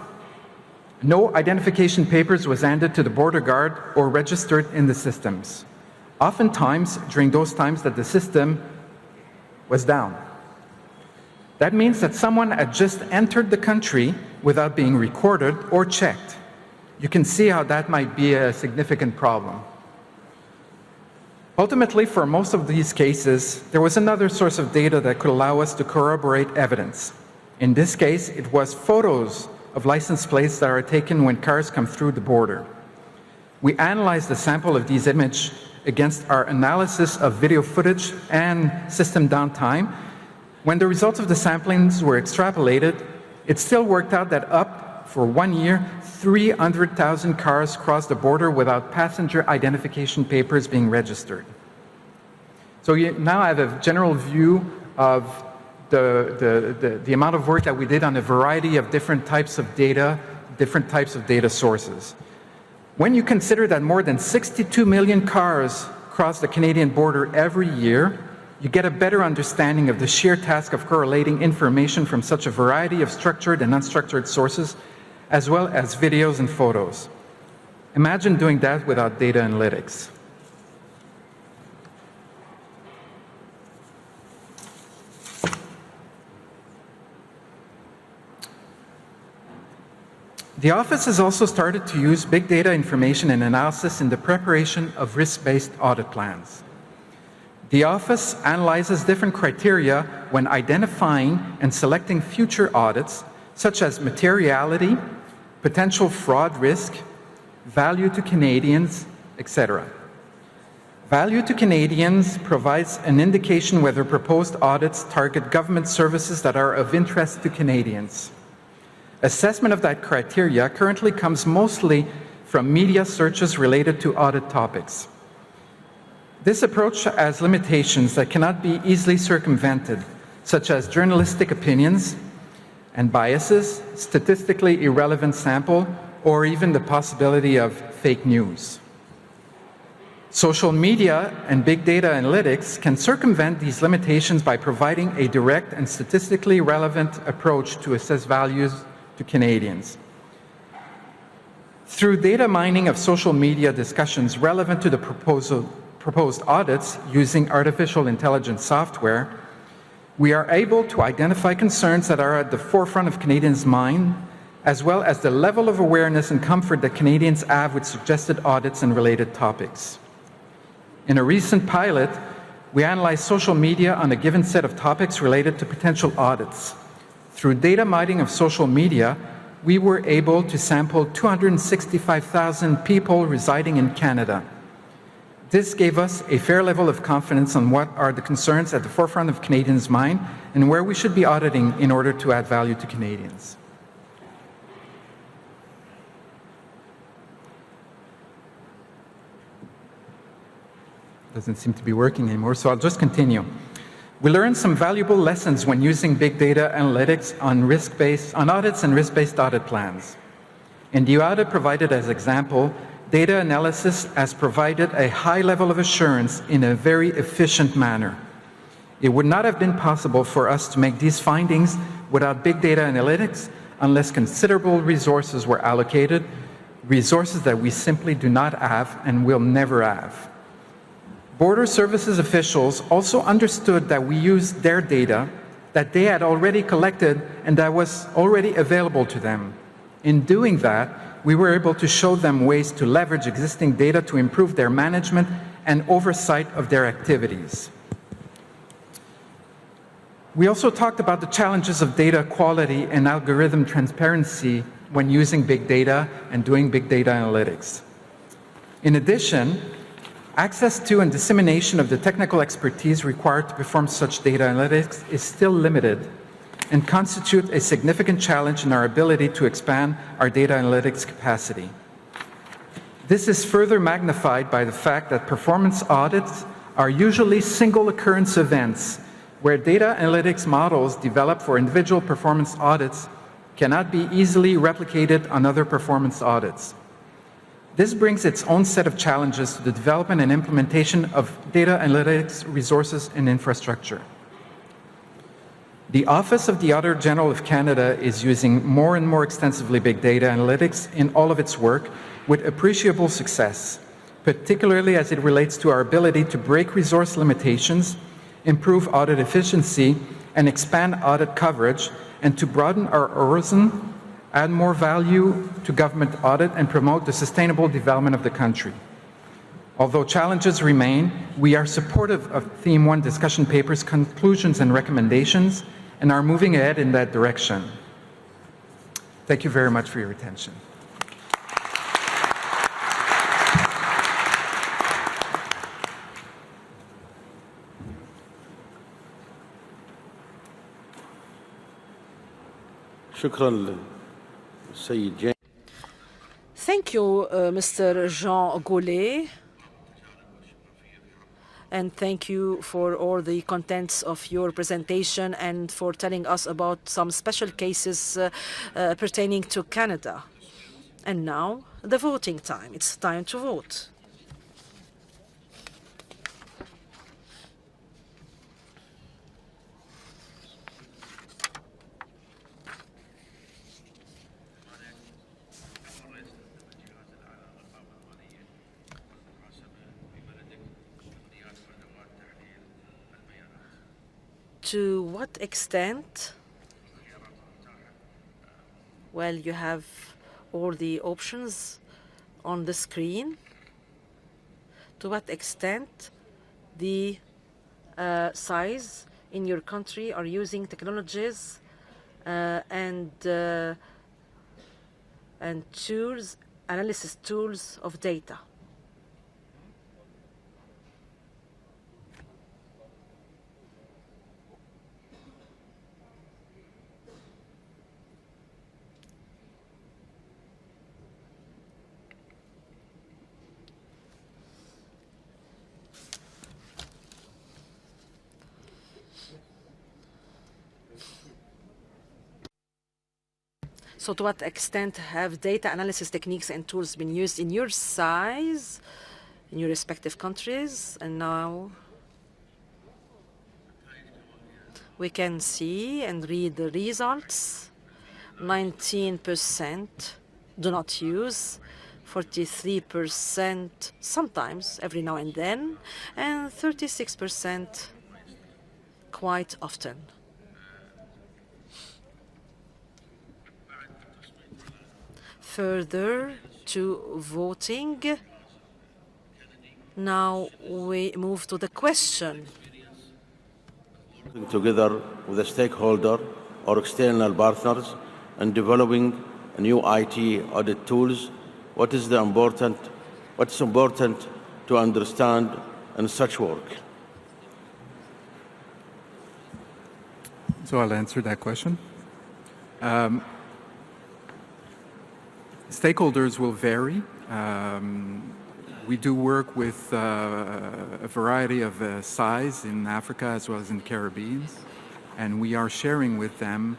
No identification papers was handed to the border guard or registered in the systems. Oftentimes, during those times that the system was down. That means that someone had just entered the country without being recorded or checked. You can see how that might be a significant problem. Ultimately, for most of these cases, there was another source of data that could allow us to corroborate evidence. In this case, it was photos of license plates that are taken when cars come through the border. We analyzed a sample of these images against our analysis of video footage and system downtime. When the results of the samplings were extrapolated, it still worked out that up for 1 year, 300,000 cars crossed the border without passenger identification papers being registered. So you now have a general view of the amount of work that we did on a variety of different types of data, different types of data sources. When you consider that more than 62 million cars cross the Canadian border every year, you get a better understanding of the sheer task of correlating information from such a variety of structured and unstructured sources, as well as videos and photos. Imagine doing that without data analytics. The office has also started to use big data information and analysis in the preparation of risk-based audit plans. The office analyzes different criteria when identifying and selecting future audits, such as materiality, potential fraud risk, value to Canadians, etc. Value to Canadians provides an indication whether proposed audits target government services that are of interest to Canadians. Assessment of that criteria currently comes mostly from media searches related to audit topics. This approach has limitations that cannot be easily circumvented, such as journalistic opinions and biases, statistically irrelevant sample, or even the possibility of fake news. Social media and big data analytics can circumvent these limitations by providing a direct and statistically relevant approach to assess values to Canadians. Through data mining of social media discussions relevant to the proposed audits using artificial intelligence software, we are able to identify concerns that are at the forefront of Canadians' mind, as well as the level of awareness and comfort that Canadians have with suggested audits and related topics. In a recent pilot, we analyzed social media on a given set of topics related to potential audits. Through data mining of social media, we were able to sample 265,000 people residing in Canada. This gave us a fair level of confidence on what are the concerns at the forefront of Canadians' mind and where we should be auditing in order to add value to Canadians. Doesn't seem to be working anymore, so I'll just continue. We learned some valuable lessons when using big data analytics on audits and risk-based audit plans. In the audit provided as example, data analysis has provided a high level of assurance in a very efficient manner. It would not have been possible for us to make these findings without big data analytics unless considerable resources were allocated, resources that we simply do not have and will never have. Border Services officials also understood that we used their data that they had already collected and that was already available to them. In doing that, we were able to show them ways to leverage existing data to improve their management and oversight of their activities. We also talked about the challenges of data quality and algorithm transparency when using big data and doing big data analytics. In addition, access to and dissemination of the technical expertise required to perform such data analytics is still limited and constitute a significant challenge in our ability to expand our data analytics capacity. This is further magnified by the fact that performance audits are usually single occurrence events where data analytics models developed for individual performance audits cannot be easily replicated on other performance audits. This brings its own set of challenges to the development and implementation of data analytics resources and infrastructure. The Office of the Auditor General of Canada is using more and more extensively big data analytics in all of its work with appreciable success, particularly as it relates to our ability to break resource limitations, improve audit efficiency, and expand audit coverage, and to broaden our horizon, add more value to government audit, and promote the sustainable development of the country. Although challenges remain, we are supportive of Theme 1 discussion paper's conclusions and recommendations and are moving ahead in that direction. Thank you very much for your attention. Thank you, Mr. Jean Goulet, and thank you for all the contents of your presentation and for telling us about some special cases pertaining to Canada. And now, the voting time. It's time to vote. To what extent? Well, you have all the options on the screen. To what extent the size in your country are using technologies and tools, analysis tools of data? So to what extent have data analysis techniques and tools been used in your size, in your respective countries? And now we can see and read the results. 19% do not use, 43% sometimes, every now and then, and 36% quite often. Further to voting. Now we move to the question. Together with the stakeholder or external partners and developing new IT audit tools, what's important to understand in such work? So I'll answer that question. Stakeholders will vary. We do work with a variety of SAIs in Africa as well as in the Caribbean, and we are sharing with them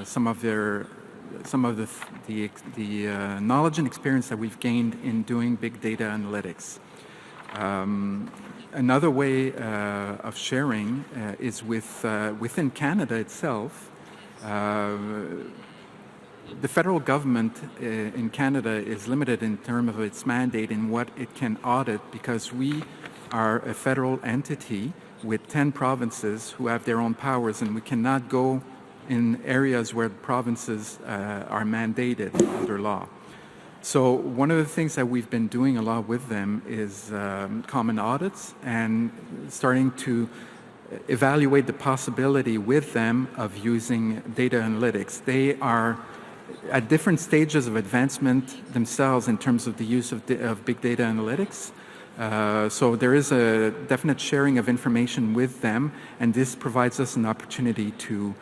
some of the knowledge and experience that we've gained in doing big data analytics. Another way of sharing is within Canada itself. The federal government in Canada is limited in terms of its mandate in what it can audit, because we are a federal entity with 10 provinces who have their own powers, and we cannot go in areas where the provinces are mandated under law. So one of the things that we've been doing a lot with them is common audits and starting to evaluate the possibility with them of using data analytics. They are at different stages of advancement themselves in terms of the use of big data analytics. So there is a definite sharing of information with them, and this provides us an opportunity to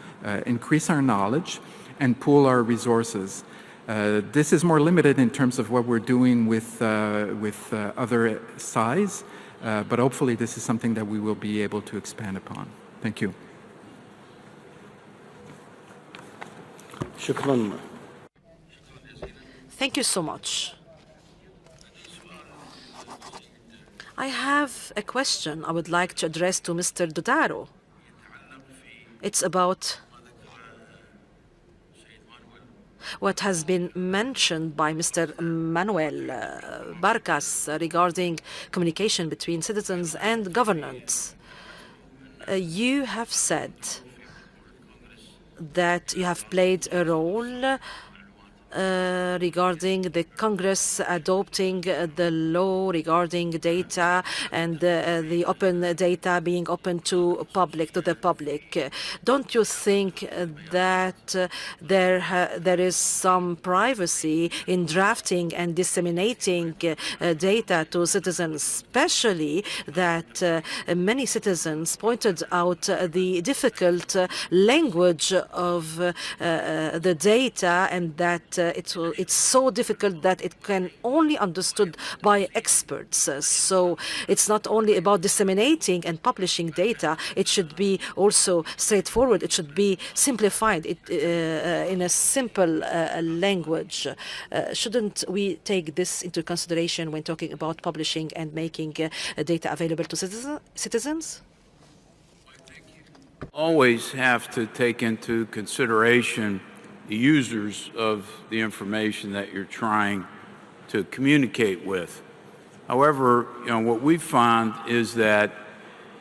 increase our knowledge and pool our resources. This is more limited in terms of what we're doing with other SAIs, but hopefully this is something that we will be able to expand upon. Thank you. Shukran. Thank you so much. I have a question I would like to address to Mr. Dodaro. It's about what has been mentioned by Mr. Manuel Barcas regarding communication between citizens and governments. You have said that you have played a role regarding the Congress adopting the law regarding data and the open data being open to the public. Don't you think that there is some privacy in drafting and disseminating data to citizens, especially that many citizens pointed out the difficult language of the data, and that it's so difficult that it can only understood by experts. So it's not only about disseminating and publishing data, it should be also straightforward, it should be simplified in a simple language. Shouldn't we take this into consideration when talking about publishing and making data available to citizens? Always have to take into consideration the users of the information that you're trying to communicate with. However, what we've found is that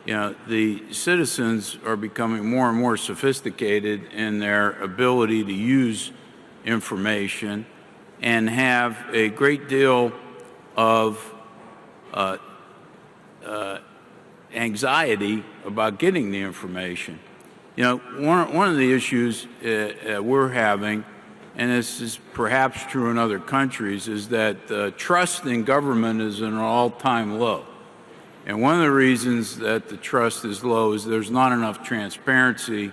the citizens are becoming more and more sophisticated in their ability to use information and have a great deal of anxiety about getting the information. One of the issues we're having, and this is perhaps true in other countries, is that trust in government is at an all-time low. And one of the reasons that the trust is low is there's not enough transparency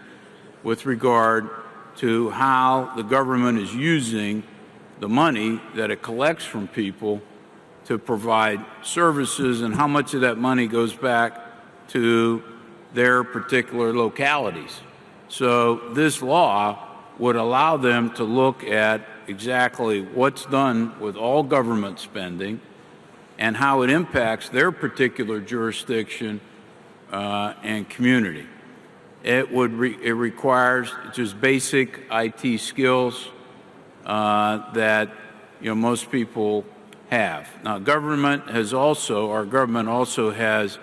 with regard to how the government is using the money that it collects from people to provide services, and how much of that money goes back to their particular localities. So this law would allow them to look at exactly what's done with all government spending and how it impacts their particular jurisdiction and community. It requires just basic IT skills that most people have. Now, our government also has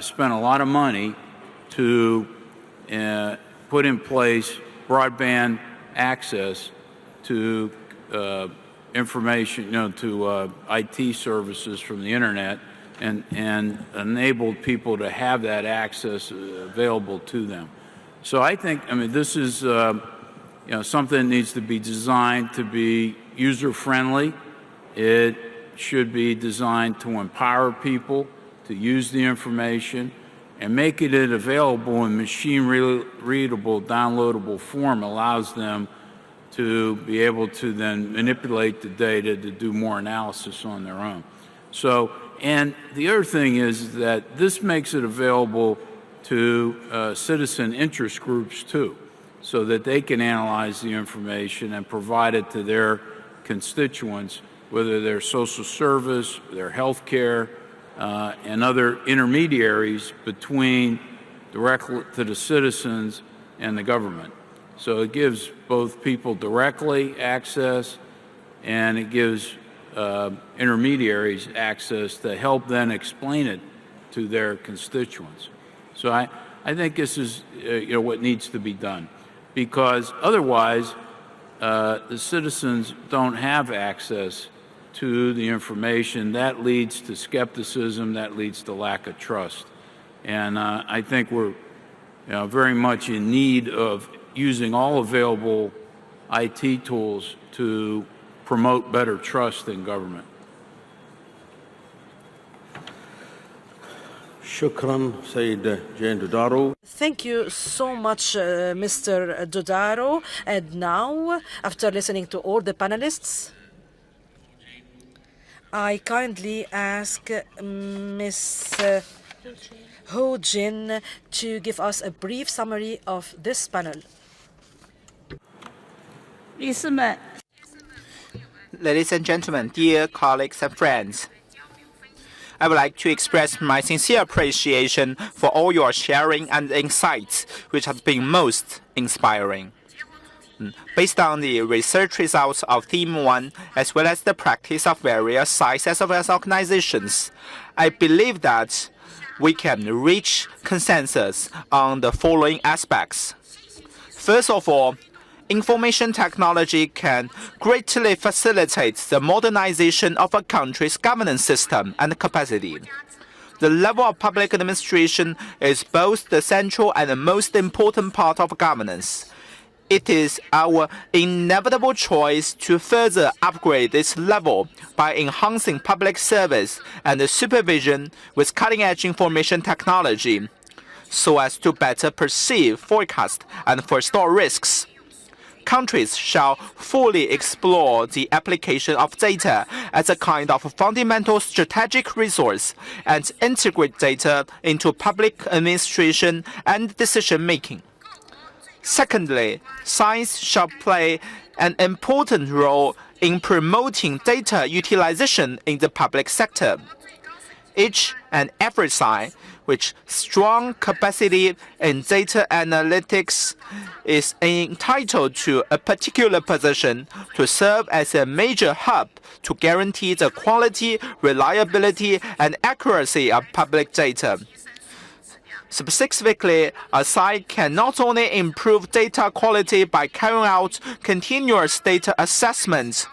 spent a lot of money to put in place broadband access to information, to IT services from the internet, and enabled people to have that access available to them. So I think, this is something that needs to be designed to be user-friendly. It should be designed to empower people to use the information, and making it available in machine-readable, downloadable form allows them to be able to then manipulate the data to do more analysis on their own. So, and the other thing is that this makes it available to citizen interest groups too, so that they can analyze the information and provide it to their constituents, whether they're social service, their health care, and other intermediaries between directly to the citizens and the government. So it gives both people directly access, and it gives intermediaries access to help then explain it to their constituents. So I think this is what needs to be done, because otherwise the citizens don't have access to the information. That leads to skepticism, that leads to lack of trust. And I think we're very much in need of using all available IT tools to promote better trust in government. Shukran, Sayyid Jane Dodaro. Thank you so much, Mr. Dodaro. And now, after listening to all the panelists, I kindly ask Ms. Ho Jin to give us a brief summary of this panel. 女士们 Ladies and gentlemen, dear colleagues and friends, I would like to express my sincere appreciation for all your sharing and insights, which has been most inspiring. Based on the research results of Theme 1, as well as the practice of various sizes of organizations, I believe that we can reach consensus on the following aspects. First of all, information technology can greatly facilitate the modernization of a country's governance system and capacity. The level of public administration is both the central and the most important part of governance. It is our inevitable choice to further upgrade this level by enhancing public service and supervision with cutting-edge information technology, so as to better perceive, forecast, and forestall risks. Countries shall fully explore the application of data as a kind of fundamental strategic resource and integrate data into public administration and decision-making. Secondly, science shall play an important role in promoting data utilization in the public sector. Each and every side with strong capacity in data analytics is entitled to a particular position to serve as a major hub to guarantee the quality, reliability, and accuracy of public data. Specifically, a site can not only improve data quality by carrying out continuous data assessments,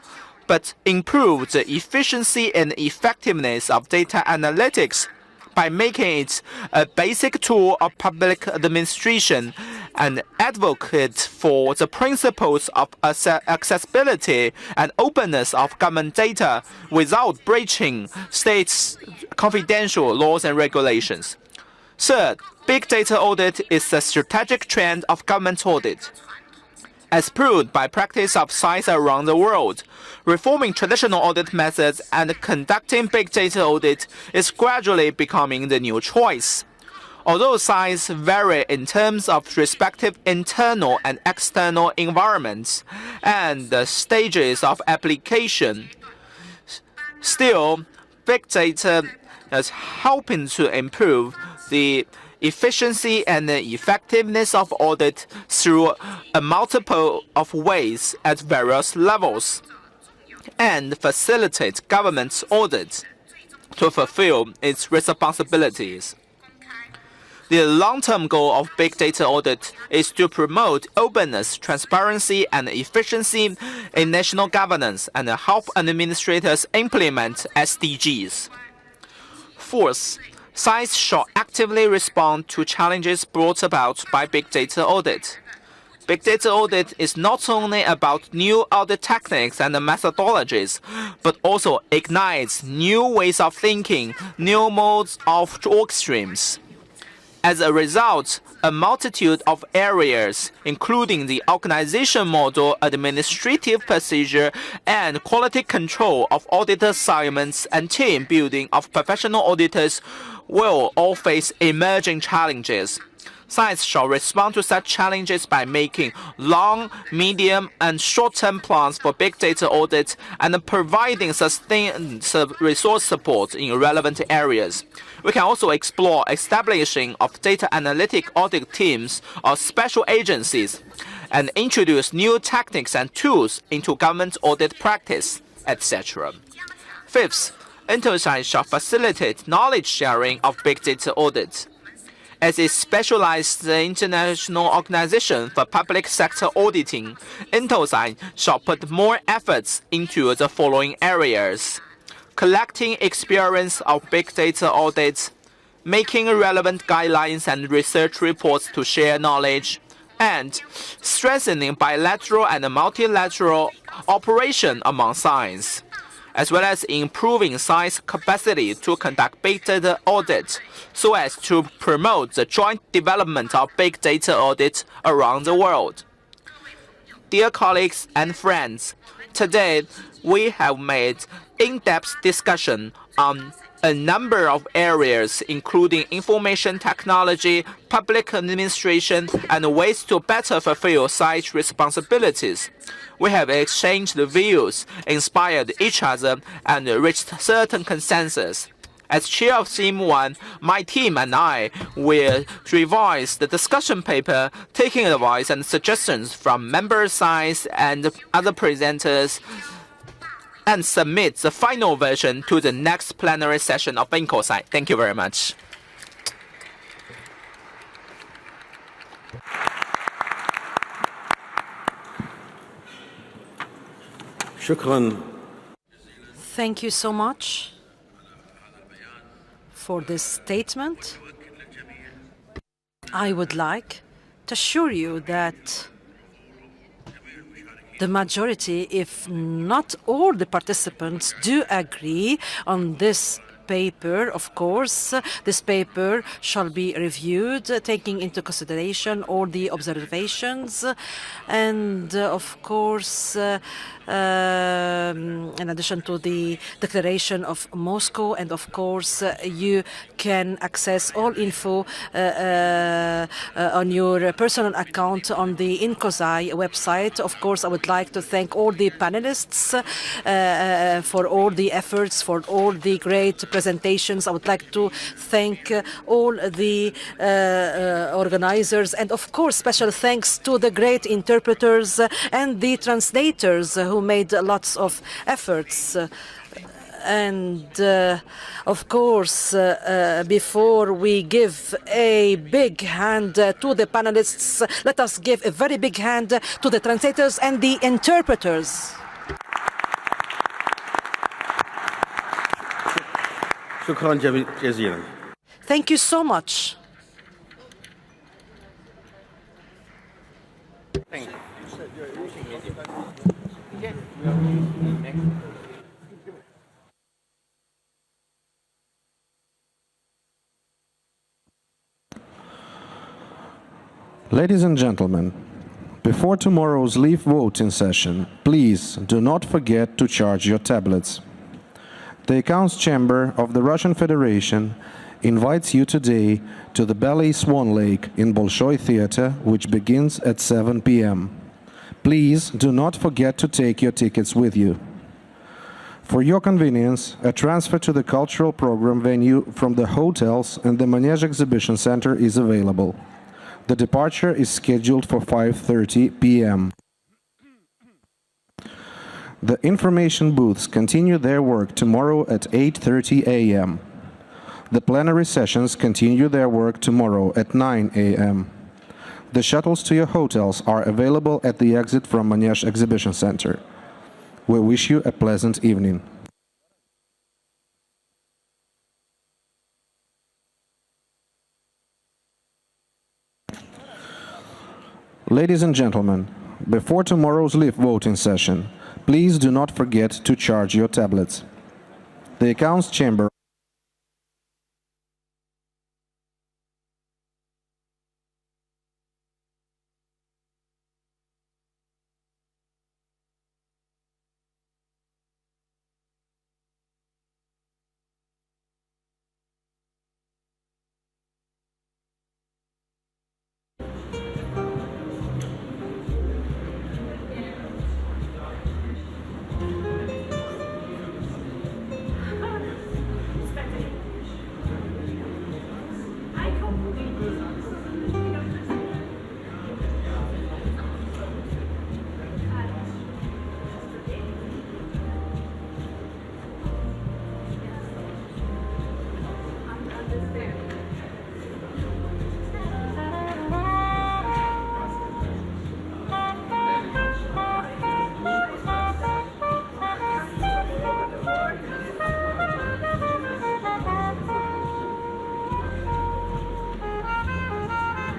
but improve the efficiency and effectiveness of data analytics by making it a basic tool of public administration and advocate for the principles of accessibility and openness of government data without breaching states' confidential laws and regulations. Third, big data audit is the strategic trend of government audit. As proved by practice of science around the world, reforming traditional audit methods and conducting big data audit is gradually becoming the new choice. Although science vary in terms of respective internal and external environments and the stages of application, still, big data is helping to improve the efficiency and the effectiveness of audit through a multiple of ways at various levels, and facilitate government's audit to fulfill its responsibilities. The long-term goal of big data audit is to promote openness, transparency, and efficiency in national governance and help administrators implement SDGs. Fourth, science shall actively respond to challenges brought about by big data audit. Big data audit is not only about new audit techniques and methodologies, but also ignites new ways of thinking, new modes of work streams. As a result, a multitude of areas, including the organization model, administrative procedure, and quality control of audit assignments and team building of professional auditors, will all face emerging challenges. Science shall respond to such challenges by making long, medium, and short-term plans for big data audit and providing sustained resource support in relevant areas. We can also explore establishing of data analytic audit teams or special agencies and introduce new techniques and tools into government audit practice, etc. Fifth, intosai shall facilitate knowledge sharing of big data audit. As a specialized international organization for public sector auditing, intosai shall put more efforts into the following areas: collecting experience of big data audits, making relevant guidelines and research reports to share knowledge, and strengthening bilateral and multilateral operation among science, as well as improving science capacity to conduct big data audit so as to promote the joint development of big data audit around the world. Dear colleagues and friends, today we have made in-depth discussion on a number of areas, including information technology, public administration, and ways to better fulfill such responsibilities. We have exchanged views, inspired each other, and reached certain consensus. As chair of Team 1, my team and I will revise the discussion paper, taking advice and suggestions from member sides and other presenters, and submit the final version to the next plenary session of intosai. Thank you very much. Shukran. Thank you so much for this statement. I would like to assure you that the majority, if not all the participants, do agree on this paper. Of course, this paper shall be reviewed, taking into consideration all the observations, and of course, in addition to the declaration of Moscow, and of course, you can access all info on your personal account on the intosai website. Of course, I would like to thank all the panelists for all the efforts, for all the great presentations. I would like to thank all the organizers, and of course, special thanks to the great interpreters and the translators who made lots of efforts. And of course, before we give a big hand to the panelists, let us give a very big hand to the translators and the interpreters. Thank you so much. Thank you. Ladies and gentlemen, before tomorrow's leave voting session, please do not forget to charge your tablets. The Accounts Chamber of the Russian Federation invites you today to the Ballet Swan Lake in Bolshoi Theater, which begins at 7 p.m. Please do not forget to take your tickets with you. For your convenience, a transfer to the cultural program venue from the hotels and the Manege Exhibition Center is available. The departure is scheduled for 5:30 p.m. The information booths continue their work tomorrow at 8:30 a.m. The plenary sessions continue their work tomorrow at 9 a.m. The shuttles to your hotels are available at the exit from Manege Exhibition Center. We wish you a pleasant evening. Ladies and gentlemen, before tomorrow's leave voting session, please do not forget to charge your tablets. The Accounts Chamber